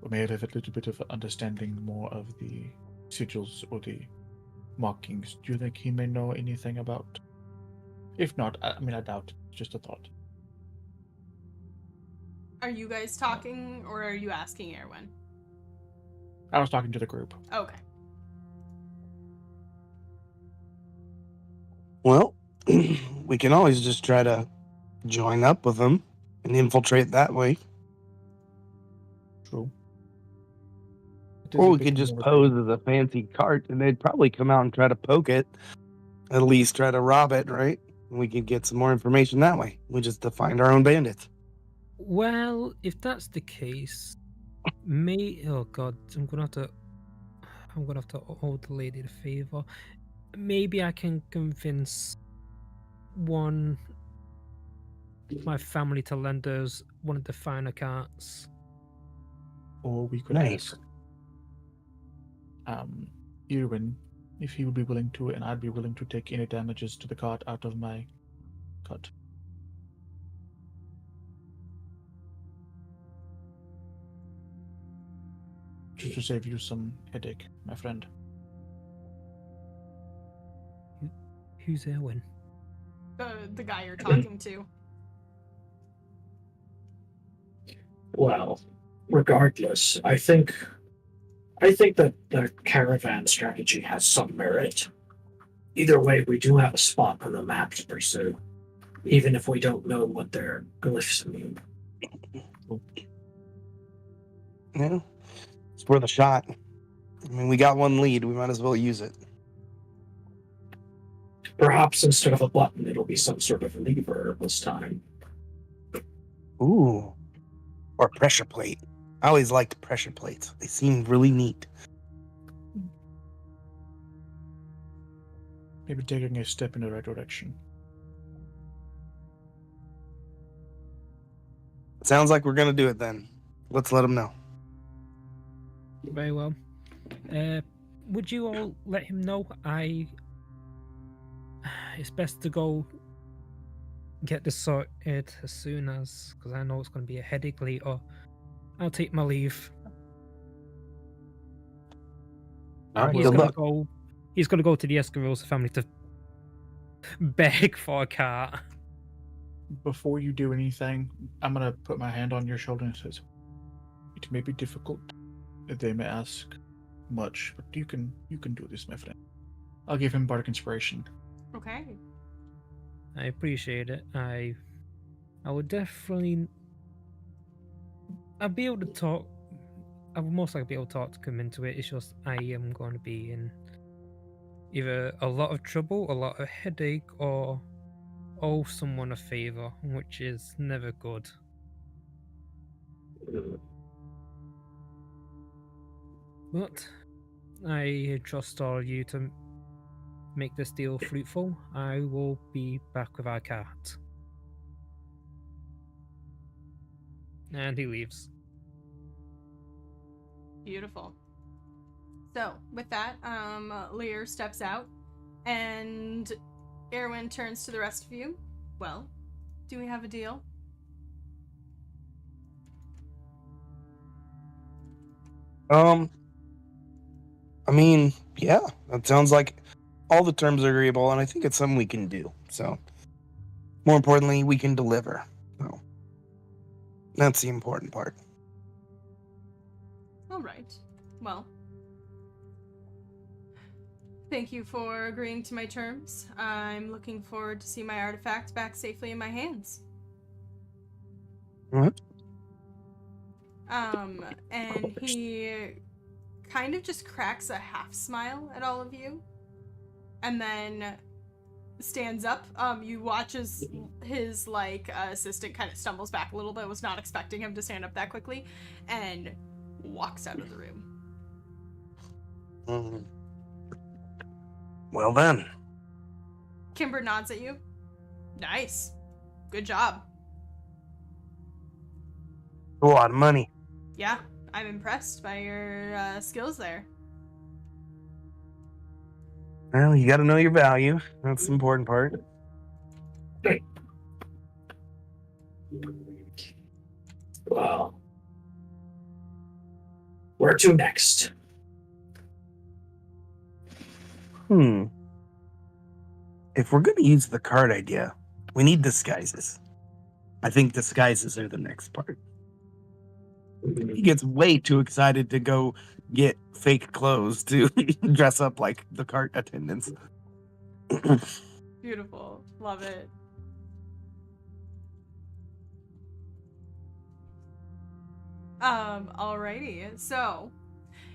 or may have a little bit of understanding more of the sigils or the markings. Do you think he may know anything about? If not, I mean, I doubt. Just a thought. Are you guys talking, or are you asking Eirwen? I was talking to the group. Okay. Well, we can always just try to join up with them and infiltrate that way. True. Or we could just pose as a fancy cart and they'd probably come out and try to poke it. At least try to rob it, right? We could get some more information that way. We just to find our own bandits. Well, if that's the case, oh god, I'm gonna have to owe the lady the favor. Maybe I can convince my family to lend us one of the finer carts. Or we could Nice. ask Eirwen if he would be willing to, and I'd be willing to take any damages to the cart out of my cut. Just to save you some headache, my friend. Who's Eirwen? The guy you're talking to. Well, regardless, I think that the caravan strategy has some merit. Either way, we do have a spot on the map to pursue, even if we don't know what their glyphs mean. Yeah. It's worth a shot. I mean, we got one lead. We might as well use it. Perhaps instead of a button, it'll be some sort of lever this time. Ooh. Or pressure plate. I always liked pressure plates. They seem really neat. Maybe taking a step in the right direction. Sounds like we're going to do it then. Let's let them know. Very well. Would you all let him know it's best to go get this sorted as soon as, because I know it's going to be a headache later. I'll take my leave. All right, He's good gonna luck. go. He's going to go to the Escarosa family to beg for a cart. Before you do anything, I'm gonna put my hand on your shoulder and says, "It may be difficult. They may ask much, but you can do this, my friend." I'll give him bardic inspiration. Okay. I appreciate it. I would definitely. I'll be able to talk. I would most likely be able to talk to come into it. It's just I am going to be in either a lot of trouble, a lot of headache, or owe someone a favor, which is never good. But I trust all of you to make this deal fruitful. I will be back with our cart. And he leaves. Beautiful. So, with that, Lear steps out, and Eirwen turns to the rest of you. Well, do we have a deal? I mean, yeah, that sounds like all the terms are agreeable, and I think it's something we can do. So, more importantly, we can deliver. So, that's the important part. All right. Well, thank you for agreeing to my terms. I'm looking forward to see my artifact back safely in my hands. What? And he kind of just cracks a half smile at all of you, and then stands up. You watch as his assistant kind of stumbles back a little bit, was not expecting him to stand up that quickly, and walks out of the room. Well then. Kimbur nods at you. Nice. Good job. A lot of money. Yeah, I'm impressed by your skills there. Well, you got to know your value. That's the important part. Well, where to next? If we're going to use the card idea, we need disguises. I think disguises are the next part. He gets way too excited to go get fake clothes to dress up like the cart attendants. Beautiful. Love it. Alrighty. So,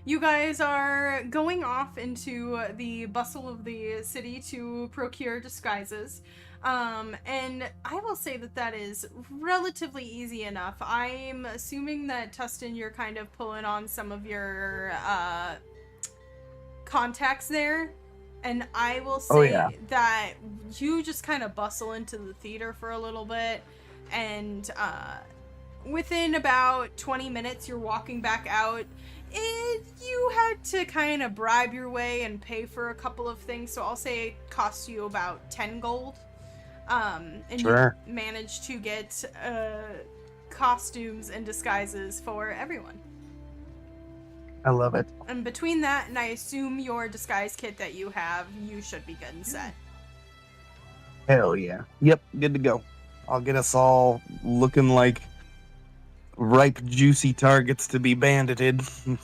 you guys are going off into the bustle of the city to procure disguises. And I will say that is relatively easy enough. I'm assuming that, Tustin, you're kind of pulling on some of your contacts there. And I will say that you just kind of bustle into the theater for a little bit. And within about 20 minutes, you're walking back out. And you had to kind of bribe your way and pay for a couple of things. So I'll say it costs you about 10 gold. And Sure. you managed to get costumes and disguises for everyone. I love it. And between that and I assume your disguise kit that you have, you should be good and set. Hell yeah. Yep, good to go. I'll get us all looking like ripe, juicy targets to be bandited. And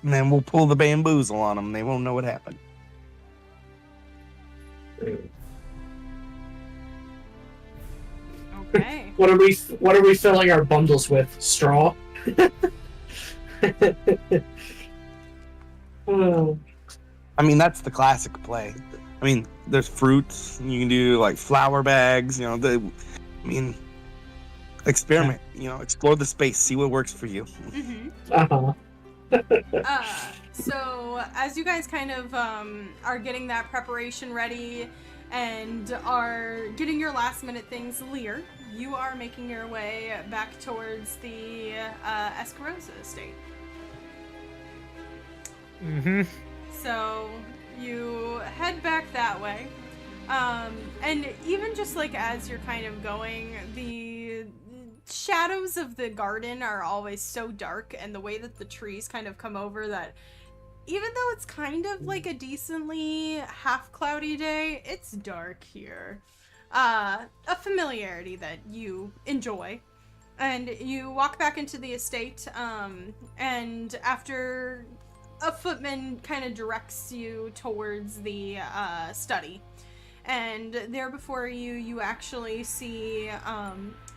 then we'll pull the bamboozle on them. They won't know what happened. Okay. What are we filling our bundles with? Straw? Oh. I mean, that's the classic play. I mean, there's fruits. You can do like flour bags. Experiment. Explore the space. See what works for you. Mm-hmm. Uh-huh. So as you guys kind of are getting that preparation ready and are getting your last minute things, Lear, you are making your way back towards the Escarosa estate. Mm-hmm. So you head back that way. And even just as you're kind of going, the shadows of the garden are always so dark, and the way that the trees kind of come over that even though it's kind of like a decently half cloudy day, it's dark here. A familiarity that you enjoy. And you walk back into the estate, and after a footman kind of directs you towards the study. And there before you, you actually see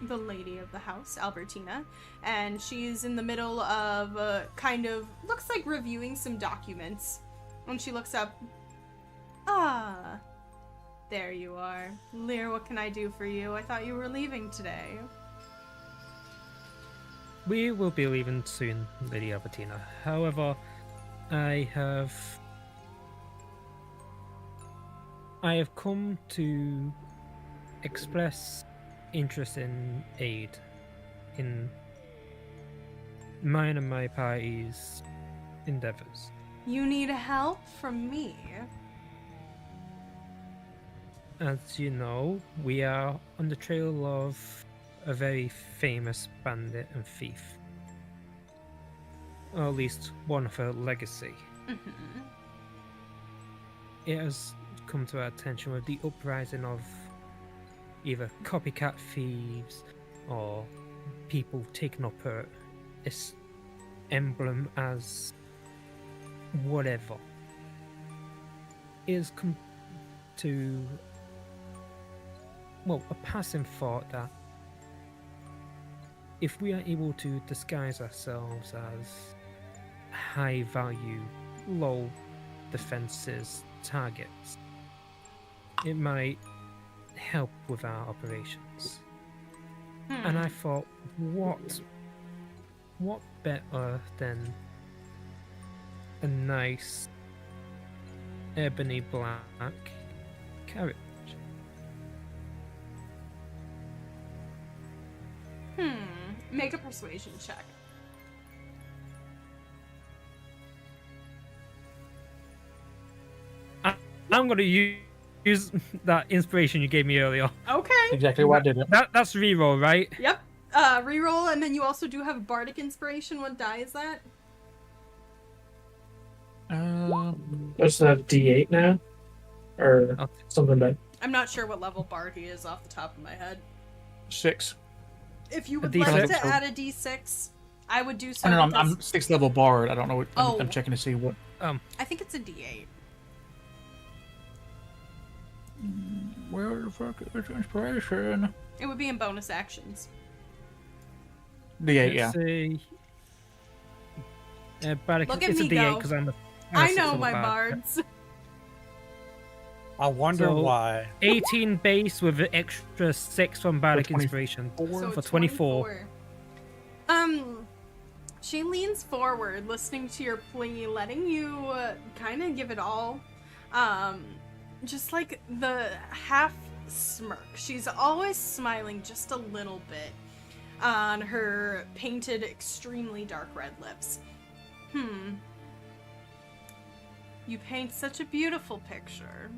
the lady of the house, Albertina, and she's in the middle of kind of, looks like reviewing some documents. When she looks up, there you are. Lear, what can I do for you? I thought you were leaving today. We will be leaving soon, Lady Albertina. However, I have come to express interest in aid in mine and my party's endeavors. You need help from me. As you know, we are on the trail of a very famous bandit and thief. Or at least one of her legacy. Mm-hmm. It has come to our attention with the uprising of either copycat thieves or people taking up her emblem as whatever. It has come to, a passing thought that if we are able to disguise ourselves as high value, low defenses targets, it might help with our operations. And I thought, what better than a nice ebony black carriage? Make a persuasion check. I'm going to use that inspiration you gave me earlier. Okay. Exactly what I did. That's reroll, right? Yep. Reroll, and then you also do have bardic inspiration. What die is that? There's a D8 now, or Okay. something like. I'm not sure what level bard he is off the top of my head. 6. If you would D6? like to add a D6, I would do so. Oh, no, because I'm 6th level bard. I don't know what. Oh. I'm checking to see what. I think it's a D8. Where the fuck is inspiration? It would be in bonus actions. D8, yeah. Let's see. Bardic, Look at it's a me D8 go. because I'm a I sixth know level my bard. bards. I wonder So- why. 18 base with an extra 6 from Bardic 20 Inspiration. So For 24. She leans forward, listening to your plea, letting you kind of give it all. Just like the half smirk. She's always smiling just a little bit on her painted, extremely dark red lips. You paint such a beautiful picture.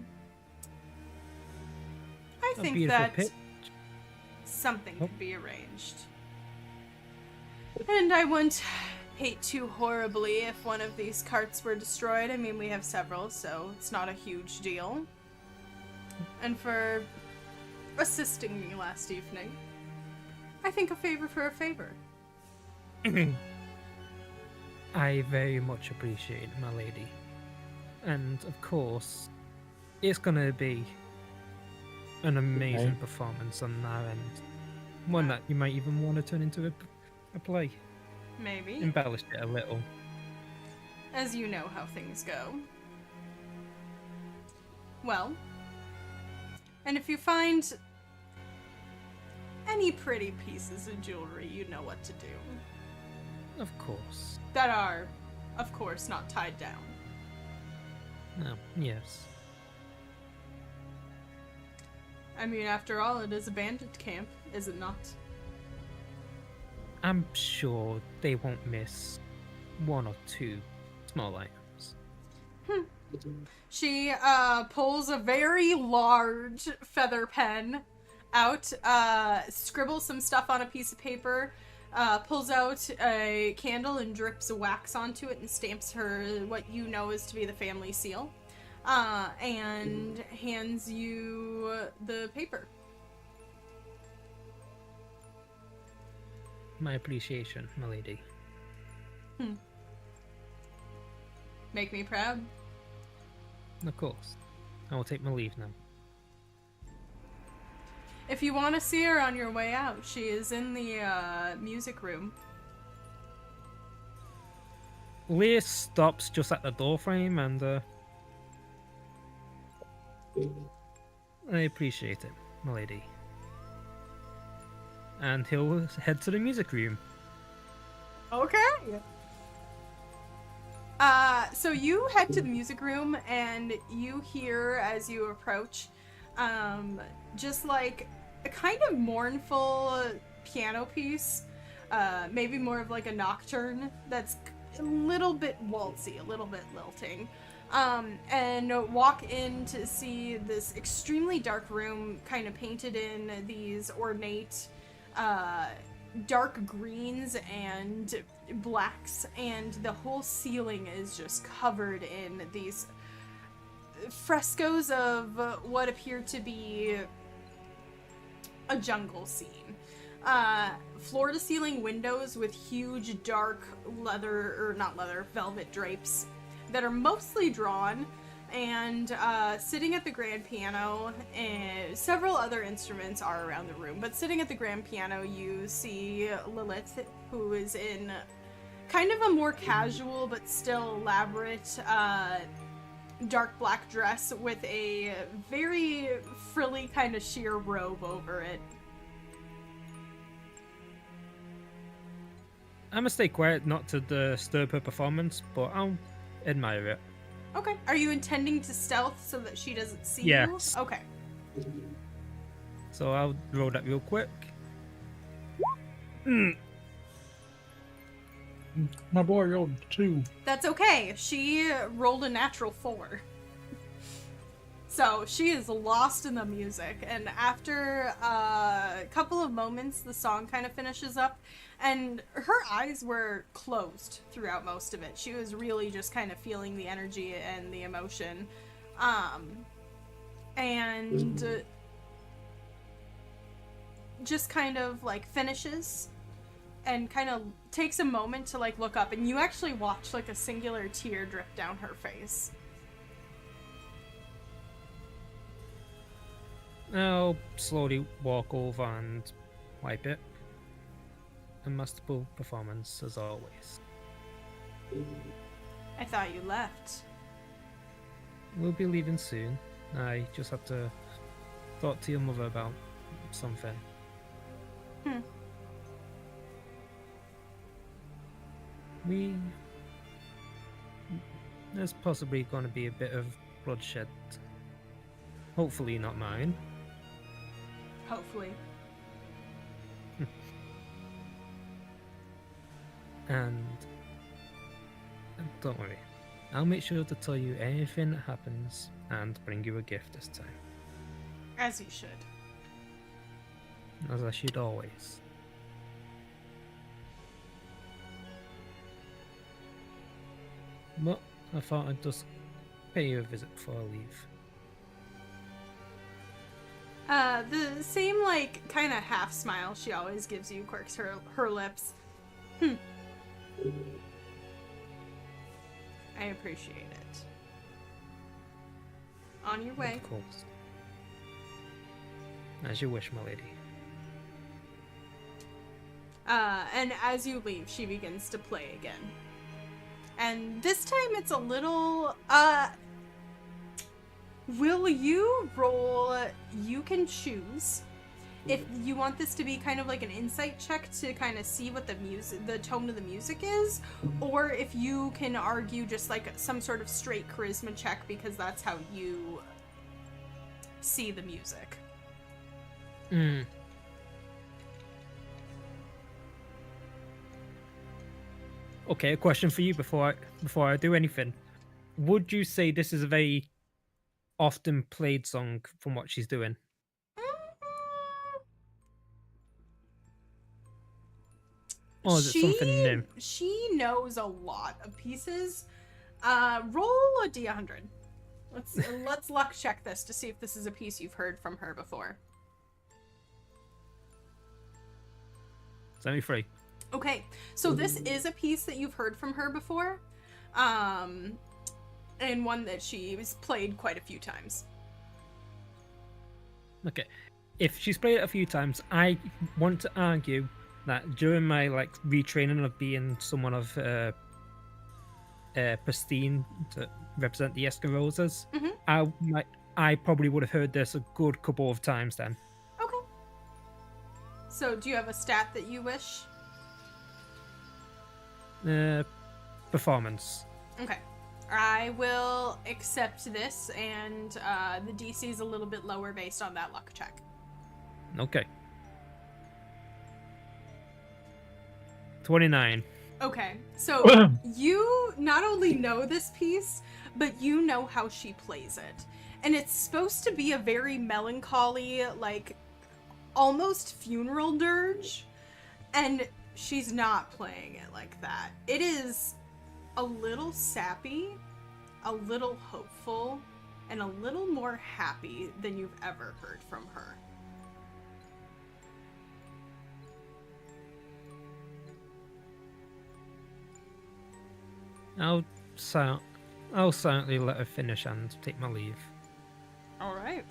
I A think beautiful that pitch. something Oh. could be arranged. And I wouldn't hate too horribly if one of these carts were destroyed. I mean, we have several, so it's not a huge deal. And for assisting me last evening, I think a favor for a favor. I very much appreciate it, my lady. And of course, it's gonna be an amazing Okay. performance on our end. One that you might even want to turn into a play. Maybe. Embellish it a little. As you know how things go. Well, and if you find any pretty pieces of jewelry, you know what to do. Of course. That are, of course, not tied down. Oh, yes. I mean, after all, it is a bandit camp, is it not? I'm sure they won't miss 1 or 2 small items. She pulls a very large feather pen out, scribbles some stuff on a piece of paper, pulls out a candle and drips wax onto it and stamps her what you know is to be the family seal, and hands you the paper. My appreciation, my lady. Make me proud. Of course. I will take my leave now. If you want to see her on your way out, she is in the music room. Lear stops just at the doorframe and I appreciate it, my lady. And he'll head to the music room. Okay. So you head to the music room and you hear as you approach, just like a kind of mournful piano piece, maybe more of like a nocturne that's a little bit waltzy, a little bit lilting. And walk in to see this extremely dark room kind of painted in these ornate, dark greens and blacks, and the whole ceiling is just covered in these frescoes of what appear to be a jungle scene. Floor to ceiling windows with huge dark velvet drapes that are mostly drawn And sitting at the grand piano, and several other instruments are around the room, but sitting at the grand piano, you see Lilith, who is in kind of a more casual but still elaborate dark black dress with a very frilly kind of sheer robe over it. I'm gonna stay quiet, not to disturb her performance, but I'll admire it. Okay. Are you intending to stealth so that she doesn't see Yes. you? Okay. So I'll roll that real quick. My boy rolled 2. That's okay. She rolled a natural 4. So she is lost in the music, and after a couple of moments, the song kind of finishes up, and her eyes were closed throughout most of it. She was really just kind of feeling the energy and the emotion. And just kind of like finishes and kind of takes a moment to like look up, and you actually watch like a singular tear drip down her face. I'll slowly walk over and wipe it. A masterful performance, as always. I thought you left. We'll be leaving soon. I just have to talk to your mother about something. There's possibly going to be a bit of bloodshed. Hopefully not mine. Hopefully. And don't worry, I'll make sure to tell you anything that happens and bring you a gift this time. As you should. As I should always. But I thought I'd just pay you a visit before I leave. The same, like, kind of half smile she always gives you quirks her lips. I appreciate it. On your way. Of course. As you wish, my lady. And as you leave, she begins to play again. And this time it's a little, will you roll, you can choose if you want this to be kind of like an insight check to kind of see what the tone of the music is, or if you can argue just like some sort of straight charisma check because that's how you see the music. Okay, a question for you before I do anything. Would you say this is a very often played song from what she's doing? Or is it something new? She knows a lot of pieces. Roll a d100. Let's luck check this to see if this is a piece you've heard from her before. 73. Okay, so this is a piece that you've heard from her before, and one that she's played quite a few times. Okay, if she's played it a few times, I want to argue that during my like retraining of being someone of pristine to represent the Escarosas, I probably would have heard this a good couple of times then. Okay. So, do you have a stat that you wish? Performance. Okay. I will accept this, and the DC is a little bit lower based on that luck check. Okay. 29. Okay, so you not only know this piece, but you know how she plays it. And it's supposed to be a very melancholy, like, almost funeral dirge. And she's not playing it like that. It is a little sappy, a little hopeful, and a little more happy than you've ever heard from her. I'll I'll silently let her finish and take my leave. All right.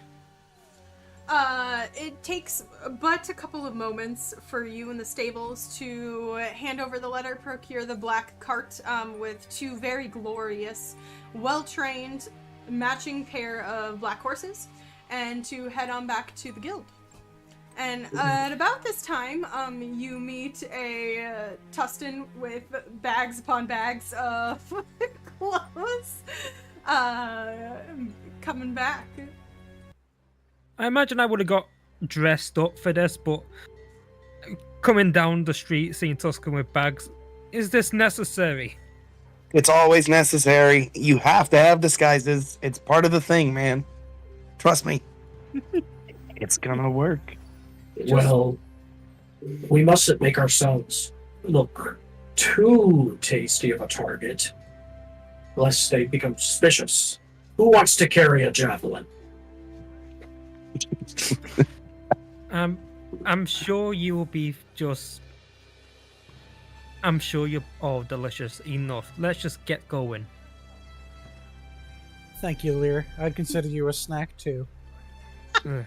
It takes but a couple of moments for you and the stables to hand over the letter, procure the black cart with 2 very glorious, well-trained, matching pair of black horses, and to head on back to the guild. And at about this time, you meet a Tustin with bags upon bags of clothes coming back. I imagine I would have got dressed up for this, but coming down the street, seeing Tuscan with bags, is this necessary? It's always necessary. You have to have disguises. It's part of the thing, man. Trust me. It's gonna work. Well, we mustn't make ourselves look too tasty of a target, lest they become suspicious. Who wants to carry a javelin? I'm sure you will be just... I'm sure you're all delicious enough. Let's just get going. Thank you, Lear. I'd consider you a snack too. Ugh.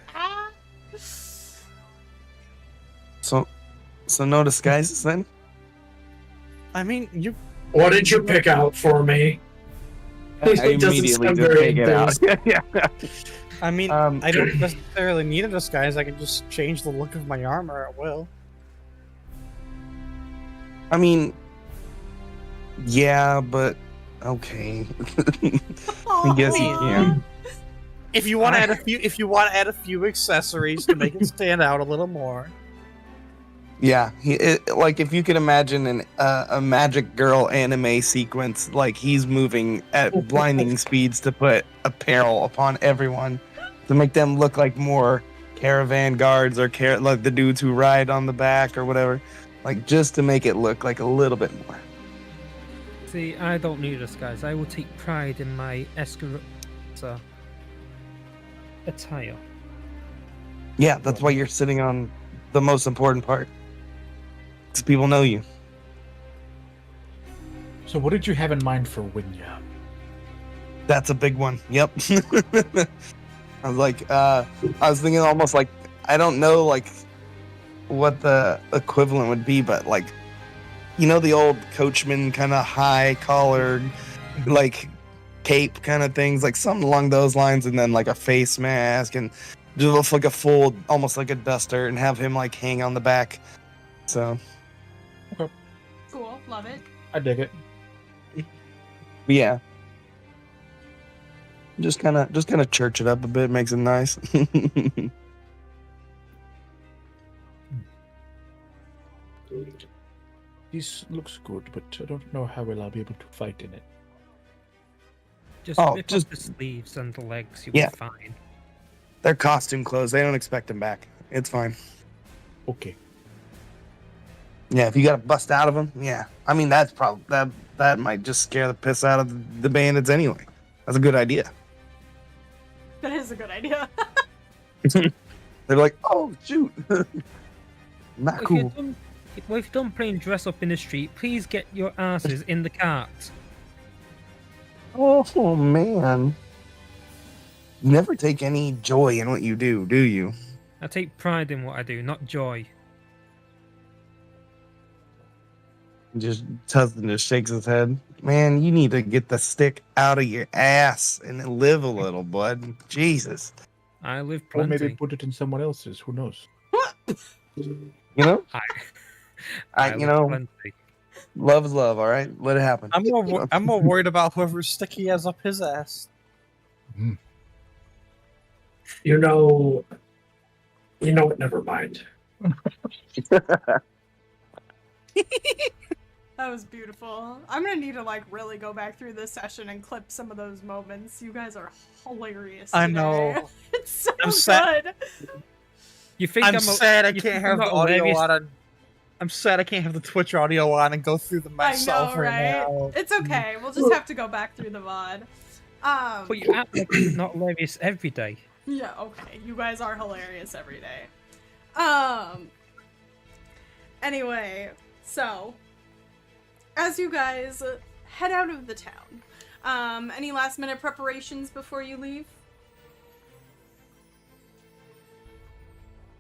So no disguises then? I mean, you. What did you pick out for me? I It doesn't immediately sound just very take it out. Yeah. I mean, I don't necessarily need a disguise. I can just change the look of my armor at will. I mean, yeah, but okay. I guess you can. If you want to add a few accessories to make it stand out a little more. Yeah, like if you could imagine a Magic Girl anime sequence, like he's moving at blinding speeds to put apparel upon everyone to make them look like more caravan guards or like the dudes who ride on the back or whatever, like just to make it look like a little bit more. See, I don't need a disguise. I will take pride in my escort attire. Yeah, that's why you're sitting on the most important part. Because people know you. So what did you have in mind for Winya? That's a big one. Yep. I was like, I was thinking almost like, I don't know like what the equivalent would be, but like, you know, the old coachman kind of high collared, like cape kind of things, like something along those lines, and then like a face mask and just like a full, almost like a duster, and have him like hang on the back. So. Cool, love it. I dig it. Yeah. Just kind of church it up a bit, makes it nice. This looks good, but I don't know how well I'll be able to fight in it. Just rip off the sleeves and the legs, you'll be fine. They're costume clothes. They don't expect them back. It's fine. Okay. Yeah, if you gotta bust out of them, yeah. I mean, that's probably that might just scare the piss out of the bandits anyway. That's a good idea. That is a good idea. They're like, oh shoot, not cool. If you're done playing dress up in the street, please get your asses in the cart. Oh man, you never take any joy in what you do you? I take pride in what I do, not joy. Tustin just shakes his head. Man, you need to get the stick out of your ass and live a little, bud. Jesus. I live Or plenty. maybe put it in someone else's. Who knows? You know? I you live know, plenty. love is love, all right? Let it happen. I'm more worried about whoever's stick he has up his ass. You know what? Never mind. That was beautiful. I'm gonna need to like really go back through this session and clip some of those moments. You guys are hilarious today. I know. It's so I'm sad. good. You think I'm sad I you can't think have I'm the not audio hilarious? on. I'm sad I can't have the Twitch audio on and go through them myself I know, right? now. It's okay. We'll just have to go back through the VOD. But you act like you're not hilarious every day. Yeah, okay. You guys are hilarious every day. Anyway, so as you guys head out of the town, Any last minute preparations before you leave?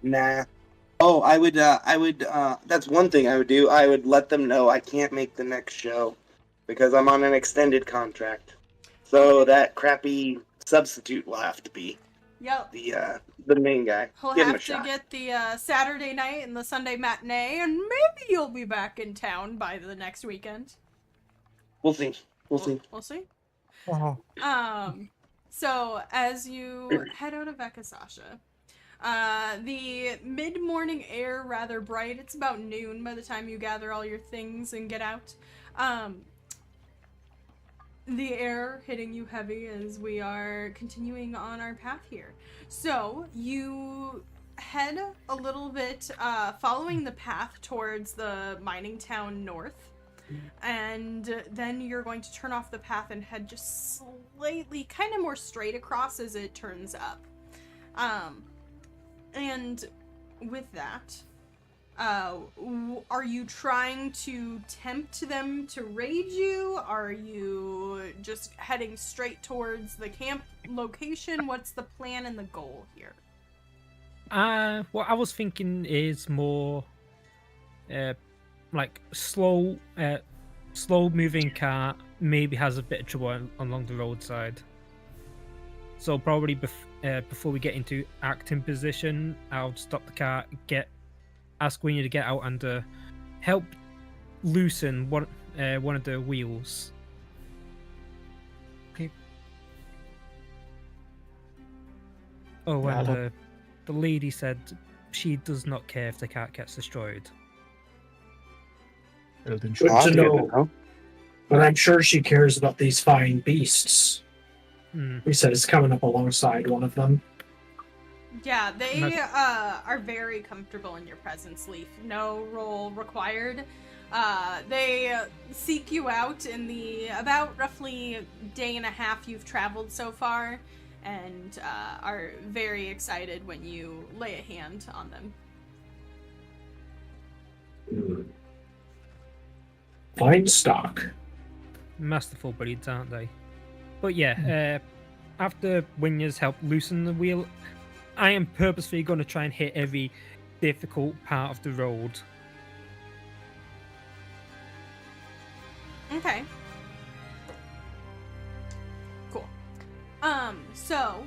Nah. Oh, I would, that's one thing I would do. I would let them know I can't make the next show because I'm on an extended contract. So that crappy substitute will have to be Yep. the main guy. He'll Give him a have to shot. get the Saturday night and the Sunday matinee, and maybe you'll be back in town by the next weekend. We'll see. We'll see. We'll see. Oh, So as you head out of Vecca-Saacha, the mid-morning air rather bright. It's about noon by the time you gather all your things and get out. The air hitting you heavy as we are continuing on our path here. So you head a little bit, following the path towards the mining town north. And then you're going to turn off the path and head just slightly, kind of more straight across as it turns up. And with that, are you trying to tempt them to raid you? Are you just heading straight towards the camp location? What's the plan and the goal here? What I was thinking is more, like slow moving car. Maybe has a bit of trouble along the roadside. So probably before we get into acting position, I'll stop the car, ask Winnie to get out and help loosen one of the wheels. Okay. Oh, Yeah, and the lady said she does not care if the cat gets destroyed. Well, then Good I'll to do know. it now. But I'm sure she cares about these fine beasts. Hmm. He says, coming up alongside one of them. Yeah, they are very comfortable in your presence, Leaf. No roll required. They seek you out in the about roughly day and a half you've traveled so far, and are very excited when you lay a hand on them. Fine stock. Masterful breeds, aren't they? But yeah, after Winya's help loosen the wheel, I am purposely going to try and hit every difficult part of the road. Okay. Cool. So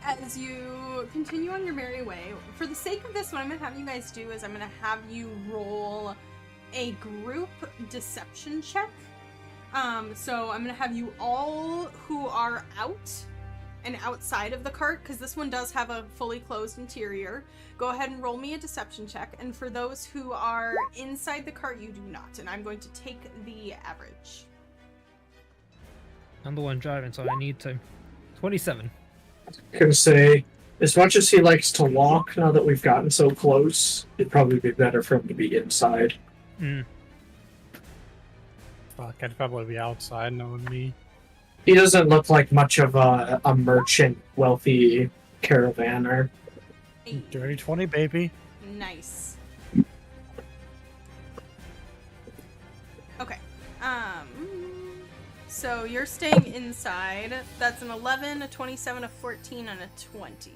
as you continue on your merry way, for the sake of this, what I'm gonna have you guys do is I'm gonna have you roll a group deception check. So I'm gonna have you all who are out and outside of the cart, because this one does have a fully closed interior, go ahead and roll me a deception check. And for those who are inside the cart, you do not. And I'm going to take the average. I'm the one driving, so I need to. 27. I can say, as much as he likes to walk, now that we've gotten so close, it'd probably be better for him to be inside. fuck, I'd probably be outside knowing me. He doesn't look like much of a merchant, wealthy caravaner. Dirty 20, baby. Nice. Okay. So you're staying inside. That's an 11, a 27, a 14, and a 20.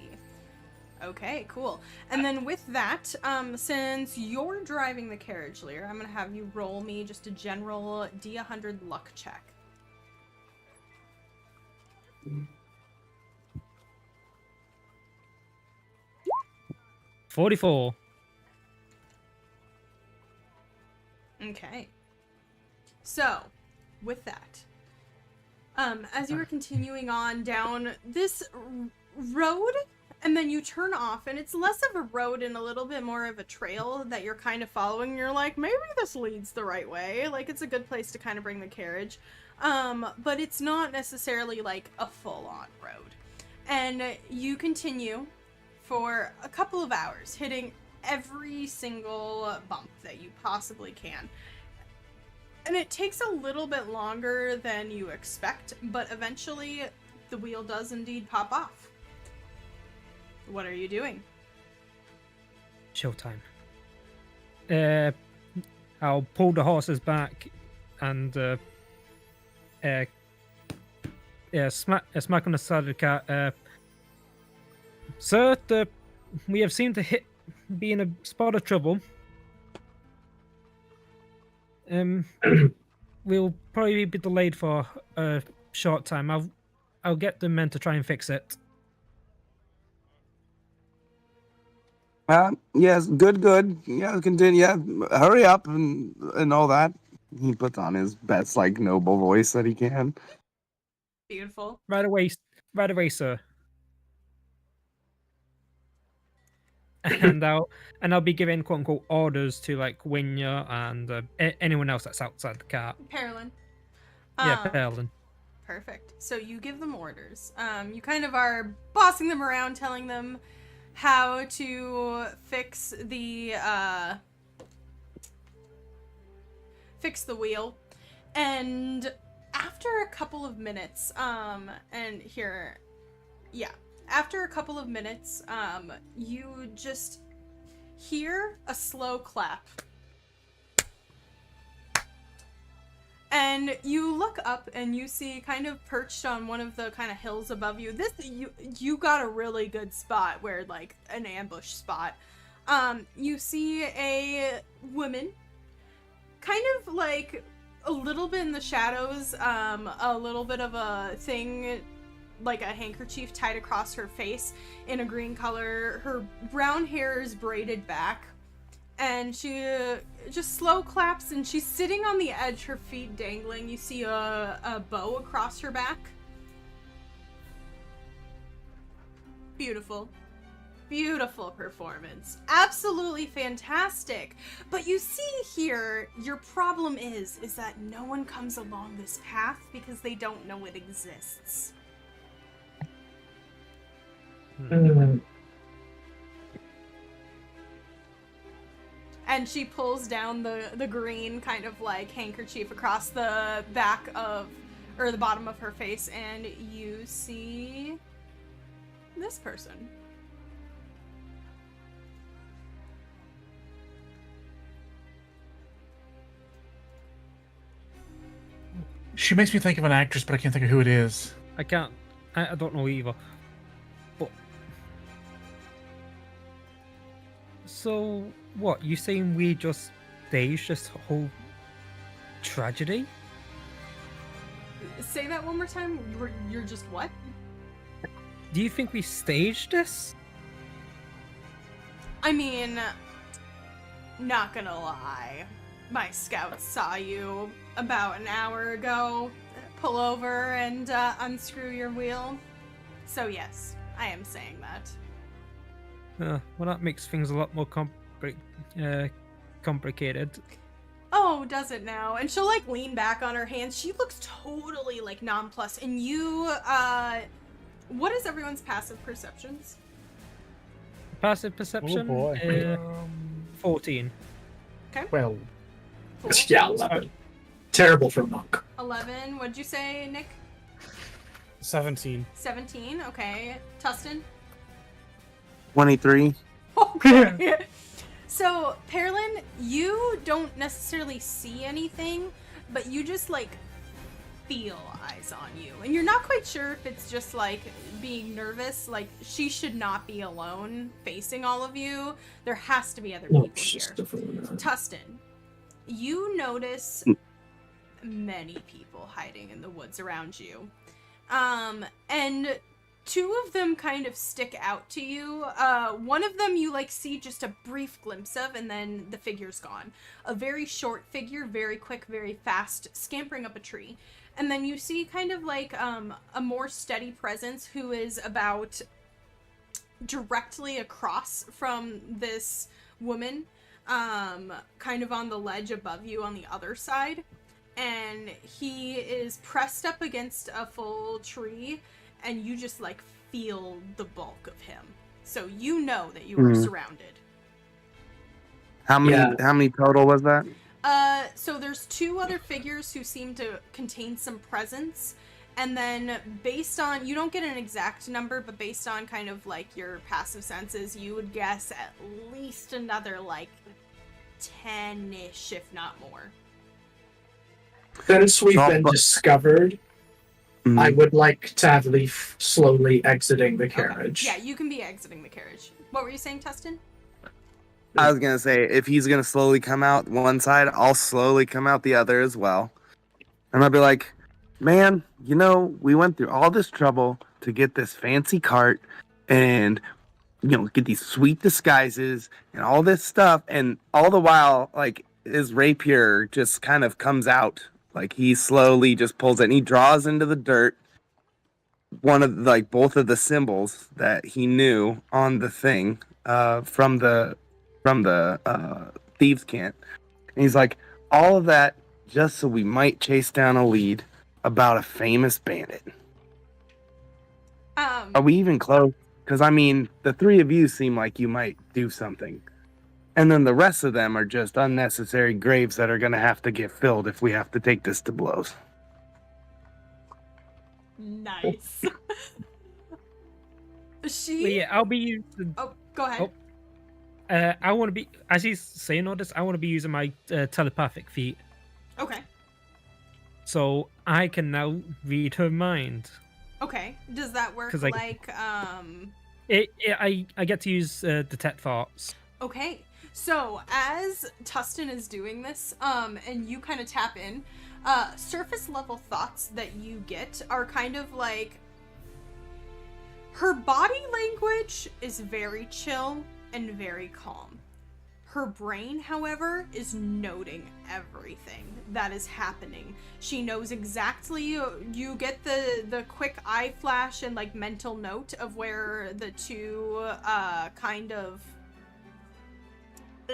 Okay, cool. And then with that, since you're driving the carriage, Lear, I'm gonna have you roll me just a general D100 luck check. $44. Okay. So, with that, as you were continuing on down this road, and then you turn off, and it's less of a road and a little bit more of a trail that you're kind of following. You're like, maybe this leads the right way. Like, it's a good place to kind of bring the carriage. But it's not necessarily like a full-on road. And you continue for a couple of hours, hitting every single bump that you possibly can. And it takes a little bit longer than you expect, but eventually the wheel does indeed pop off. What are you doing? Showtime. I'll pull the horses back and smack on the side of the car. Sir, we have seemed to be in a spot of trouble. We'll probably be delayed for a short time. I'll get the men to try and fix it. Yes, good. Yeah, continue. Yeah, hurry up and all that. He puts on his best, like, noble voice that he can. Beautiful. Right away, sir. And I'll be giving quote unquote orders to like Winya and anyone else that's outside the car. Perlin. Yeah, Perlin. Perfect. So you give them orders. You kind of are bossing them around, telling them how to fix the wheel. And after a couple of minutes, after a couple of minutes, you just hear a slow clap. And you look up and you see, kind of perched on one of the kind of hills above you, you got a really good spot where, like, an ambush spot. You see a woman, kind of like a little bit in the shadows, a little bit of a thing, like a handkerchief tied across her face in a green color. Her brown hair is braided back. And she just slow claps, and she's sitting on the edge, her feet dangling. You see a bow across her back. Beautiful. Beautiful performance. Absolutely fantastic. But you see here, your problem is that no one comes along this path because they don't know it exists. And she pulls down the green kind of like handkerchief across the back of, or the bottom of her face, and you see this person. She makes me think of an actress, but I can't think of who it is. I don't know either. But so what? You saying we just staged this whole tragedy? Say that one more time. You're just what? Do you think we staged this? I mean, not gonna lie. My scouts saw you about an hour ago pull over and unscrew your wheel. So yes, I am saying that. Well, that makes things a lot more complicated. Oh, does it now? And she'll like lean back on her hands. She looks totally like nonplussed. And you, what is everyone's passive perceptions? Passive perception? Oh boy. 14. Okay. Well, Cool. Yeah, 11. Terrible for monk. 11. What'd you say, Nick? 17. 17. Okay. Tustin? 23. Okay. So, Perlin, you don't necessarily see anything, but you just, like, feel eyes on you. And you're not quite sure if it's just, like, being nervous. Like, she should not be alone facing all of you. There has to be other people here. Tustin, you notice many people hiding in the woods around you. And two of them kind of stick out to you. One of them you like see just a brief glimpse of, and then the figure's gone. A very short figure, very quick, very fast, scampering up a tree. And then you see kind of like a more steady presence who is about directly across from this woman, kind of on the ledge above you on the other side. And he is pressed up against a full tree, and you just like feel the bulk of him. So you know that you are surrounded. How many total was that? So there's two other figures who seem to contain some presence, and then based on, you don't get an exact number, but based on kind of like your passive senses, you would guess at least another like 10-ish, if not more. Since we've So- been discovered, Mhm. I would like to have Leaf slowly exiting the carriage. Yeah, you can be exiting the carriage. What were you saying, Tustin? I was gonna say, if he's gonna slowly come out one side, I'll slowly come out the other as well. And I'll be like, man, we went through all this trouble to get this fancy cart and, get these sweet disguises and all this stuff. And all the while, like, his rapier just kind of comes out. Like, he slowly just pulls it and he draws into the dirt both of the symbols that he knew on the thing from the thieves' camp. And he's like, all of that just so we might chase down a lead about a famous bandit. Are we even close? Because, the three of you seem like you might do something. And then the rest of them are just unnecessary graves that are going to have to get filled if we have to take this to blows. Nice. But She. yeah, I'll be using. Oh, go ahead. I want to be, as he's saying all this, I want to be using my telepathic feat, Okay. so I can now read her mind. Okay. Does that work 'Cause, like I get to use detect thoughts. Okay, so as Tustin is doing this, and you kind of tap in, surface level thoughts that you get are kind of like her body language is very chill and very calm. Her brain, however, is noting everything that is happening. She knows exactly, you get the quick eye flash and like mental note of where the two kind of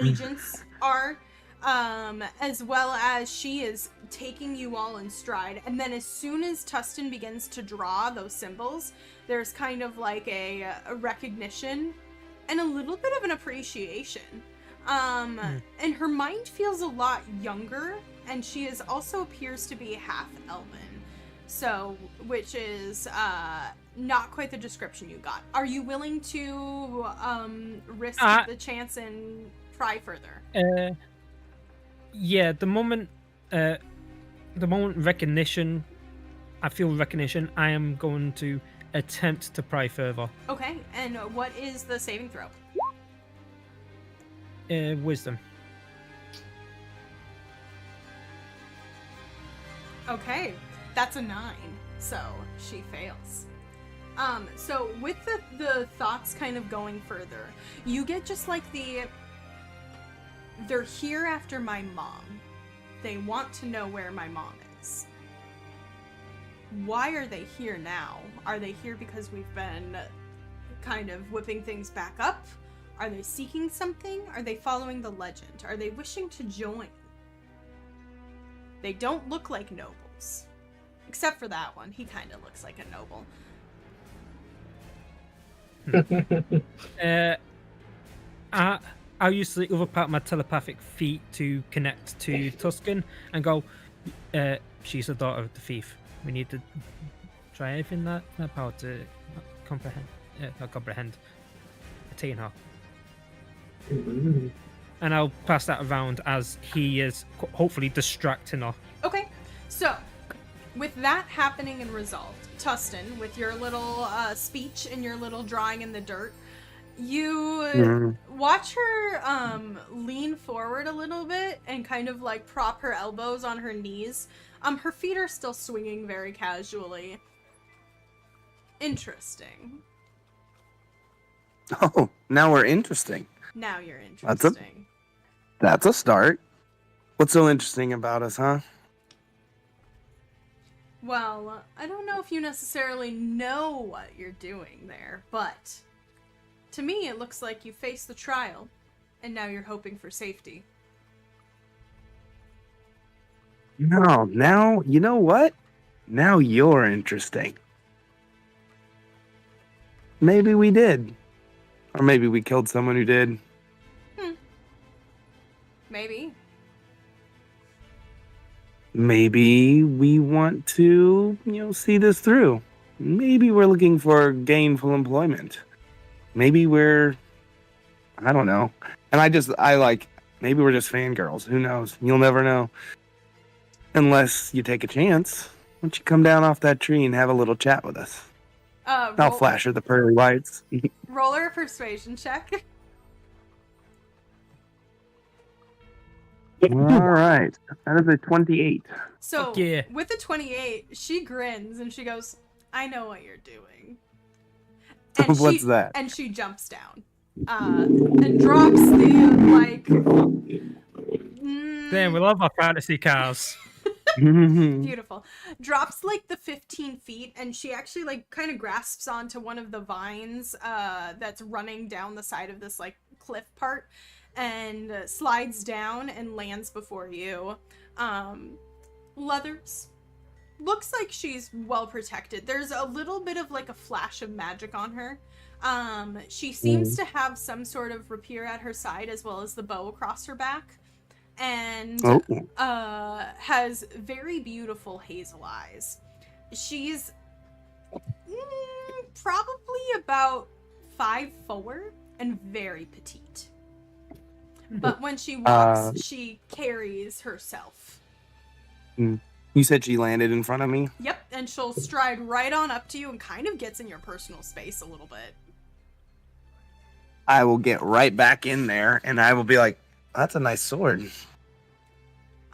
agents are, as well as she is taking you all in stride. And then as soon as Tustin begins to draw those symbols, there's kind of like a recognition and a little bit of an appreciation. And her mind feels a lot younger, and she is also appears to be half elven. So, which is not quite the description you got. Are you willing to risk the chance and try further? Yeah, the moment recognition, I feel recognition, I am going to attempt to pry further. Okay, and what is the saving throw? Wisdom. Okay, that's a 9, so she fails. So with the thoughts kind of going further, you get just like they're here after my mom. They want to know where my mom is. Why are they here now? Are they here because we've been kind of whipping things back up? Are they seeking something? Are they following the legend? Are they wishing to join? They don't look like nobles. Except for that one. He kind of looks like a noble. I'll use the other part of my telepathic feat to connect to Tuscan and go, she's the daughter of the thief. We need to try everything that power to comprehend, attain her. Mm-hmm. And I'll pass that around as he is hopefully distracting her. Okay, so with that happening and resolved, Tustin, with your little speech and your little drawing in the dirt, you watch her lean forward a little bit and kind of like prop her elbows on her knees. Her feet are still swinging very casually. Interesting. Oh, now we're interesting. Now you're interesting. That's a start. What's so interesting about us, huh? Well, I don't know if you necessarily know what you're doing there, but to me it looks like you faced the trial, and now you're hoping for safety. No, now, you know what? Now you're interesting. Maybe we did. Or maybe we killed someone who did. Maybe. Maybe we want to, see this through. Maybe we're looking for gainful employment. Maybe we're, I don't know. And maybe we're just fangirls. Who knows? You'll never know. Unless you take a chance. Why don't you come down off that tree and have a little chat with us? I'll flash her the pearly whites. Roll her a persuasion check. All right. That is a 28. So Fuck yeah. with the 28, she grins and she goes, "I know what you're doing." And What's that? And she jumps down, and drops the Damn, we love our fantasy cows. beautiful. Drops like the 15 feet, and she actually like kind of grasps onto one of the vines that's running down the side of this like cliff part, and slides down and lands before you. Leathers. Looks like she's well protected. There's a little bit of like a flash of magic on her. She seems to have some sort of rapier at her side as well as the bow across her back. And has very beautiful hazel eyes. She's probably about 5'4" and very petite. But when she walks, she carries herself. You said she landed in front of me? Yep, and she'll stride right on up to you and kind of gets in your personal space a little bit. I will get right back in there and I will be like, that's a nice sword.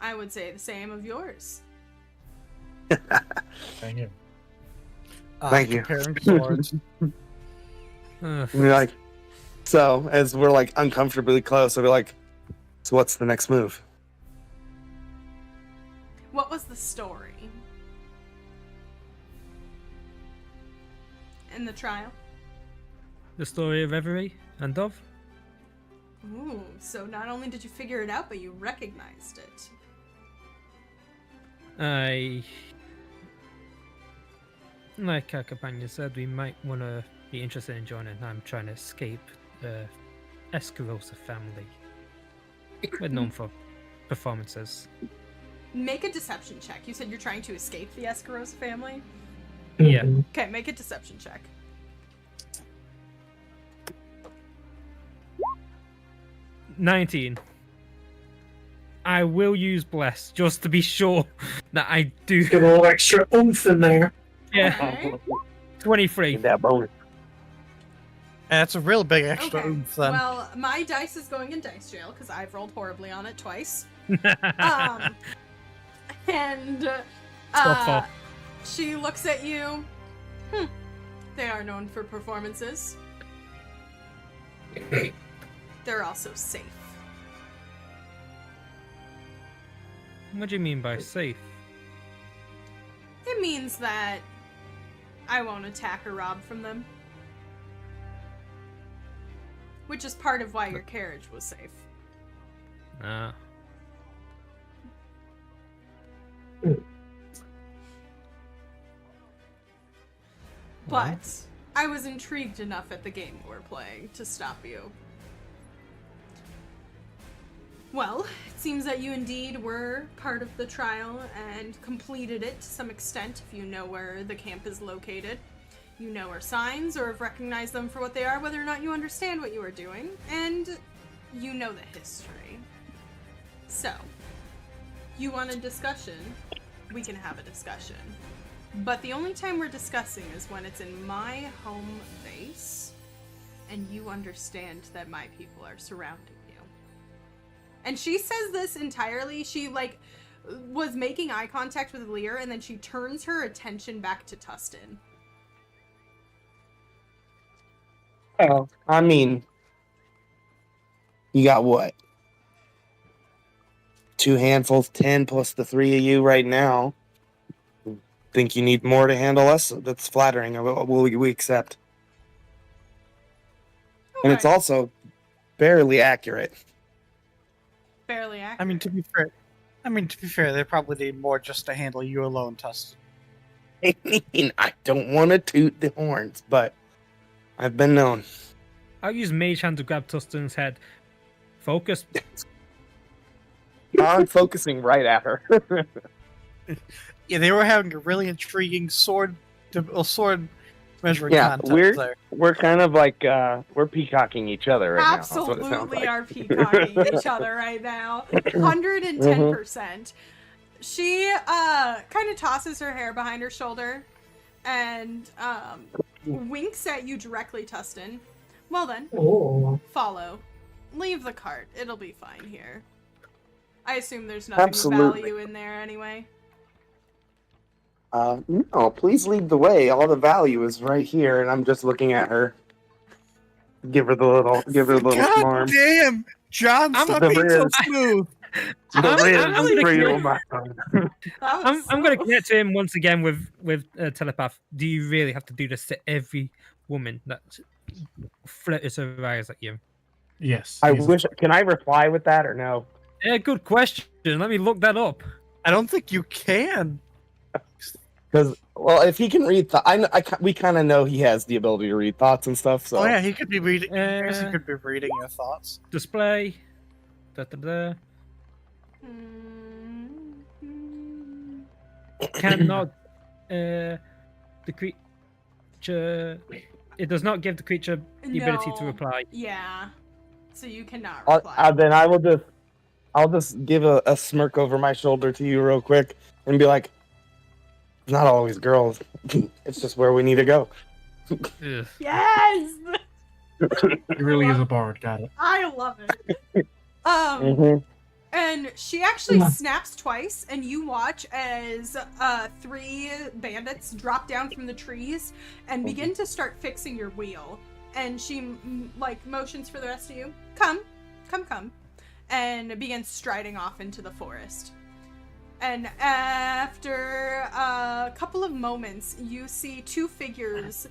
I would say the same of yours. Thank you. Thank you. Comparing swords. And you're like, so as we're like uncomfortably close, I'll be like, so what's the next move? What was the story? In the trial? The story of Reverie and Dove. Ooh, so not only did you figure it out, but you recognized it. Like our companion said, we might want to be interested in joining. I'm trying to escape the Escarosa family. We're known for performances. Make a deception check. You said you're trying to escape the Escarosa family? Yeah. Okay, make a deception check. 19. I will use Bless just to be sure that I do. Get a little extra oomph in there. Yeah. Okay. 23. That bonus. That's a real big extra Okay. oomph then. Well, my dice is going in dice jail because I've rolled horribly on it twice. And Awful. she looks at you. They are known for performances. They're also safe. What do you mean by safe? It means that I won't attack or rob from them. Which is part of why your carriage was safe. Ah. But I was intrigued enough at the game we were playing to stop you. Well, it seems that you indeed were part of the trial and completed it to some extent if you know where the camp is located. You know our signs or have recognized them for what they are, whether or not you understand what you are doing, and you know the history. So, you want a discussion? We can have a discussion. But the only time we're discussing is when it's in my home base, and you understand that my people are surrounding you. And she says this entirely, she was making eye contact with Lear, and then she turns her attention back to Tustin. Oh, I mean, you got what? 2 handfuls, 10 plus the 3 of you right now. Think you need more to handle us? That's flattering. We accept. And it's also barely accurate. Barely accurate. I mean, to be fair, they probably need more just to handle you alone, Tustin. I mean, I don't want to toot the horns, but I've been known. I'll use Mage Hand to grab Tustin's head. Focus. I'm focusing right at her. Yeah, they were having a really intriguing sword measuring Yeah, contest there. we're kind of like we're peacocking each other right now. That's what it sounds Absolutely like. are peacocking each other right now. 110%. she kind of tosses her hair behind her shoulder and winks at you directly, Tustin. Well then, Oh. follow. Leave the cart. It'll be fine here. I assume there's nothing Absolutely. of value in there anyway. No, please lead the way. All the value is right here, and I'm just looking at her. Give her the little God smarm. damn! John, I'm- stop The being so Riz. smooth. The I'm Riz gonna is real, connect- my son. That I'm was going to so- connect to him once again with telepath. Do you really have to do this to every woman that flutters her eyes at you? Yes. I he's- wish. Can I reply with that or no? Yeah, good question. Let me look that up. I don't think you can. Because, well, if he can read, we kind of know he has the ability to read thoughts and stuff. So Oh yeah, he could be reading. I guess he Uh, could be reading your thoughts. Display. Da, da, da. Mm, Cannot. The creature. It does not give the creature the ability to no. reply. Yeah. So you cannot reply. then I'll just give a smirk over my shoulder to you real quick and be like, "It's not always girls. It's just where we need to go." Ugh. Yes! He really is a bard. Got it. I love it. Mhm. And she actually snaps twice, and you watch as 3 bandits drop down from the trees and begin to start fixing your wheel. And she like motions for the rest of you, come, and begins striding off into the forest. And after a couple of moments, you see 2 figures.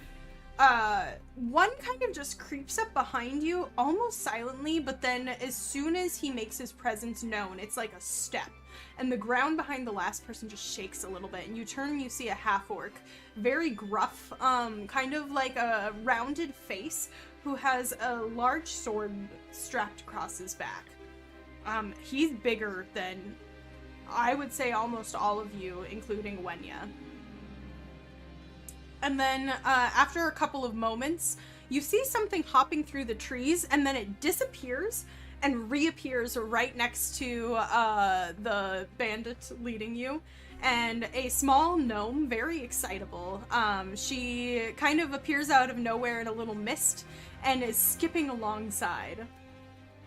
One kind of just creeps up behind you almost silently, but then as soon as he makes his presence known, it's like a step. And the ground behind the last person just shakes a little bit, and you turn and you see a half-orc, very gruff, kind of like a rounded face, who has a large sword strapped across his back. He's bigger than, I would say, almost all of you, including Wenya. And then after a couple of moments, you see something hopping through the trees, and then it disappears and reappears right next to the bandit leading you. And a small gnome, very excitable. She kind of appears out of nowhere in a little mist and is skipping alongside.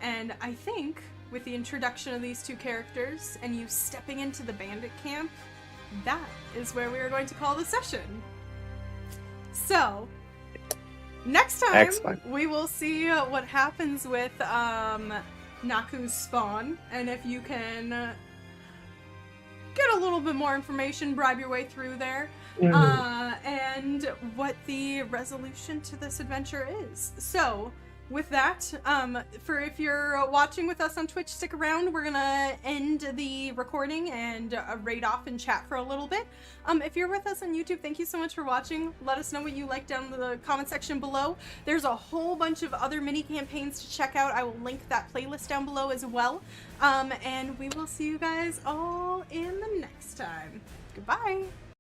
And I think with the introduction of these 2 characters and you stepping into the bandit camp, that is where we are going to call the session. So, next time Excellent. we will see what happens with Naku's spawn, and if you can get a little bit more information, bribe your way through there, and what the resolution to this adventure is. So, with that, for if you're watching with us on Twitch, stick around. We're gonna end the recording and raid off and chat for a little bit. If you're with us on YouTube, thank you so much for watching. Let us know what you like down in the comment section below. There's a whole bunch of other mini campaigns to check out. I will link that playlist down below as well. And we will see you guys all in the next time. Goodbye.